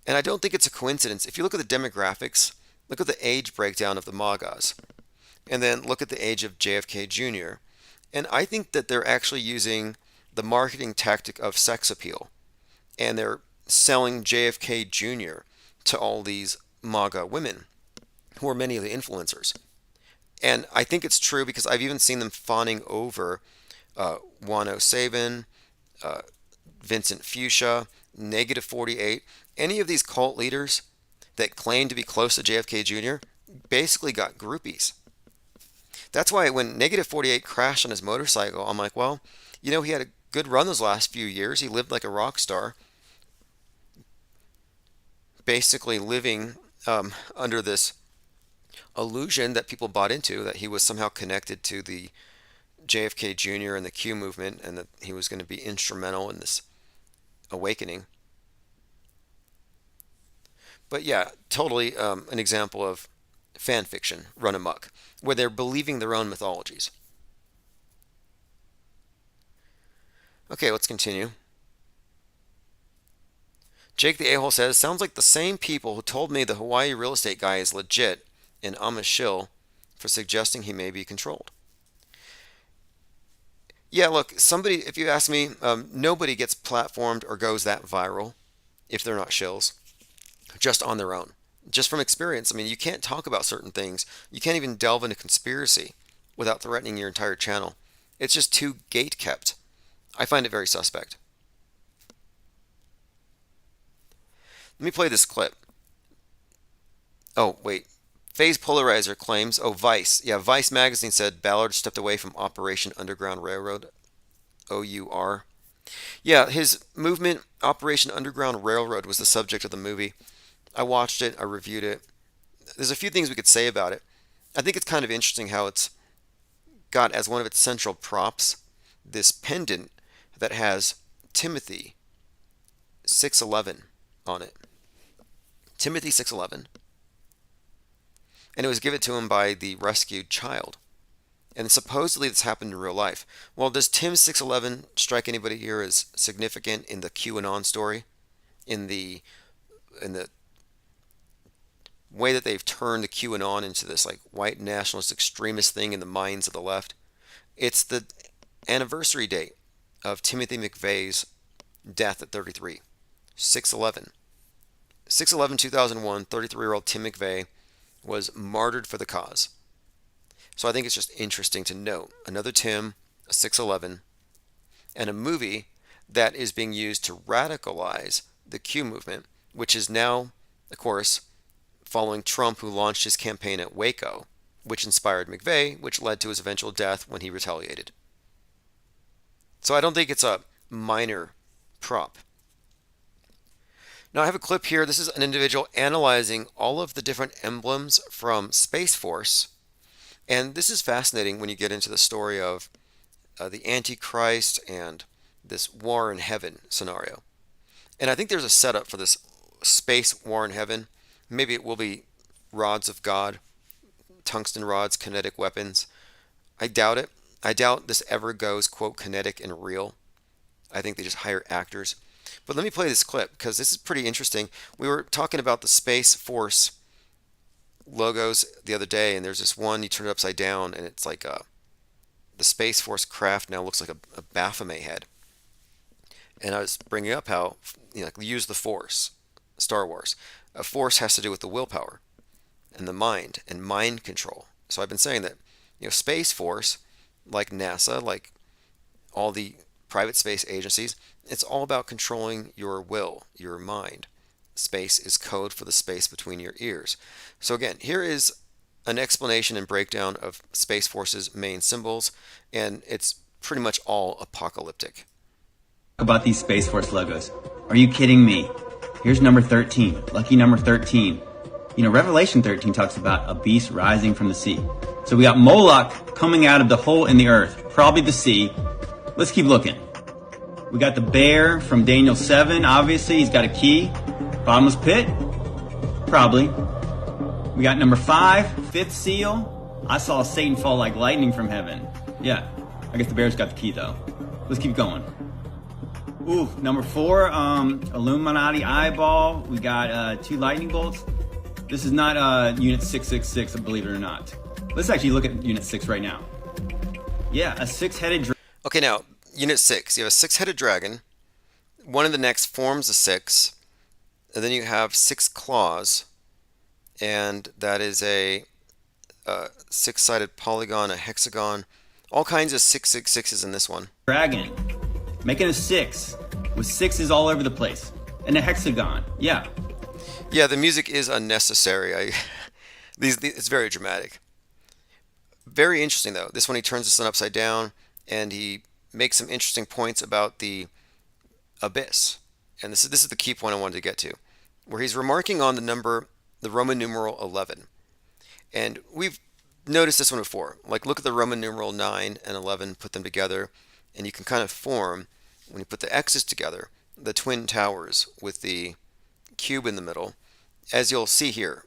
A: and I don't think it's a coincidence. If you look at the demographics, look at the age breakdown of the MAGAs, and then look at the age of JFK Jr., and I think that they're actually using the marketing tactic of sex appeal, and they're selling JFK Jr. to all these MAGA women, who are many of the influencers. And I think it's true because I've even seen them fawning over Juan O'Savin, Vincent Fuchsia, Negative 48. Any of these cult leaders that claim to be close to JFK Jr. basically got groupies. That's why when Negative 48 crashed on his motorcycle, I'm like, well, he had a good run those last few years. He lived like a rock star, basically living under this illusion that people bought into, that he was somehow connected to the JFK Jr. and the Q movement, and that he was going to be instrumental in this awakening. But yeah, totally an example of fan fiction run amok, where they're believing their own mythologies. Okay, let's continue. Jake the A-hole says, sounds like the same people who told me the Hawaii real estate guy is legit, and I'm a shill for suggesting he may be controlled. Yeah, look, if you ask me, nobody gets platformed or goes that viral if they're not shills, just on their own. Just from experience, you can't talk about certain things. You can't even delve into conspiracy without threatening your entire channel. It's just too gate kept. I find it very suspect. Let me play this clip. Oh, wait. Phase Polarizer claims, Vice. Yeah, Vice magazine said Ballard stepped away from Operation Underground Railroad. OUR. Yeah, his movement, Operation Underground Railroad, was the subject of the movie. I watched it. I reviewed it. There's a few things we could say about it. I think it's kind of interesting how it's got as one of its central props this pendant that has Timothy 6:11 on it. Timothy 6:11. And it was given to him by the rescued child. And supposedly this happened in real life. Well, does Tim 6:11 strike anybody here as significant in the QAnon story? In the way that they've turned the QAnon into this like white nationalist extremist thing in the minds of the left? It's the anniversary date of Timothy McVeigh's death at 33. 6/11. 6/11 2001, 33-year-old Tim McVeigh was martyred for the cause. So I think it's just interesting to note another Tim, a 6/11, and a movie that is being used to radicalize the Q movement, which is now, of course, following Trump, who launched his campaign at Waco, which inspired McVeigh, which led to his eventual death when he retaliated. So I don't think it's a minor prop. Now I have a clip here. This is an individual analyzing all of the different emblems from Space Force. And this is fascinating when you get into the story of the Antichrist and this war in heaven scenario. And I think there's a setup for this space war in heaven. Maybe it will be rods of God, tungsten rods, kinetic weapons. I doubt it. I doubt this ever goes, quote, kinetic and real. I think they just hire actors. But let me play this clip because this is pretty interesting. We were talking about the Space Force logos the other day, and there's this one, you turn it upside down, and it's like the Space Force craft now looks like a Baphomet head. And I was bringing up how, use the Force, Star Wars. A Force has to do with the willpower and the mind and mind control. So I've been saying that, Space Force, like NASA, like all the private space agencies, it's all about controlling your will, your mind. Space is code for the space between your ears. So again, here is an explanation and breakdown of Space Force's main symbols, and it's pretty much all apocalyptic.
M: About these Space Force logos. Are you kidding me? Here's number 13, lucky number 13. Revelation 13 talks about a beast rising from the sea. So we got Moloch coming out of the hole in the earth, probably the sea. Let's keep looking. We got the bear from Daniel 7, obviously, he's got a key. Bottomless pit? Probably. We got number 5, fifth seal. I saw Satan fall like lightning from heaven. Yeah, I guess the bear's got the key though. Let's keep going. Ooh, number 4, Illuminati eyeball. We got 2 lightning bolts. This is not Unit 666, believe it or not. Let's actually look at Unit 6 right now. Yeah, a 6-headed dragon.
A: Okay, now, Unit 6, you have a 6-headed dragon. One of the necks forms a 6. And then you have 6 claws. And that is a 6-sided polygon, a hexagon. All kinds of 666s in this one.
M: Dragon. Making a 6 with 6s all over the place. And a hexagon. Yeah.
A: Yeah, the music is unnecessary. It's very dramatic. Very interesting, though. This one, he turns the sun upside down, and he makes some interesting points about the abyss. And this is the key point I wanted to get to, where he's remarking on the Roman numeral 11. And we've noticed this one before. Like, look at the Roman numeral 9 and 11, put them together, and you can kind of form, when you put the X's together, the twin towers with the cube in the middle, as you'll see here.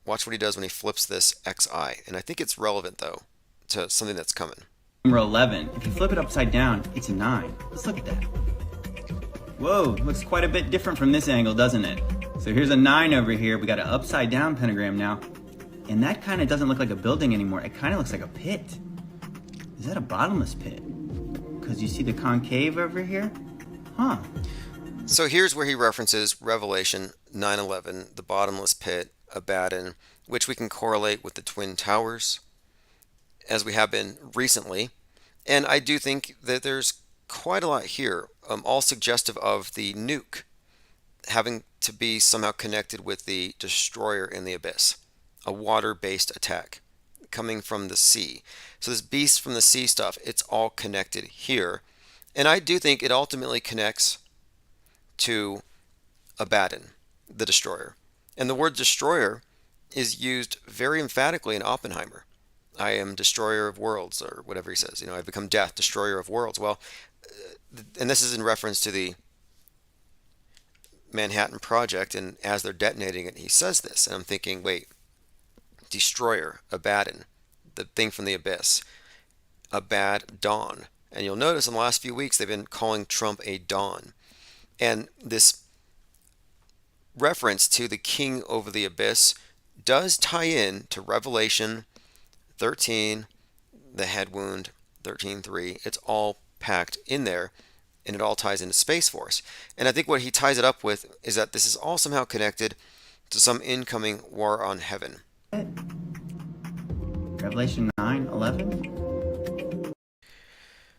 A: Watch what he does when he flips this XI. And I think it's relevant, though, to something that's coming.
M: Number 11. If you flip it upside down, it's a 9. Let's look at that. Whoa, looks quite a bit different from this angle, doesn't it? So here's a 9 over here. We got an upside down pentagram now. And that kind of doesn't look like a building anymore. It kind of looks like a pit. Is that a bottomless pit? Because you see the concave over here? Huh.
A: So here's where he references Revelation 9:11, the bottomless pit, Abaddon, which we can correlate with the Twin Towers, as we have been recently. And I do think that there's quite a lot here, all suggestive of the nuke having to be somehow connected with the destroyer in the abyss, a water-based attack coming from the sea. So this beast from the sea stuff, it's all connected here. And I do think it ultimately connects to Abaddon, the destroyer. And the word destroyer is used very emphatically in Oppenheimer. I am destroyer of worlds, or whatever he says. I've become death, destroyer of worlds. Well, and this is in reference to the Manhattan Project, and as they're detonating it, he says this, and I'm thinking, wait, Destroyer, Abaddon, the thing from the abyss, Abaddon. And you'll notice in the last few weeks they've been calling Trump a Don. And this reference to the king over the abyss does tie in to Revelation 13, the head wound, 13:3. It's all packed in there, and it all ties into Space Force. And I think what he ties it up with is that this is all somehow connected to some incoming war on heaven.
M: Revelation 9:11.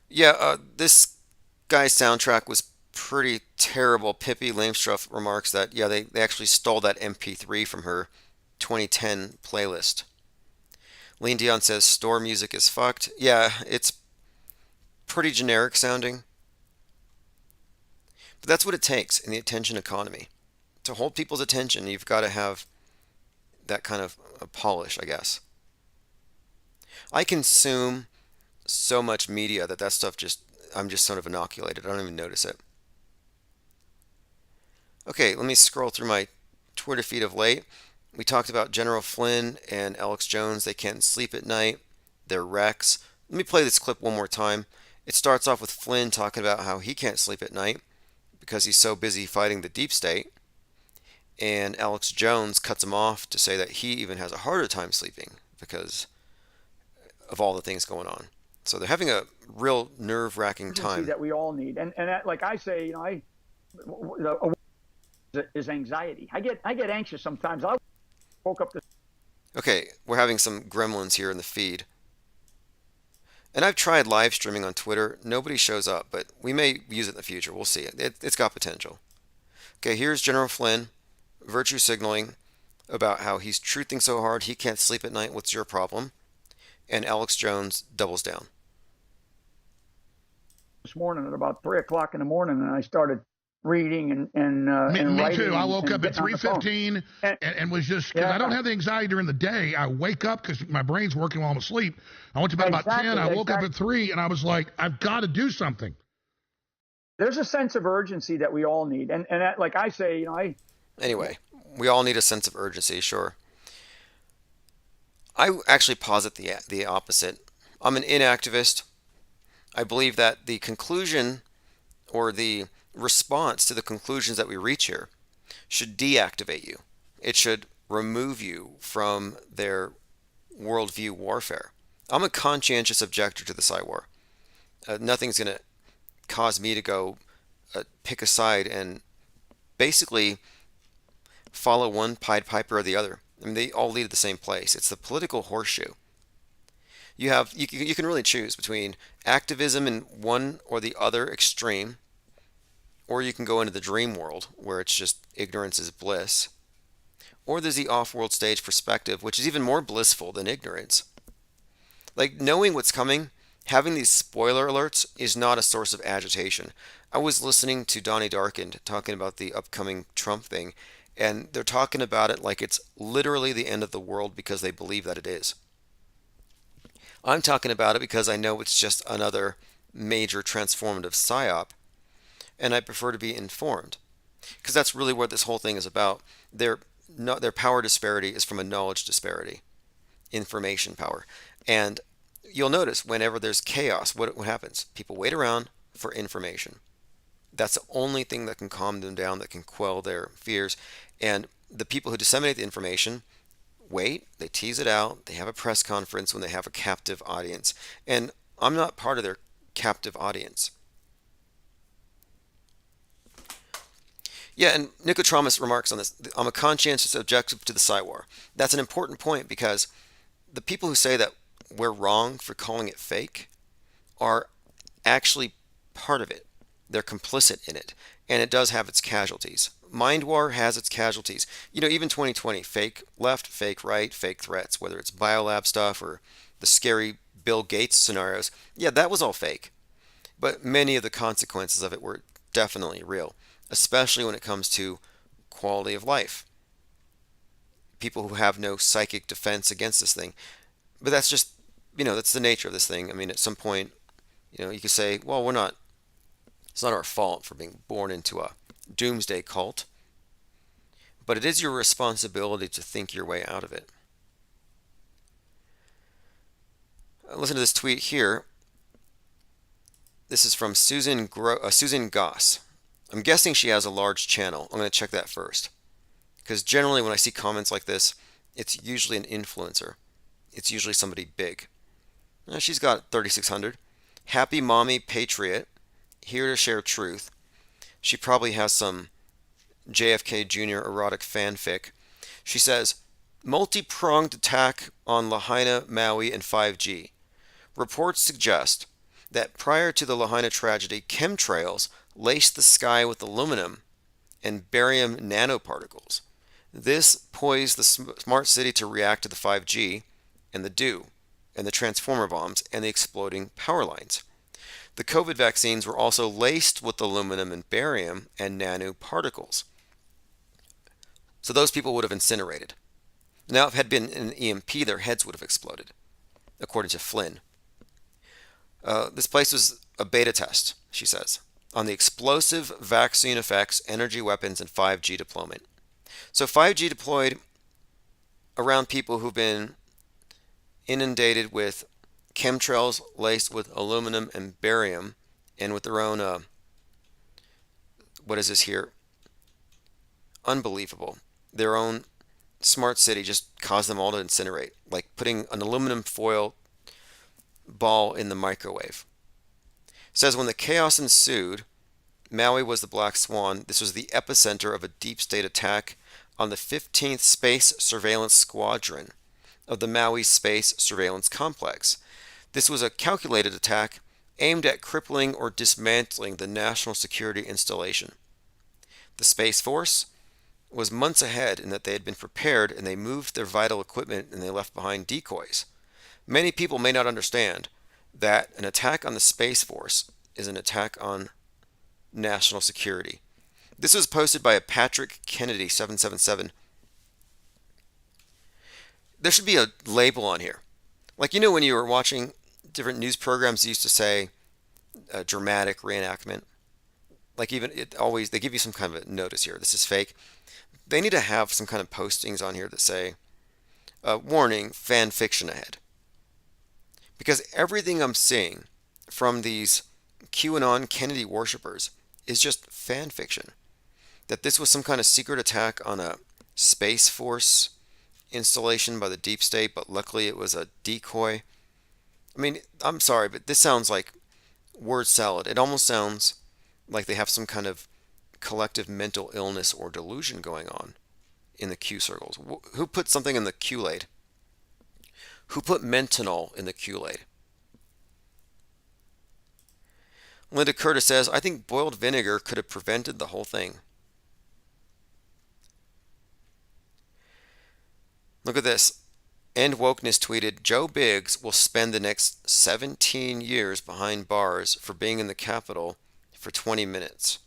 A: Yeah, this guy's soundtrack was pretty terrible. Pippi Langstruff remarks that, yeah, they actually stole that MP3 from her 2010 playlist. Lean Dion says store music is fucked. Yeah, it's pretty generic sounding. But that's what it takes in the attention economy. To hold people's attention, you've got to have that kind of a polish, I guess. I consume so much media that stuff I'm just sort of inoculated. I don't even notice it. Okay, let me scroll through my Twitter feed of late. We talked about General Flynn and Alex Jones. They can't sleep at night. They're wrecks. Let me play this clip one more time. It starts off with Flynn talking about how he can't sleep at night because he's so busy fighting the deep state. And Alex Jones cuts him off to say that he even has a harder time sleeping because of all the things going on. So they're having a real nerve-wracking time.
D: That we all need. And like I say, is anxiety. I get anxious sometimes. I woke up this.
A: Okay, we're having some gremlins here in the feed. And I've tried live streaming on Twitter. Nobody shows up, but we may use it in the future. We'll see. It's got potential. Okay, here's General Flynn, virtue signaling about how he's truthing so hard he can't sleep at night. What's your problem? And Alex Jones doubles down.
D: This morning at about 3 o'clock in the morning, and I started reading and
E: me
D: writing.
E: Too. I woke up at
D: getting on the phone.
E: 3:15 and was just, because I don't have the anxiety during the day. I wake up because my brain's working while I'm asleep. I went to bed about 10. I woke up at 3, and I was like, I've got to do something.
D: There's a sense of urgency that we all need, and like I say,
A: Anyway, we all need a sense of urgency, sure. I actually posit the opposite. I'm an inactivist. I believe that the conclusion or the response to the conclusions that we reach here should deactivate you. It should remove you from their worldview warfare. I'm a conscientious objector to the Psy-War. Nothing's going to cause me to go pick a side and basically follow one Pied Piper or the other. I mean, they all lead to the same place. It's the political horseshoe. You can really choose between activism in one or the other extreme, or you can go into the dream world where it's just ignorance is bliss. Or there's the off-world stage perspective, which is even more blissful than ignorance. Like knowing what's coming, having these spoiler alerts is not a source of agitation. I was listening to Donnie Darkind talking about the upcoming Trump thing, and they're talking about it like it's literally the end of the world because they believe that it is. I'm talking about it because I know it's just another major transformative psyop, and I prefer to be informed. Because that's really what this whole thing is about. Their power disparity is from a knowledge disparity, information power. And you'll notice whenever there's chaos, what happens? People wait around for information. That's the only thing that can calm them down, that can quell their fears. And the people who disseminate the information wait, they tease it out, they have a press conference when they have a captive audience. And I'm not part of their captive audience. Yeah, and Nicotramus remarks on this. I'm a conscientious objector to the Psy-War. That's an important point because the people who say that we're wrong for calling it fake are actually part of it. They're complicit in it, and it does have its casualties. Mind war has its casualties. Even 2020, fake left, fake right, fake threats, whether it's biolab stuff or the scary Bill Gates scenarios. Yeah, that was all fake. But many of the consequences of it were definitely real, especially when it comes to quality of life. People who have no psychic defense against this thing. But that's just, that's the nature of this thing. I mean, at some point, you could say, well, it's not our fault for being born into a doomsday cult. but it is your responsibility to think your way out of it. Listen to this tweet here. This is from Susan Goss. I'm guessing she has a large channel. I'm going to check that first. Because generally when I see comments like this, it's usually an influencer. It's usually somebody big. Now, she's got 3,600. Happy Mommy Patriot, here to share truth. She probably has some JFK Jr. erotic fanfic. She says, multi-pronged attack on Lahaina, Maui, and 5G. Reports suggest that prior to the Lahaina tragedy, chemtrails laced the sky with aluminum and barium nanoparticles. This poised the smart city to react to the 5G and the dew and the transformer bombs and the exploding power lines. The COVID vaccines were also laced with aluminum and barium and nanoparticles. So those people would have incinerated. Now, if it had been an EMP, their heads would have exploded, according to Flynn. This place was a beta test, she says, on the explosive vaccine effects, energy weapons, and 5G deployment. So 5G deployed around people who've been inundated with chemtrails laced with aluminum and barium and with their own, what is this here? Unbelievable. Their own smart city just caused them all to incinerate, like putting an aluminum foil ball in the microwave. It says when the chaos ensued, Maui was the black swan. This was the epicenter of a deep state attack on the 15th Space Surveillance Squadron of the Maui Space Surveillance Complex. This was a calculated attack aimed at crippling or dismantling the national security installation. The Space Force was months ahead in that they had been prepared and they moved their vital equipment and they left behind decoys. Many people may not understand that an attack on the Space Force is an attack on national security. This was posted by a Patrick Kennedy 777. There should be a label on here. Like, you know, when you were watching different news programs, they used to say a dramatic reenactment. Like, even they give you some kind of a notice here. This is fake. They need to have some kind of postings on here that say, warning, fan fiction ahead. Because everything I'm seeing from these QAnon Kennedy worshippers is just fan fiction. That this was some kind of secret attack on a Space Force installation by the deep state, but luckily it was a decoy. I mean, I'm sorry, but this sounds like word salad. It almost sounds like they have some kind of collective mental illness or delusion going on in the Q circles. Who put something in the Kool-Aid? Who put menthol in the Kool-Aid? Linda Curtis says, I think boiled vinegar could have prevented the whole thing. Look at this. End Wokeness tweeted, Joe Biggs will spend the next 17 years behind bars for being in the Capitol for 20 minutes.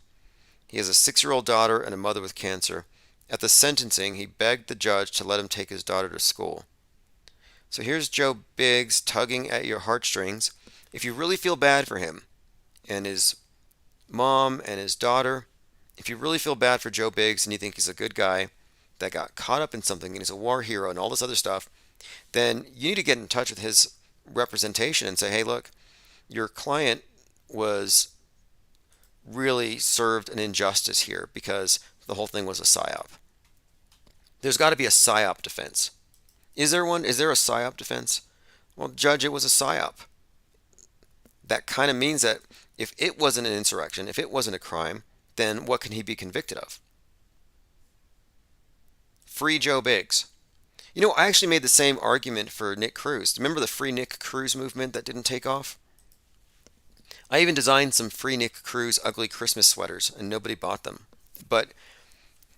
A: He has a 6-year-old daughter and a mother with cancer. At the sentencing, he begged the judge to let him take his daughter to school. So here's Joe Biggs tugging at your heartstrings. If you really feel bad for him and his mom and his daughter, if you really feel bad for Joe Biggs and you think he's a good guy that got caught up in something and he's a war hero and all this other stuff, then you need to get in touch with his representation and say, hey, look, your client was really served an injustice here because the whole thing was a psyop. There's got to be a psyop defense. Is there one? Is there a psyop defense? Well, Judge, it was a psyop. That kind of means that if it wasn't an insurrection, if it wasn't a crime, then what can he be convicted of? Free Joe Biggs. You know, I actually made the same argument for Nick Cruz. Remember the Free Nick Cruz movement that didn't take off? I even designed some Free Nick Cruz ugly Christmas sweaters, and nobody bought them. But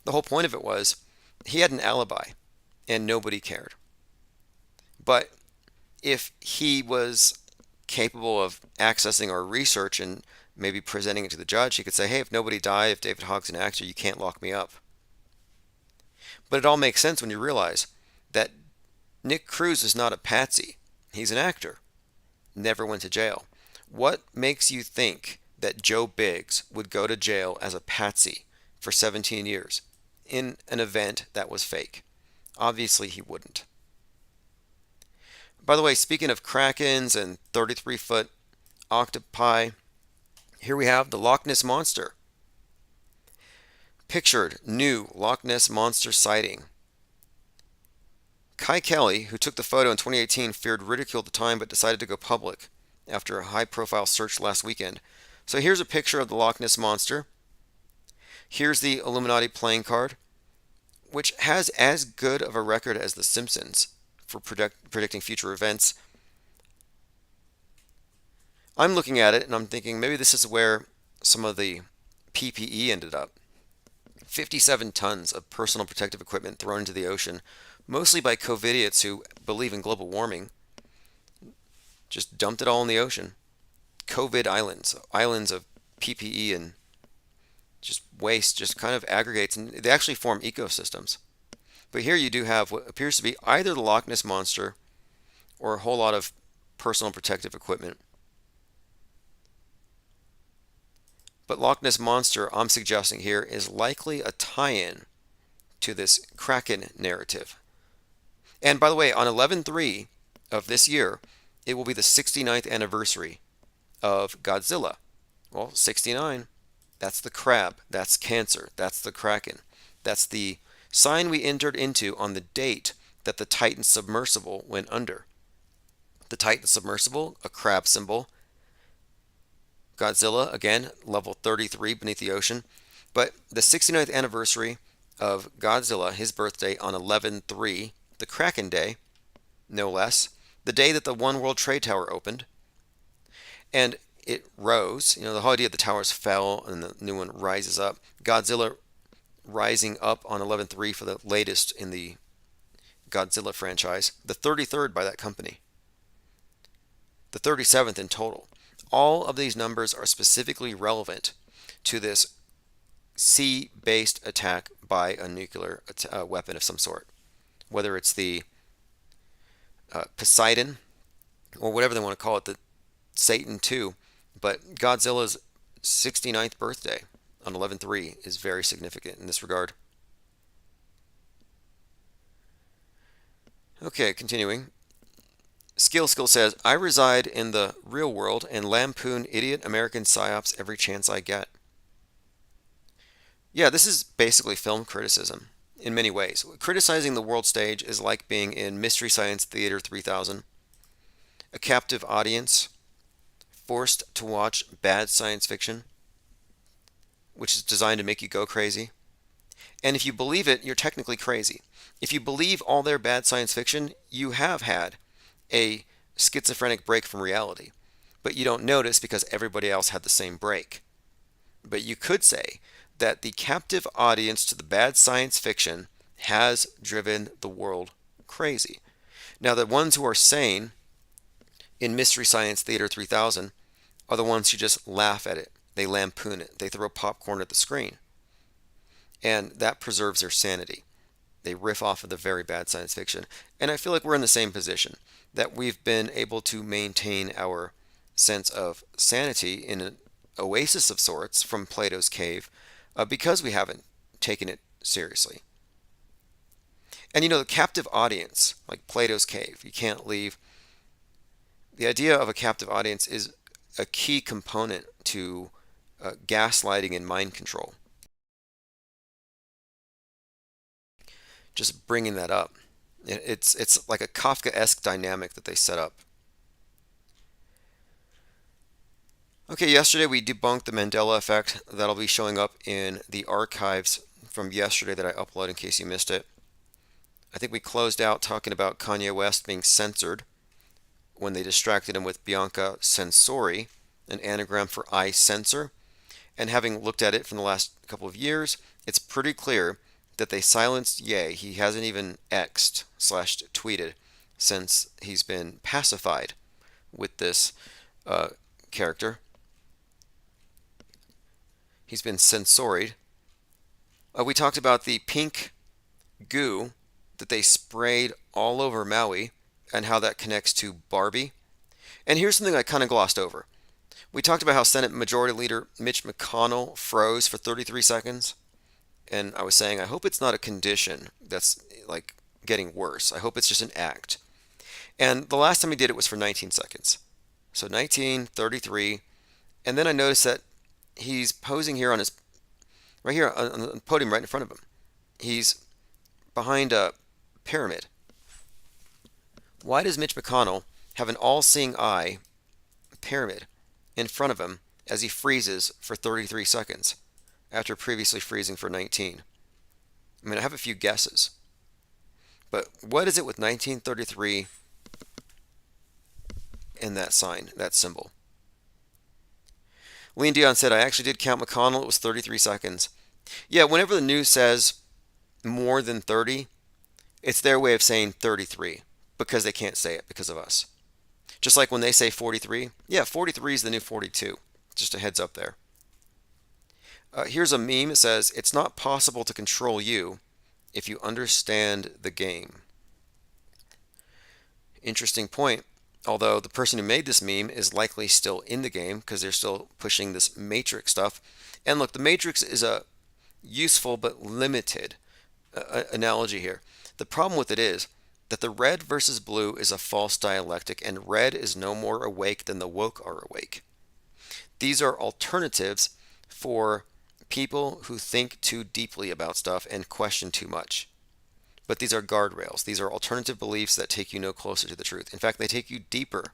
A: the whole point of it was he had an alibi, and nobody cared. But if he was capable of accessing our research and maybe presenting it to the judge, he could say, hey, if nobody died, if David Hogg's an actor, you can't lock me up. But it all makes sense when you realize that Nick Cruz is not a patsy. He's an actor. Never went to jail. What makes you think that Joe Biggs would go to jail as a patsy for 17 years? in an event that was fake. Obviously, he wouldn't. By the way, speaking of krakens and 33-foot octopi, here we have the Loch Ness Monster. Pictured new Loch Ness Monster sighting. Kai Kelly, who took the photo in 2018, feared ridicule at the time but decided to go public after a high-profile search last weekend. So here's a picture of the Loch Ness Monster. Here's the Illuminati playing card, which has as good of a record as The Simpsons for predicting future events. I'm looking at it and I'm thinking maybe this is where some of the PPE ended up. 57 tons of personal protective equipment thrown into the ocean, mostly by COVIDiots who believe in global warming. Just dumped it all in the ocean. COVID islands, islands of PPE and just waste, just kind of aggregates, and they actually form ecosystems. But here you do have what appears to be either the Loch Ness Monster or a whole lot of personal protective equipment. But Loch Ness Monster, I'm suggesting here, is likely a tie-in to this Kraken narrative. And by the way, on 11/3 of this year, it will be the 69th anniversary of Godzilla. Well, 69, that's the crab, that's Cancer, that's the Kraken. That's the sign we entered into on the date that the Titan submersible went under. The Titan submersible, a crab symbol. Godzilla, again, level 33 beneath the ocean. But the 69th anniversary of Godzilla, his birthday on 11/3, the Kraken Day, no less, the day that the One World Trade Tower opened, and it rose. You know, the whole idea of the towers fell and the new one rises up. Godzilla rising up on 11/3 for the latest in the Godzilla franchise, the 33rd by that company, the 37th in total. All of these numbers are specifically relevant to this sea-based attack by a nuclear weapon of some sort, whether it's the Poseidon or whatever they want to call it, the Satan 2. But Godzilla's 69th birthday on 11/3 is very significant in this regard. Okay, continuing. Skill says, I reside in the real world and lampoon idiot American psyops every chance I get. Yeah, this is basically film criticism in many ways. Criticizing the world stage is like being in Mystery Science Theater 3000, a captive audience forced to watch bad science fiction, which is designed to make you go crazy. And if you believe it, you're technically crazy. If you believe all their bad science fiction, you have had a schizophrenic break from reality. But you don't notice because everybody else had the same break. But you could say that the captive audience to the bad science fiction has driven the world crazy. Now, the ones who are sane in Mystery Science Theater 3000 are the ones who just laugh at it. They lampoon it. They throw popcorn at the screen. And that preserves their sanity. They riff off of the very bad science fiction. And I feel like we're in the same position, that we've been able to maintain our sense of sanity in an oasis of sorts from Plato's cave because we haven't taken it seriously. And you know, the captive audience, like Plato's cave, you can't leave. The idea of a captive audience is a key component to gaslighting and mind control. Just bringing that up. It's like a Kafkaesque dynamic that they set up. Okay, yesterday we debunked the Mandela effect. That'll be showing up in the archives from yesterday that I uploaded in case you missed it. I think we closed out talking about Kanye West being censored when they distracted him with Bianca Censori, an anagram for I censor. And having looked at it from the last couple of years, it's pretty clear that they silenced Ye. He hasn't even X'd / tweeted since he's been pacified with this character. He's been censoried. We talked about the pink goo that they sprayed all over Maui and how that connects to Barbie. And here's something I kind of glossed over. We talked about how Senate Majority Leader Mitch McConnell froze for 33 seconds And I was saying, I hope it's not a condition that's like getting worse. I hope it's just an act. And the last time he did it was for 19 seconds. So 19, 33. And then I noticed that he's posing here on his, right here on the podium right in front of him. He's behind a pyramid. Why does Mitch McConnell have an all-seeing eye pyramid in front of him as he freezes for 33 seconds after previously freezing for 19? I mean, I have a few guesses. But what is it with 1933 and that sign, that symbol? Lean Dion said, I actually did count McConnell. It was 33 seconds. Yeah, whenever the news says more than 30, it's their way of saying 33 because they can't say it because of us. Just like when they say 43. Yeah, 43 is the new 42. Just a heads up there. Here's a meme. It says, it's not possible to control you if you understand the game. Interesting point. Although the person who made this meme is likely still in the game because they're still pushing this Matrix stuff. And look, the Matrix is a useful but limited analogy here. The problem with it is that the red versus blue is a false dialectic, and red is no more awake than the woke are awake. These are alternatives for people who think too deeply about stuff and question too much. But these are guardrails. These are alternative beliefs that take you no closer to the truth. In fact, they take you deeper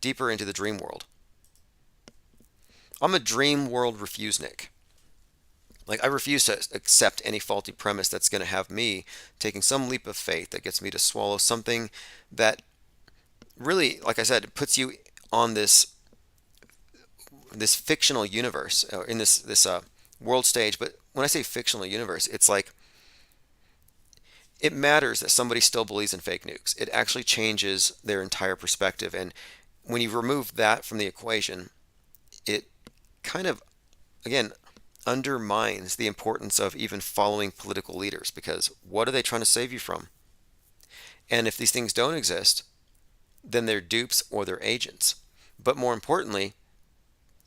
A: into the dream world. I'm a dream world refusenik. Like, I refuse to accept any faulty premise that's going to have me taking some leap of faith that gets me to swallow something that really, like I said, puts you on this fictional universe, or in this world stage. But when I say fictional universe, it's like it matters that somebody still believes in fake nukes. It actually changes their entire perspective. And when you remove that from the equation, it kind of, again, undermines the importance of even following political leaders, because what are they trying to save you from? And if these things don't exist, then they're dupes or they're agents. But more importantly,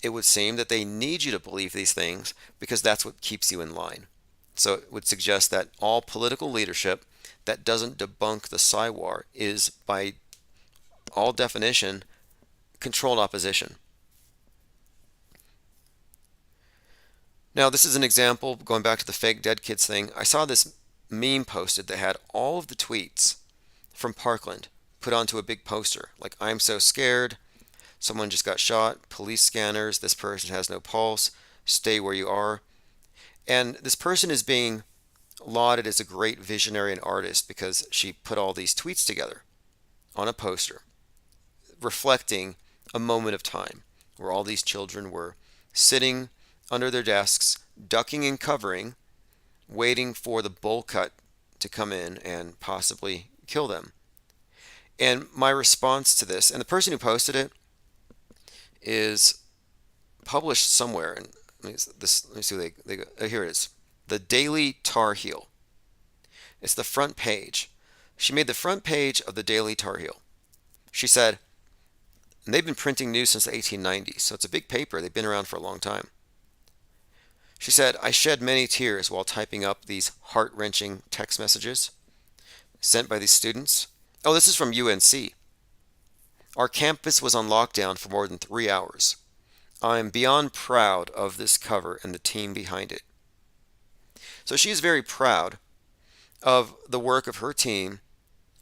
A: it would seem that they need you to believe these things because that's what keeps you in line. So it would suggest that all political leadership that doesn't debunk the Psywar is, by all definition, controlled opposition. Now, this is an example, going back to the fake dead kids thing. I saw this meme posted that had all of the tweets from Parkland put onto a big poster. Like, I'm so scared, someone just got shot, police scanners, this person has no pulse, stay where you are. And this person is being lauded as a great visionary and artist because she put all these tweets together on a poster, reflecting a moment of time where all these children were sitting under their desks, ducking and covering, waiting for the bowl cut to come in and possibly kill them. And my response to this, and the person who posted it is published somewhere, and let me see what they go. Here it is. The Daily Tar Heel. It's the front page. She made the front page of the Daily Tar Heel. She said, and they've been printing news since the 1890s, so it's a big paper. They've been around for a long time. She said, I shed many tears while typing up these heart-wrenching text messages sent by these students. Oh, this is from UNC. Our campus was on lockdown for more than 3 hours. I am beyond proud of this cover and the team behind it. So she is very proud of the work of her team,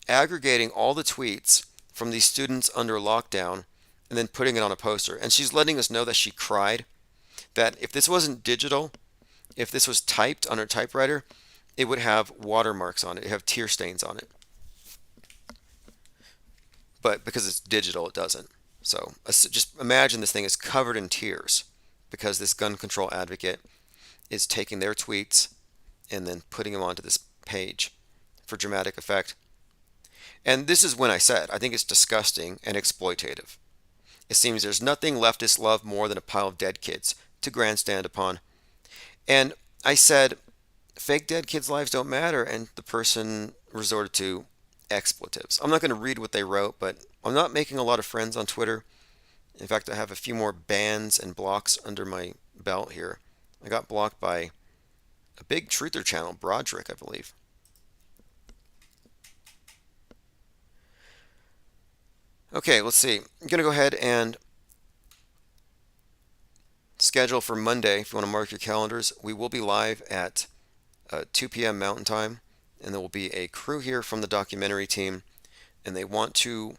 A: aggregating all the tweets from these students under lockdown and then putting it on a poster. And she's letting us know that she cried, that if this wasn't digital, if this was typed on her typewriter, it would have watermarks on it. It would have tear stains on it. But because it's digital, it doesn't. So just imagine this thing is covered in tears because this gun control advocate is taking their tweets and then putting them onto this page for dramatic effect. And this is when I said, I think it's disgusting and exploitative. It seems there's nothing leftists love more than a pile of dead kids to grandstand upon. And I said, fake dead kids' lives don't matter, and the person resorted to expletives. I'm not going to read what they wrote, but I'm not making a lot of friends on Twitter. In fact, I have a few more bans and blocks under my belt here. I got blocked by a big truther channel, Broderick, I believe. Okay, let's see. I'm going to go ahead and schedule for Monday. If you want to mark your calendars, we will be live at 2 p.m. Mountain Time, and there will be a crew here from the documentary team, and they want to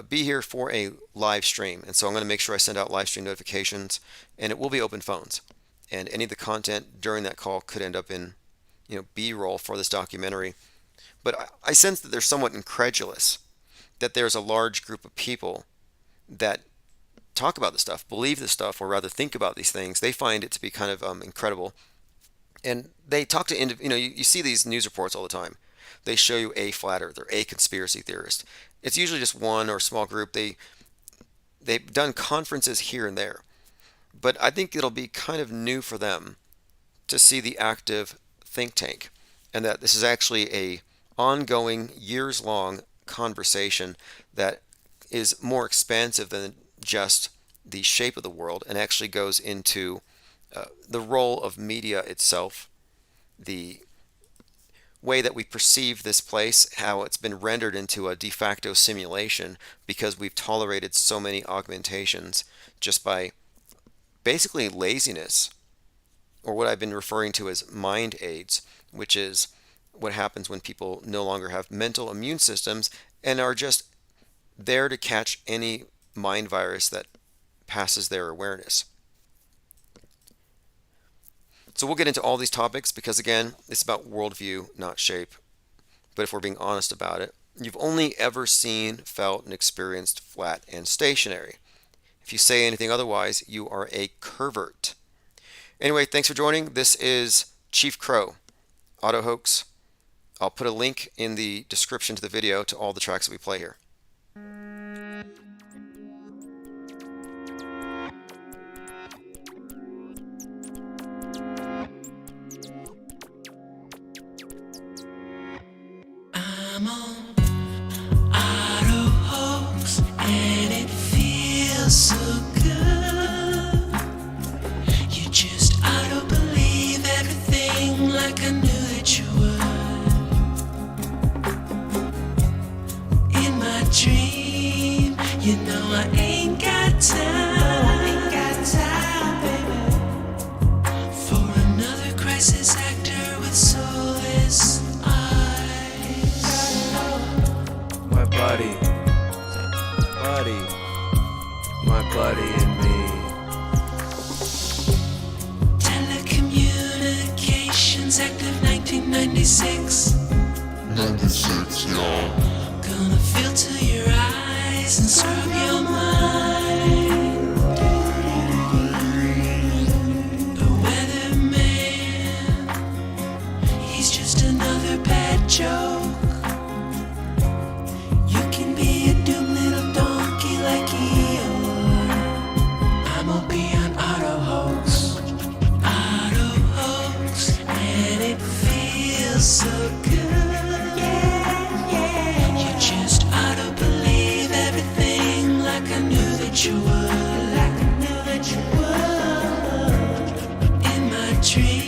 A: be here for a live stream. And so I'm going to make sure I send out live stream notifications, and it will be open phones. And any of the content during that call could end up in, B-roll for this documentary. But I sense that they're somewhat incredulous that there's a large group of people that talk about this stuff, believe this stuff, or rather think about these things. They find it to be kind of incredible. And they talk to, you see these news reports all the time. They show you a flat earther, a conspiracy theorist. It's usually just one or a small group. They've done conferences here and there. But I think it'll be kind of new for them to see the active think tank, and that this is actually a ongoing, years-long conversation that is more expansive than just the shape of the world, and actually goes into the role of media itself, the way that we perceive this place, how it's been rendered into a de facto simulation because we've tolerated so many augmentations just by basically laziness, or what I've been referring to as mind aids, which is what happens when people no longer have mental immune systems and are just there to catch any mind virus that passes their awareness. So we'll get into all these topics because, again, it's about worldview, not shape. But if we're being honest about it, you've only ever seen, felt, and experienced flat and stationary. If you say anything otherwise, you are a pervert. Anyway, thanks for joining. This is Chief Crow, Auto Hoax. I'll put a link in the description to the video to all the tracks that we play here.
N: I'm on Auto Hoax and it feels so good. You just auto believe everything like I knew that you would. In my dream, you know I ain't got time, baby, for another crisis actor with soulless
O: buddy, my buddy and me.
N: Telecommunications Act of 1996. 96, y'all. Gonna filter your eyes and scrub your mind. The weatherman, he's just another bad joke. So good, yeah. You just ought to believe everything like I knew that you would, In my dreams.